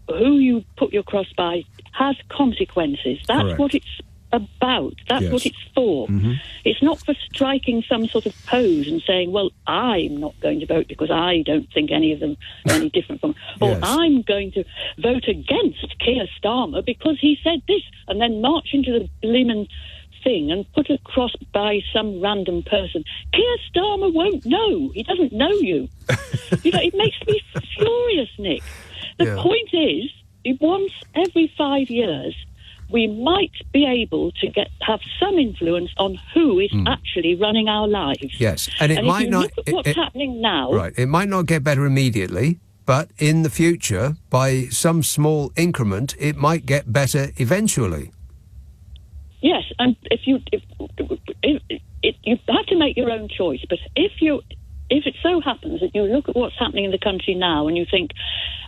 who you put your cross by has consequences. That's Correct. what it's about. That's what it's for. Mm-hmm. It's not for striking some sort of pose and saying, well, I'm not going to vote because I don't think any of them are any different from, or I'm going to vote against Keir Starmer because he said this, and then march into the blimmin' thing and put a cross by some random person. Keir Starmer won't know. He doesn't know you. It makes me furious, Nick. The point is, once every 5 years, we might be able to have some influence on who is actually running our lives. Yes, and it might not. Look at what's happening now. Right, it might not get better immediately, but in the future, by some small increment, it might get better eventually. Yes, and if you have to make your own choice. But if it so happens that you look at what's happening in the country now and you think,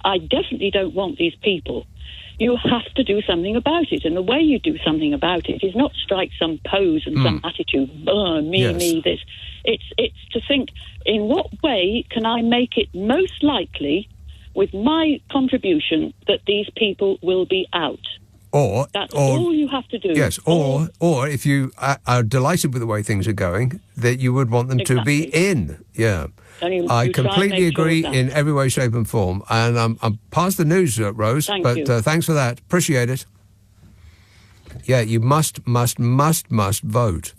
I definitely don't want these people, you have to do something about it. And the way you do something about it is not strike some pose and some attitude, me, this. It's to think, in what way can I make it most likely, with my contribution, that these people will be out? That's all you have to do. Yes, or if you are delighted with the way things are going, that you would want them to be in. Yeah. I completely agree in every way, shape and form. And I'm past the news, Rose, but thanks for that. Appreciate it. Yeah, you must vote.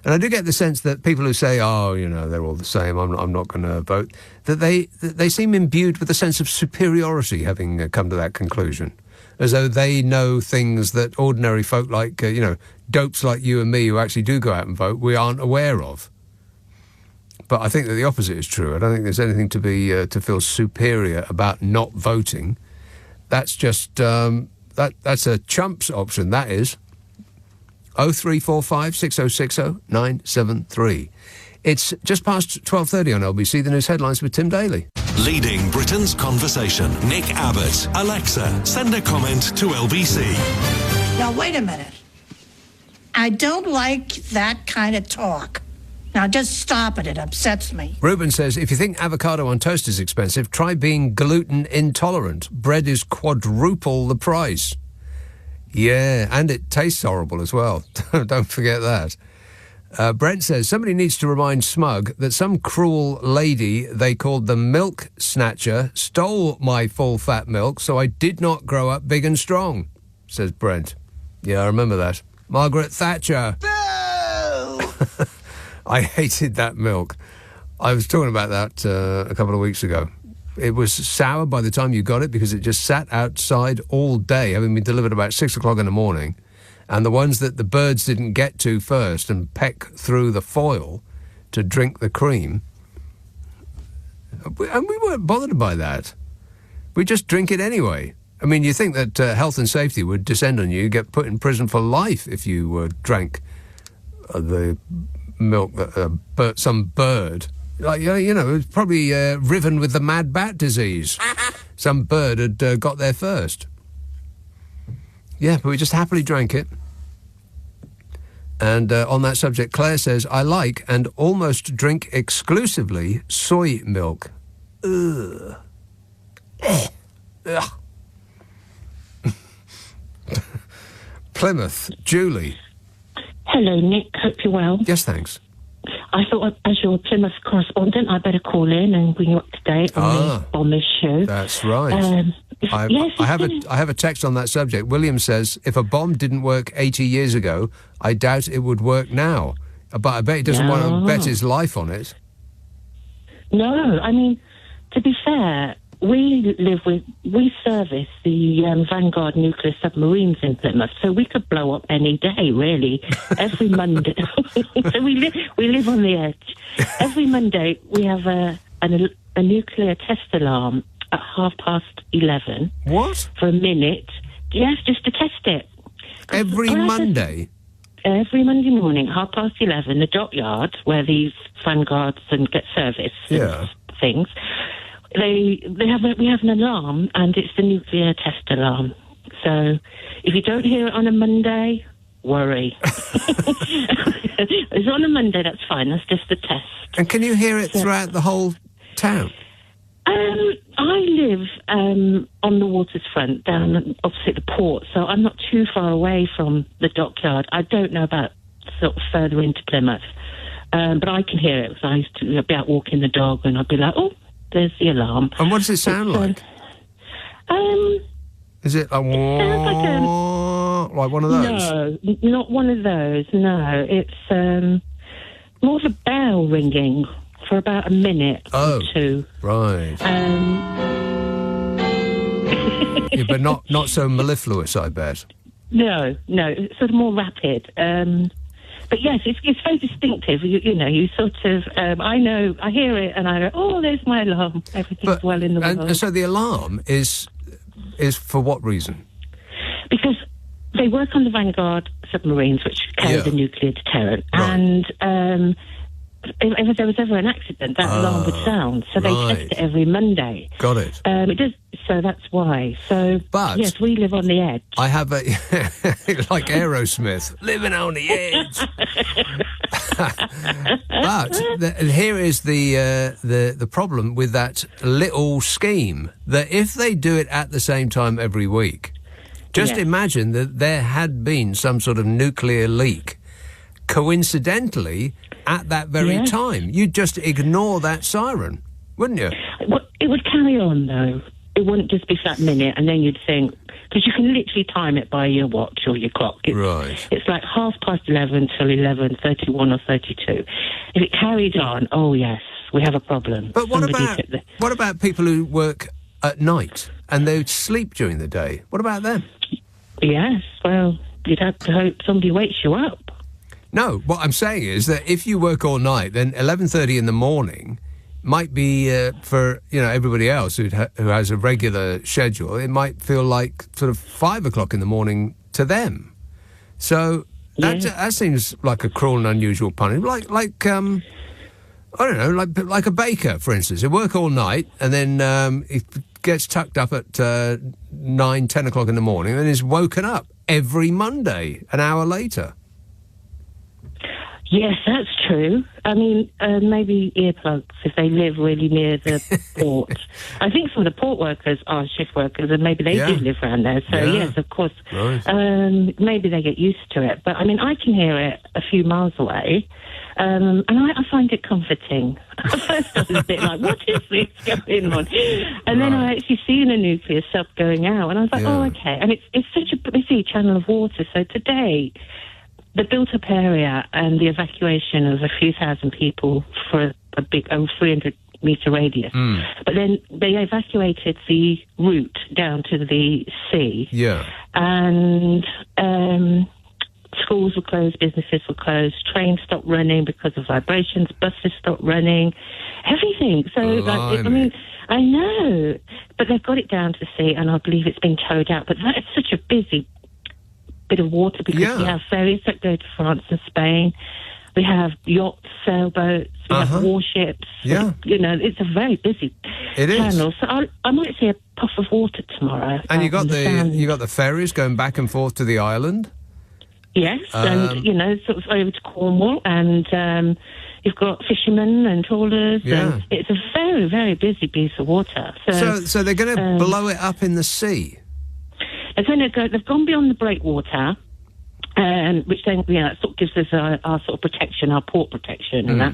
And I do get the sense that people who say, they're all the same, I'm not going to vote, that they seem imbued with a sense of superiority, having come to that conclusion, as though they know things that ordinary folk like, dopes like you and me who actually do go out and vote, we aren't aware of. But I think that the opposite is true. I don't think there's anything to be to feel superior about not voting. That's just that's a chump's option. That is 0345 6060 973. It's just past 12:30 on LBC. The news headlines with Tim Daly. Leading Britain's conversation. Nick Abbott. Alexa, send a comment to LBC. Now wait a minute. I don't like that kind of talk. Now, just stop it. It upsets me. Ruben says, if you think avocado on toast is expensive, try being gluten intolerant. Bread is quadruple the price. Yeah, and it tastes horrible as well. Don't forget that. Brent says, somebody needs to remind Smug that some cruel lady they called the milk snatcher stole my full-fat milk, so I did not grow up big and strong, says Brent. Yeah, I remember that. Margaret Thatcher. I hated that milk. I was talking about that a couple of weeks ago. It was sour by the time you got it because it just sat outside all day, having been delivered about 6 o'clock in the morning. And the ones that the birds didn't get to first and peck through the foil to drink the cream. And we weren't bothered by that. We just drink it anyway. I mean, you think that health and safety would descend on you, you'd get put in prison for life if you drank the milk that some bird, like, you know, it was probably riven with the mad bat disease. Some bird had got there first. Yeah, but we just happily drank it. And on that subject, Claire says, I like and almost drink exclusively soy milk. Ugh. Ugh. Plymouth, Julie. Hello, Nick. Hope you're well. Yes, thanks. I thought, as your Plymouth correspondent, I'd better call in and bring you up to date on this show. That's right. I have a text on that subject. William says, if a bomb didn't work 80 years ago, I doubt it would work now. But I bet he doesn't want to bet his life on it. No, I mean, to be fair, we service the Vanguard nuclear submarines in Plymouth, so we could blow up any day, really. Every Monday, so we live on the edge. Every Monday we have a nuclear test alarm at 11:30. What? For a minute? Yes, just to test it. Every Monday. Every Monday morning, 11:30, the dockyard where these Vanguards and get service and things. We have an alarm, and it's the nuclear test alarm. So if you don't hear it on a Monday, worry. If it's on a Monday, that's fine. That's just the test. And can you hear it throughout the whole town? I live on the waters front, down opposite the port, so I'm not too far away from the dockyard. I don't know about sort of further into Plymouth, but I can hear it. So I used to be out walking the dog, and I'd be like, oh, there's the alarm. And what does it sound like? Is it like one of those? No, not one of those. No, it's more of a bell ringing for about a minute or two. Right. Yeah, but not so mellifluous, I bet. No, it's sort of more rapid. But yes, it's very distinctive. You know, you sort of, I hear it and I go, oh, there's my alarm. Everything's well in the world. And so the alarm is for what reason? Because they work on the Vanguard submarines, which carry the nuclear deterrent. Right. And if there was ever an accident, that alarm would sound. So they test it every Monday. Got it. It does. So that's why. So, but yes, we live on the edge. I have like Aerosmith, living on the edge. But here is the problem with that little scheme, that if they do it at the same time every week, just imagine that there had been some sort of nuclear leak, coincidentally, at that very time. You'd just ignore that siren, wouldn't you? Well, it would carry on, though. It wouldn't just be for that minute, and then you'd think, because you can literally time it by your watch or your clock. It's like 11:30 till 11:31 or 32. If it carried on, oh yes, we have a problem. But what about people who work at night and they sleep during the day? What about them? Yes, well, you'd have to hope somebody wakes you up. No, what I'm saying is that if you work all night, then 11:30 in the morning might be for everybody else who has a regular schedule. It might feel like sort of 5 o'clock in the morning to them. So that seems like a cruel and unusual punishment. Like I don't know, like a baker, for instance. They work all night and then he gets tucked up at 9, 10 o'clock in the morning, and then is woken up every Monday an hour later. Yes, that's true. I mean, maybe earplugs if they live really near the port. I think some of the port workers are shift workers, and maybe they do live around there. So, yes, of course, maybe they get used to it. But, I mean, I can hear it a few miles away, and I find it comforting. At first I was a bit like, what is this going on? And then I actually seen a nuclear sub going out, and I was like, oh, okay. And it's such a busy channel of water. So today, the built-up area and the evacuation of a few thousand people for a big 300-metre radius. But then they evacuated the route down to the sea. Yeah. And schools were closed, businesses were closed, trains stopped running because of vibrations, buses stopped running, everything. So, I mean, I know, but they've got it down to the sea, and I believe it's been towed out. But that's such a busy bit of water because we have ferries that go to France and Spain. We have yachts, sailboats, we have warships. Yeah. You know, it's a very busy channel. So I might see a puff of water tomorrow. And you got the ferries going back and forth to the island. Yes, and, you know, sort of over to Cornwall, and you've got fishermen and trawlers. Yeah. And it's a very, very busy piece of water. So they're going to blow it up in the sea? They've gone beyond the breakwater, which then, that sort of gives us our sort of protection, our port protection and that.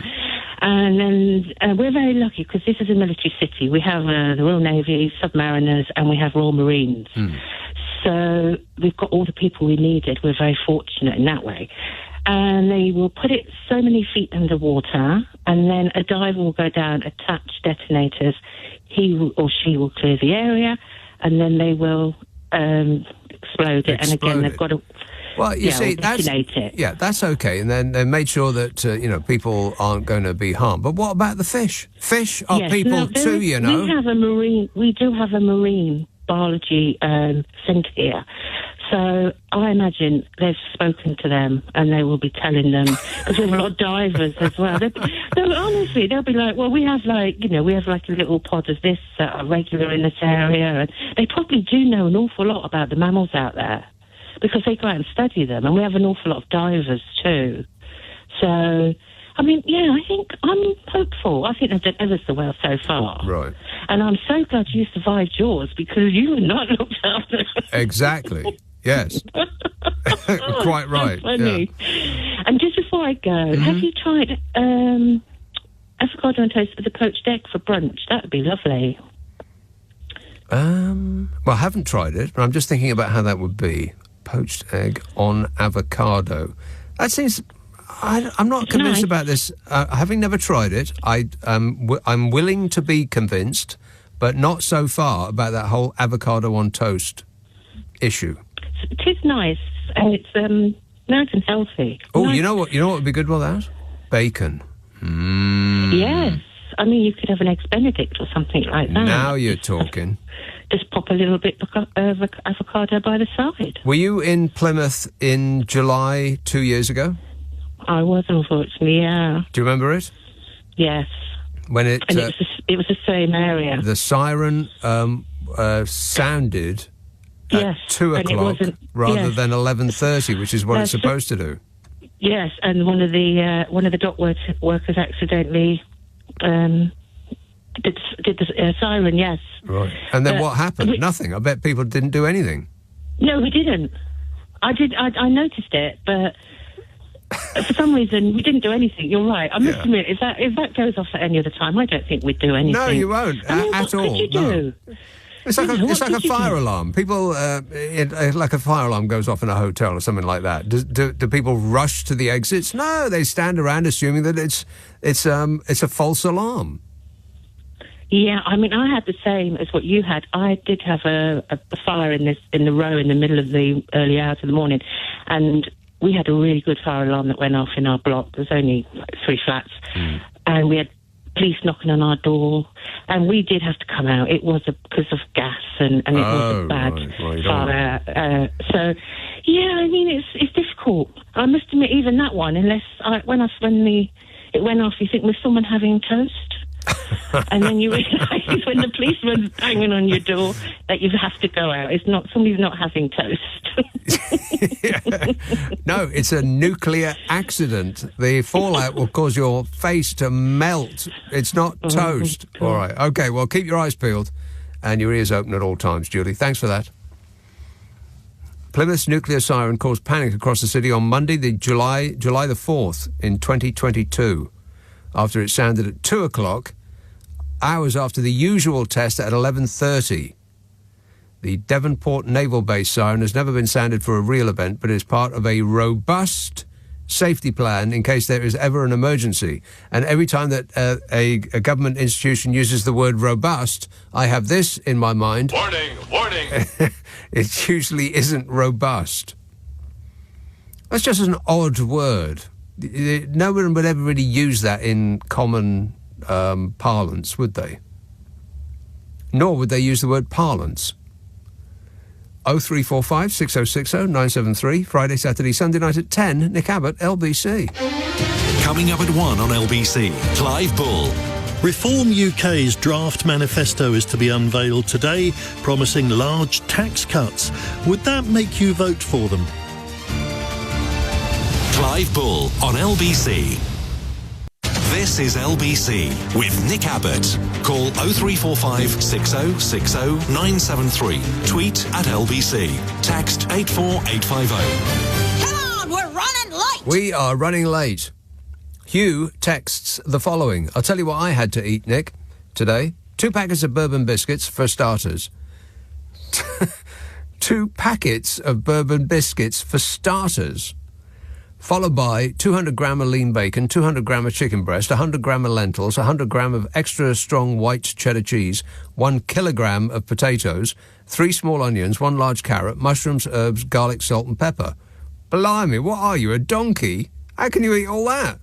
And then we're very lucky because this is a military city. We have the Royal Navy, submariners, and we have Royal Marines. So we've got all the people we needed. We're very fortunate in that way. And they will put it so many feet underwater, and then a diver will go down, attach detonators. He or she will clear the area, and then they will explode it. And again, they've got to... Well, you see, that's okay. And then they made sure that, people aren't going to be harmed. But what about the fish? Fish are people too, you know. We do have a marine biology centre here. So I imagine they've spoken to them and they will be telling them, because we have a lot of divers as well. Honestly, they'll be like, well, we have like a little pod of this that are regular in this area. And they probably do know an awful lot about the mammals out there, because they go out and study them, and we have an awful lot of divers too. So, I mean, I think I'm hopeful. I think they've done ever so well so far. Right. And I'm so glad you survived yours, because you were not looked after. Exactly. Yes. Quite right. So funny. Yeah. And just before I go, have you tried avocado on toast with a poached egg for brunch? That would be lovely. Well, I haven't tried it, but I'm just thinking about how that would be. Poached egg on avocado. That seems... I'm not convinced about this. Having never tried it, I'm willing to be convinced, but not so far about that whole avocado on toast issue. It is nice, and it's nice and healthy. Oh, nice. You know what would be good with that? Bacon. Yes. I mean, you could have an Eggs Benedict or something like that. Now you're talking. Just pop a little bit of avocado by the side. Were you in Plymouth in July 2 years ago? I was, unfortunately, yeah. Do you remember it? Yes. When it was the same area. The siren sounded at 2 o'clock rather than 11:30, which is what it's supposed to do. Yes, and one of the dock workers accidentally did the siren. Yes. Right. And then what happened? Nothing. I bet people didn't do anything. No, we didn't. I noticed it, but for some reason we didn't do anything. You're right. I must admit, if that goes off at any other time, I don't think we'd do anything. No, you won't at all. What could you do? No. It's like a fire alarm. People, like a fire alarm goes off in a hotel or something like that. Do people rush to the exits? No, they stand around assuming that it's a false alarm. Yeah, I mean, I had the same as what you had. I did have a fire in the row in the middle of the early hours of the morning, and we had a really good fire alarm that went off in our block. There's only 3 flats, and we had police knocking on our door, and we did have to come out. It was because of gas, and it was a bad fire. So, yeah, I mean, it's difficult. I must admit, even that one, when it went off, you think, was someone having toast? And then you realise when the policeman's banging on your door that you have to go out. Somebody's not having toast. No, it's a nuclear accident. The fallout will cause your face to melt. It's not toast. All right. Okay, well, keep your eyes peeled and your ears open at all times, Julie. Thanks for that. Plymouth's nuclear siren caused panic across the city on Monday, July the 4th in 2022, after it sounded at 2 o'clock, hours after the usual test at 11:30. The Devonport Naval Base siren has never been sounded for a real event, but is part of a robust safety plan in case there is ever an emergency. And every time that a government institution uses the word robust, I have this in my mind. Warning, warning. It usually isn't robust. That's just an odd word. No one would ever really use that in common parlance, would they? nor would they use the word parlance. 0345 6060 973, Friday, Saturday, Sunday night at 10, Nick Abbot, LBC. Coming up at 1 on LBC, Clive Bull. Reform UK's draft manifesto is to be unveiled today, promising large tax cuts. Would that make you vote for them? Clive Bull on LBC. This is LBC with Nick Abbott. Call 0345 6060 973. Tweet at LBC. Text 84850. Come on, we're running late. We are running late. Hugh texts the following. I'll tell you what I had to eat, Nick, today. 2 packets of bourbon biscuits for starters. 2 packets of bourbon biscuits for starters. Followed by 200 gram of lean bacon, 200 gram of chicken breast, 100 gram of lentils, 100 gram of extra strong white cheddar cheese, 1 kilogram of potatoes, 3 small onions, 1 large carrot, mushrooms, herbs, garlic, salt and pepper. Blimey, what are you, a donkey? How can you eat all that?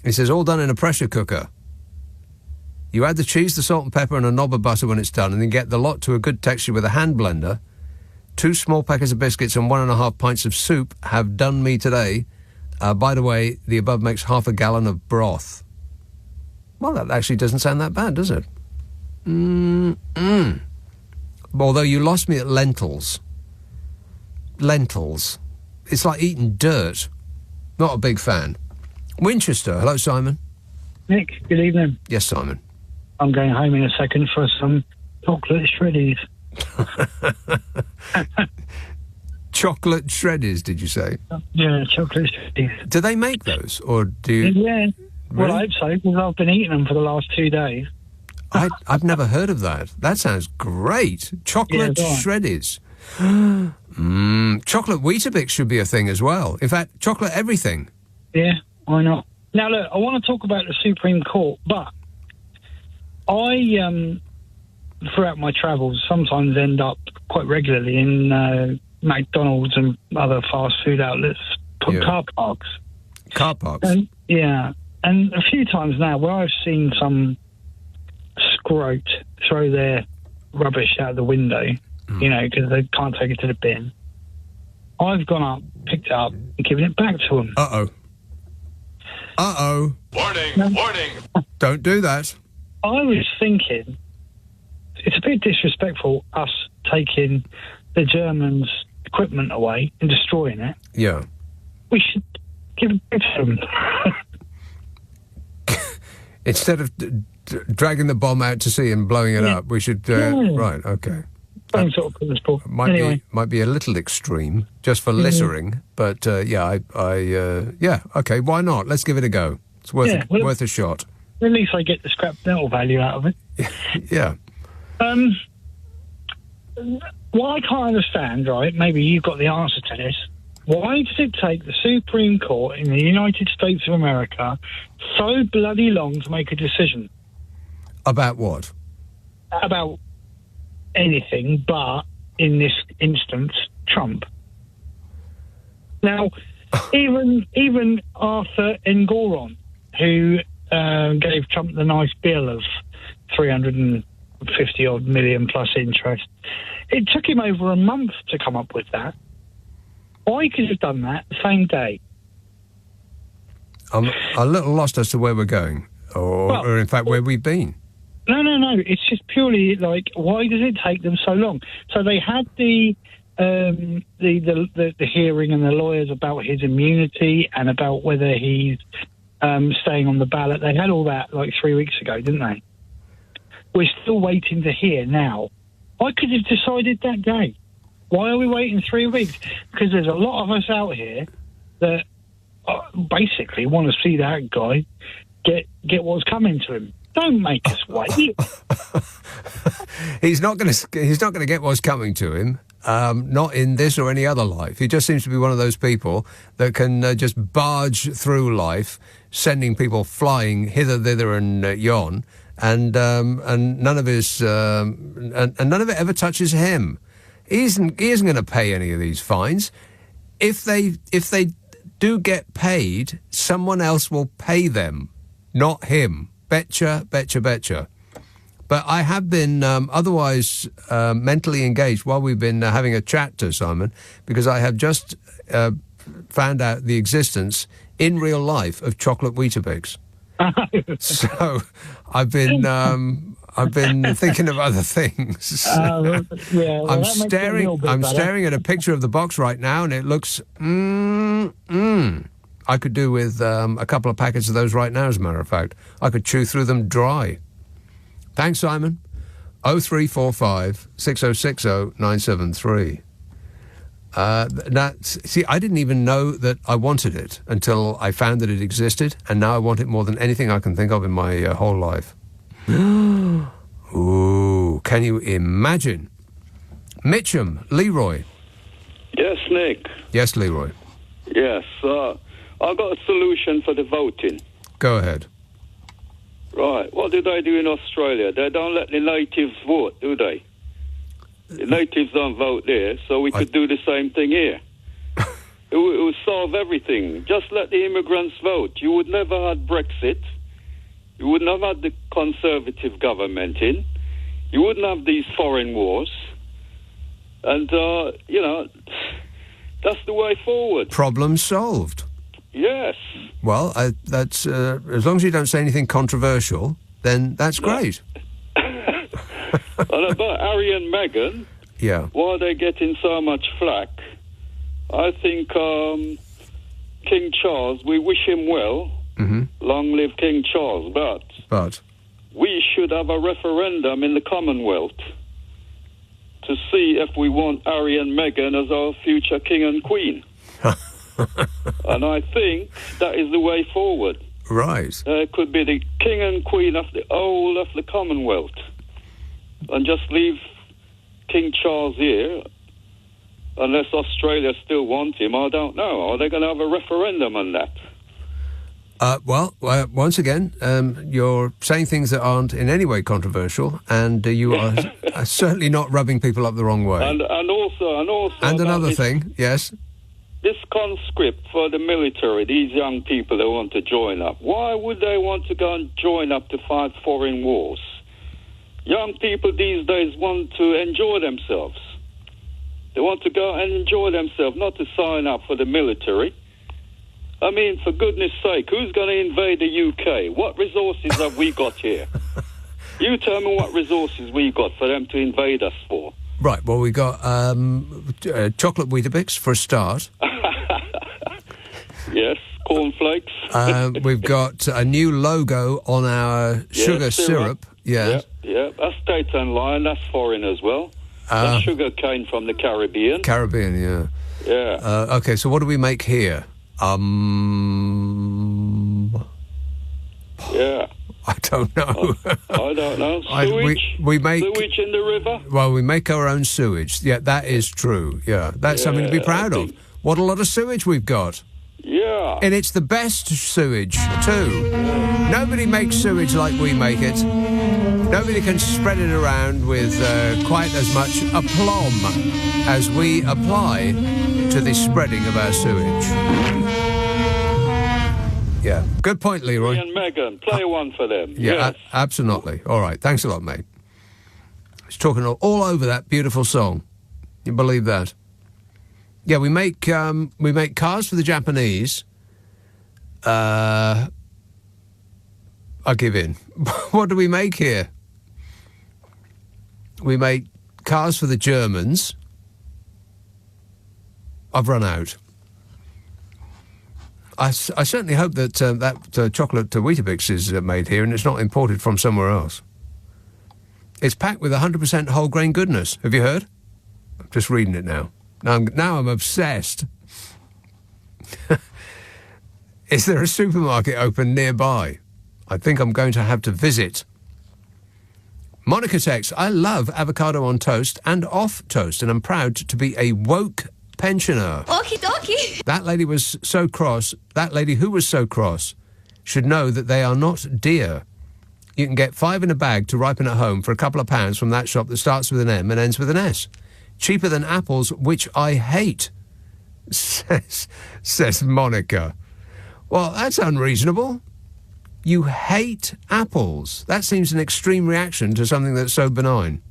He says, all done in a pressure cooker. You add the cheese, the salt and pepper and a knob of butter when it's done, and then get the lot to a good texture with a hand blender. 2 small packets of biscuits and 1.5 pints of soup have done me today. By the way, the above makes half a gallon of broth. Well, that actually doesn't sound that bad, does it? Although you lost me at lentils. Lentils. It's like eating dirt. Not a big fan. Winchester. Hello, Simon. Nick, good evening. Yes, Simon. I'm going home in a second for some chocolate shreddies. Chocolate shreddies, did you say? Yeah, chocolate shreddies. Do they make those, or do you... Yeah, well, Really? I hope so, because I've been eating them for the last 2 days. I've never heard of that. That sounds great. Chocolate Yeah, go on. shreddies. Chocolate Weetabix should be a thing as well. In fact, chocolate everything. Yeah, why not? Now, look, I want to talk about the Supreme Court, but I, throughout my travels, sometimes end up quite regularly in McDonald's and other fast food outlets, car parks. Car parks? And, yeah, and a few times now where I've seen some scrote throw their rubbish out the window, you know, because they can't take it to the bin, I've gone up, picked it up, and given it back to them. Uh-oh. Warning, warning. Don't do that. I was thinking, it's a bit disrespectful us taking the Germans' equipment away and destroying it. Yeah. We should give it back to them. Instead of dragging the bomb out to sea and blowing it up, we should... Right, okay. Same sort of principle. Might be a little extreme, just for littering, but yeah, okay, why not? Let's give it a go. It's worth a shot. At least I get the scrap metal value out of it. Yeah. What I can't understand, right, maybe you've got the answer to this, why does it take the Supreme Court in the United States of America so bloody long to make a decision? About what? About anything, but in this instance, Trump. Now, even Arthur Engoron, who gave Trump the nice bill of 350 odd million plus interest, it took him over a month to come up with that. Or he could have done that the same day. I'm a little lost as to where we're going, or in fact where we've been. No. It's just purely like, why does it take them so long? So they had the hearing and the lawyers about his immunity and about whether he's staying on the ballot. They had all that like 3 weeks ago, didn't they? We're still waiting to hear now. I could have decided that day. Why are we waiting 3 weeks? Because there's a lot of us out here that basically want to see that guy get what's coming to him. Don't make us wait. He's not going to get what's coming to him. Not in this or any other life. He just seems to be one of those people that can just barge through life, sending people flying hither, thither, and yon, and none of his and none of it ever touches him. He isn't going to pay any of these fines. If they do get paid, someone else will pay them, not him. Betcha. But But I have been otherwise mentally engaged while we've been having a chat to Simon, because I have just found out the existence in real life of chocolate Weetabix. So I've been thinking of other things. I'm staring at a picture of the box right now, and it looks. I could do with a couple of packets of those right now. As a matter of fact, I could chew through them dry. Thanks, Simon. 0345 6060 973. See, I didn't even know that I wanted it until I found that it existed, and now I want it more than anything I can think of in my whole life. Ooh, can you imagine? Mitcham, Leroy. Yes, Nick. Yes, Leroy. Yes, I've got a solution for the voting. Go ahead. Right, what do they do in Australia? They don't let the natives vote, do they? The natives don't vote there, so we could do the same thing here. It would solve everything. Just let the immigrants vote. You would never have had Brexit. You wouldn't have had the Conservative government in. You wouldn't have these foreign wars. And, that's the way forward. Problem solved. Yes. Well, that's as long as you don't say anything controversial, then that's great. And about Harry and Meghan, why are they getting so much flack? I think King Charles, we wish him well. Mm-hmm. Long live King Charles. But we should have a referendum in the Commonwealth to see if we want Harry and Meghan as our future king and queen. And I think that is the way forward. Right. It could be the king and queen of the whole of the Commonwealth. And just leave King Charles here, unless Australia still want him. I don't know. Are they going to have a referendum on that? Once again, you're saying things that aren't in any way controversial, and you are certainly not rubbing people up the wrong way. And also. And another thing, yes. This conscript for the military, these young people that want to join up, why would they want to go and join up to fight foreign wars? Young people these days want to enjoy themselves. They want to go and enjoy themselves, not to sign up for the military. I mean, for goodness sake, who's going to invade the UK? What resources have we got here? You tell me what resources we got for them to invade us for. Right, well, we got chocolate Weetabix for a start. Yes, cornflakes. We've got a new logo on our sugar syrup. Yeah, that's Titan Lion, that's foreign as well. That's sugar cane from the Caribbean. Yeah. Okay, so what do we make here? Yeah. I don't know. I don't know. Sewage? We make sewage in the river? Well, we make our own sewage. Yeah, that is true. Yeah, that's something to be proud of. What a lot of sewage we've got. Yeah. And it's the best sewage, too. Nobody makes sewage like we make it. Nobody can spread it around with quite as much aplomb as we apply to the spreading of our sewage. Yeah, good point, Leroy. And Meghan, play one for them. Yeah, yes. Absolutely. All right, thanks a lot, mate. He's talking all over that beautiful song. You believe that? Yeah, we make cars for the Japanese. I give in. What do we make here? We make cars for the Germans. I've run out. I certainly hope that that chocolate Weetabix is made here and it's not imported from somewhere else. It's packed with 100% whole grain goodness. Have you heard? I'm just reading it now. Now I'm obsessed. Is there a supermarket open nearby? I think I'm going to have to visit. Monica texts, I love avocado on toast and off toast, and I'm proud to be a woke pensioner. Okie dokie. That lady was so cross. That lady who was so cross should know that they are not dear. You can get 5 in a bag to ripen at home for a couple of pounds from that shop that starts with an M and ends with an S. Cheaper than apples, which I hate, says Monica. Well, that's unreasonable. You hate apples. That seems an extreme reaction to something that's so benign.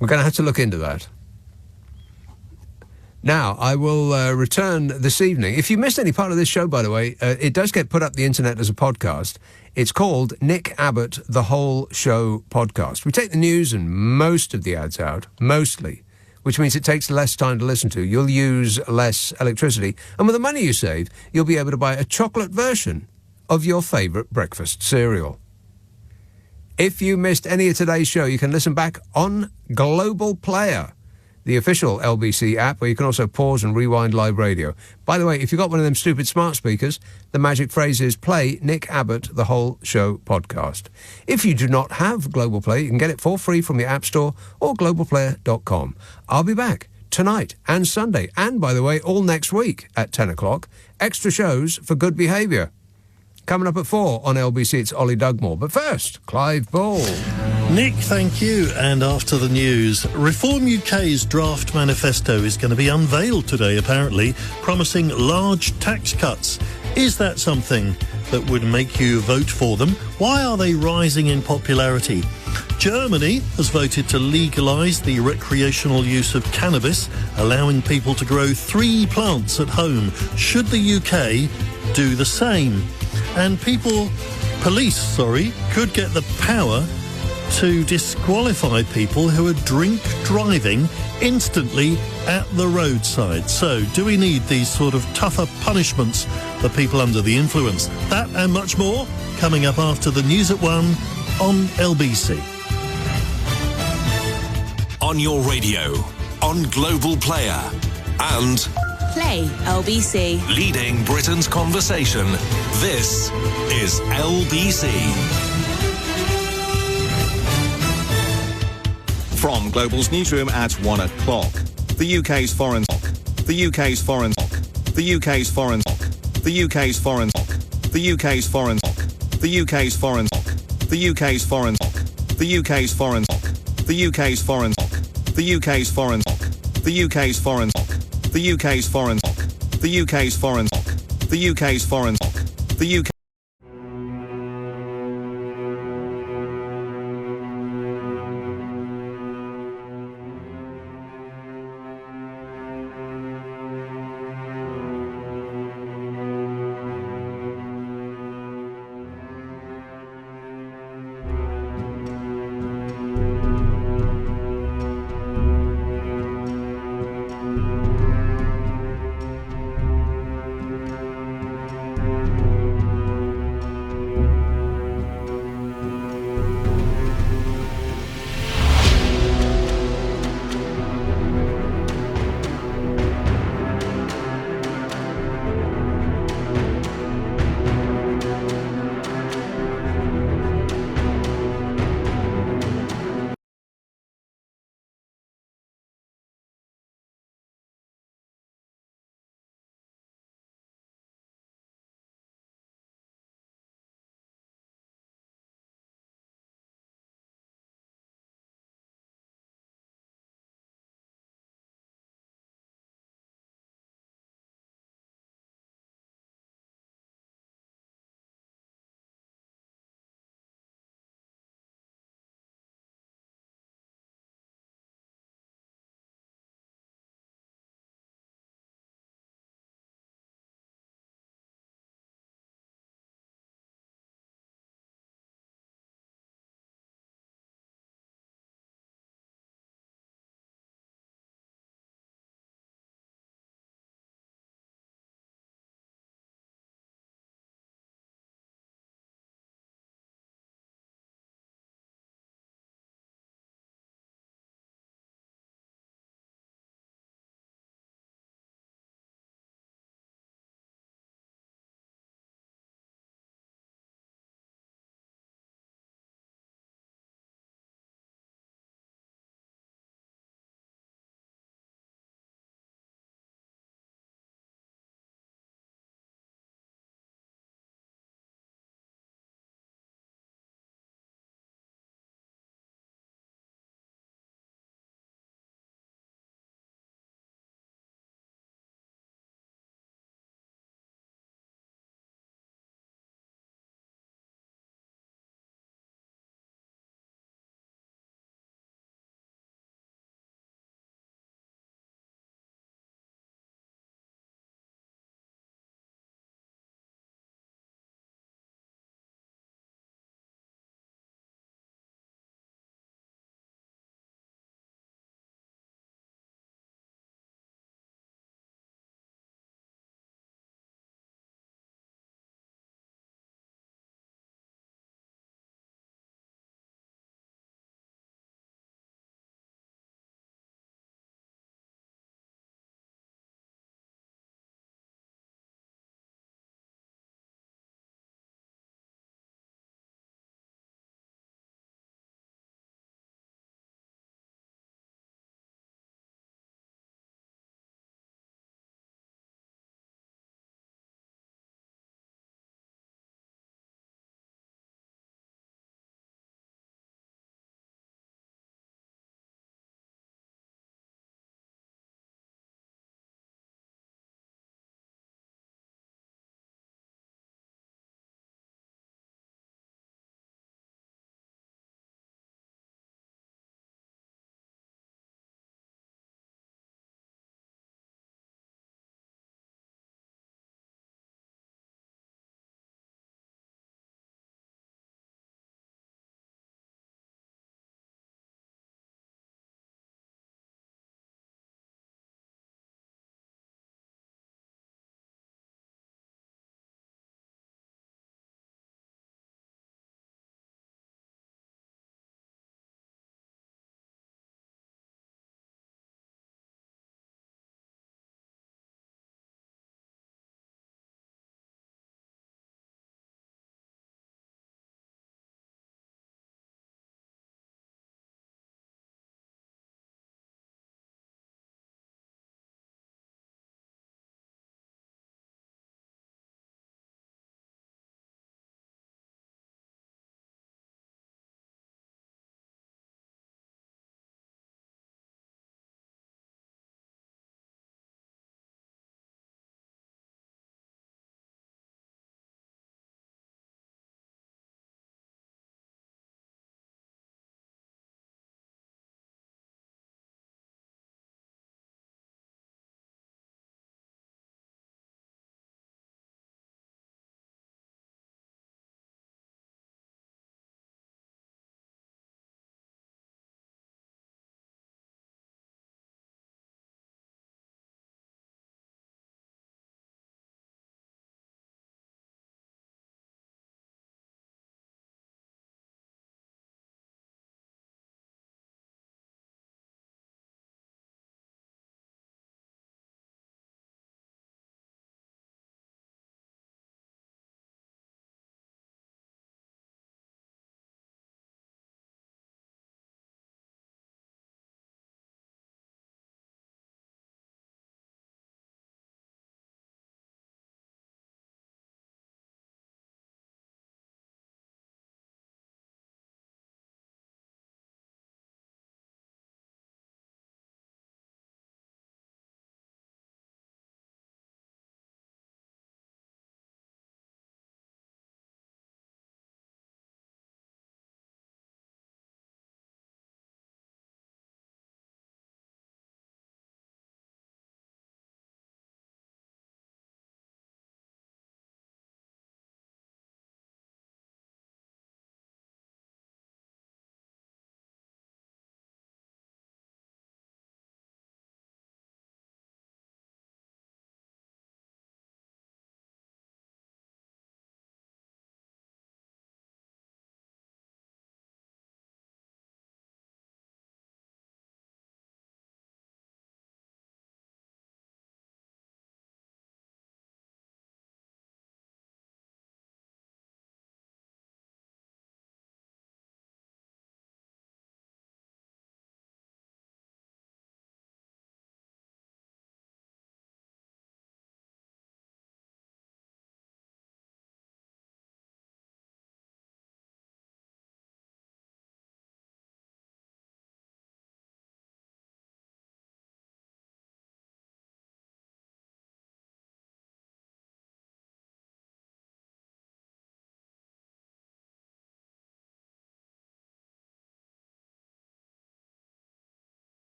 We're going to have to look into that. Now, I will return this evening. If you missed any part of this show, by the way, it does get put up the internet as a podcast. It's called Nick Abbot, The Whole Show Podcast. We take the news and most of the ads out, mostly, which means it takes less time to listen to. You'll use less electricity. And with the money you save, you'll be able to buy a chocolate version of your favourite breakfast cereal. If you missed any of today's show, you can listen back on Global Player, the official LBC app, where you can also pause and rewind live radio. By the way, if you've got one of them stupid smart speakers, the magic phrase is play Nick Abbot, The Whole Show Podcast. If you do not have Global Play, you can get it for free from your App Store or globalplayer.com. I'll be back tonight and Sunday, and, by the way, all next week at 10 o'clock. Extra shows for good behaviour. Coming up at 4 on LBC, it's Ollie Dugmore. But first, Clive Ball. Nick, thank you. And after the news, Reform UK's draft manifesto is going to be unveiled today, apparently, promising large tax cuts. Is that something that would make you vote for them? Why are they rising in popularity? Germany has voted to legalise the recreational use of cannabis, allowing people to grow 3 plants at home. Should the UK do the same? And police could get the power to disqualify people who are drink driving instantly at the roadside. So, do we need these sort of tougher punishments for people under the influence? That and much more coming up after the news at 1 on LBC. On your radio, on Global Player, and Play LBC. Leading Britain's conversation. This is LBC. From Global's newsroom at 1 o'clock. The UK's foreign stock. The UK's foreign stock. The UK's foreign stock. The UK's foreign stock. The UK's foreign stock. The UK's foreign stock. The UK's foreign stock. The UK's foreign stock. The UK's foreign stock. The UK's foreign stock. The UK's foreign stock. The UK's foreign stock. The UK's foreign stock. The UK's foreign stock. The UK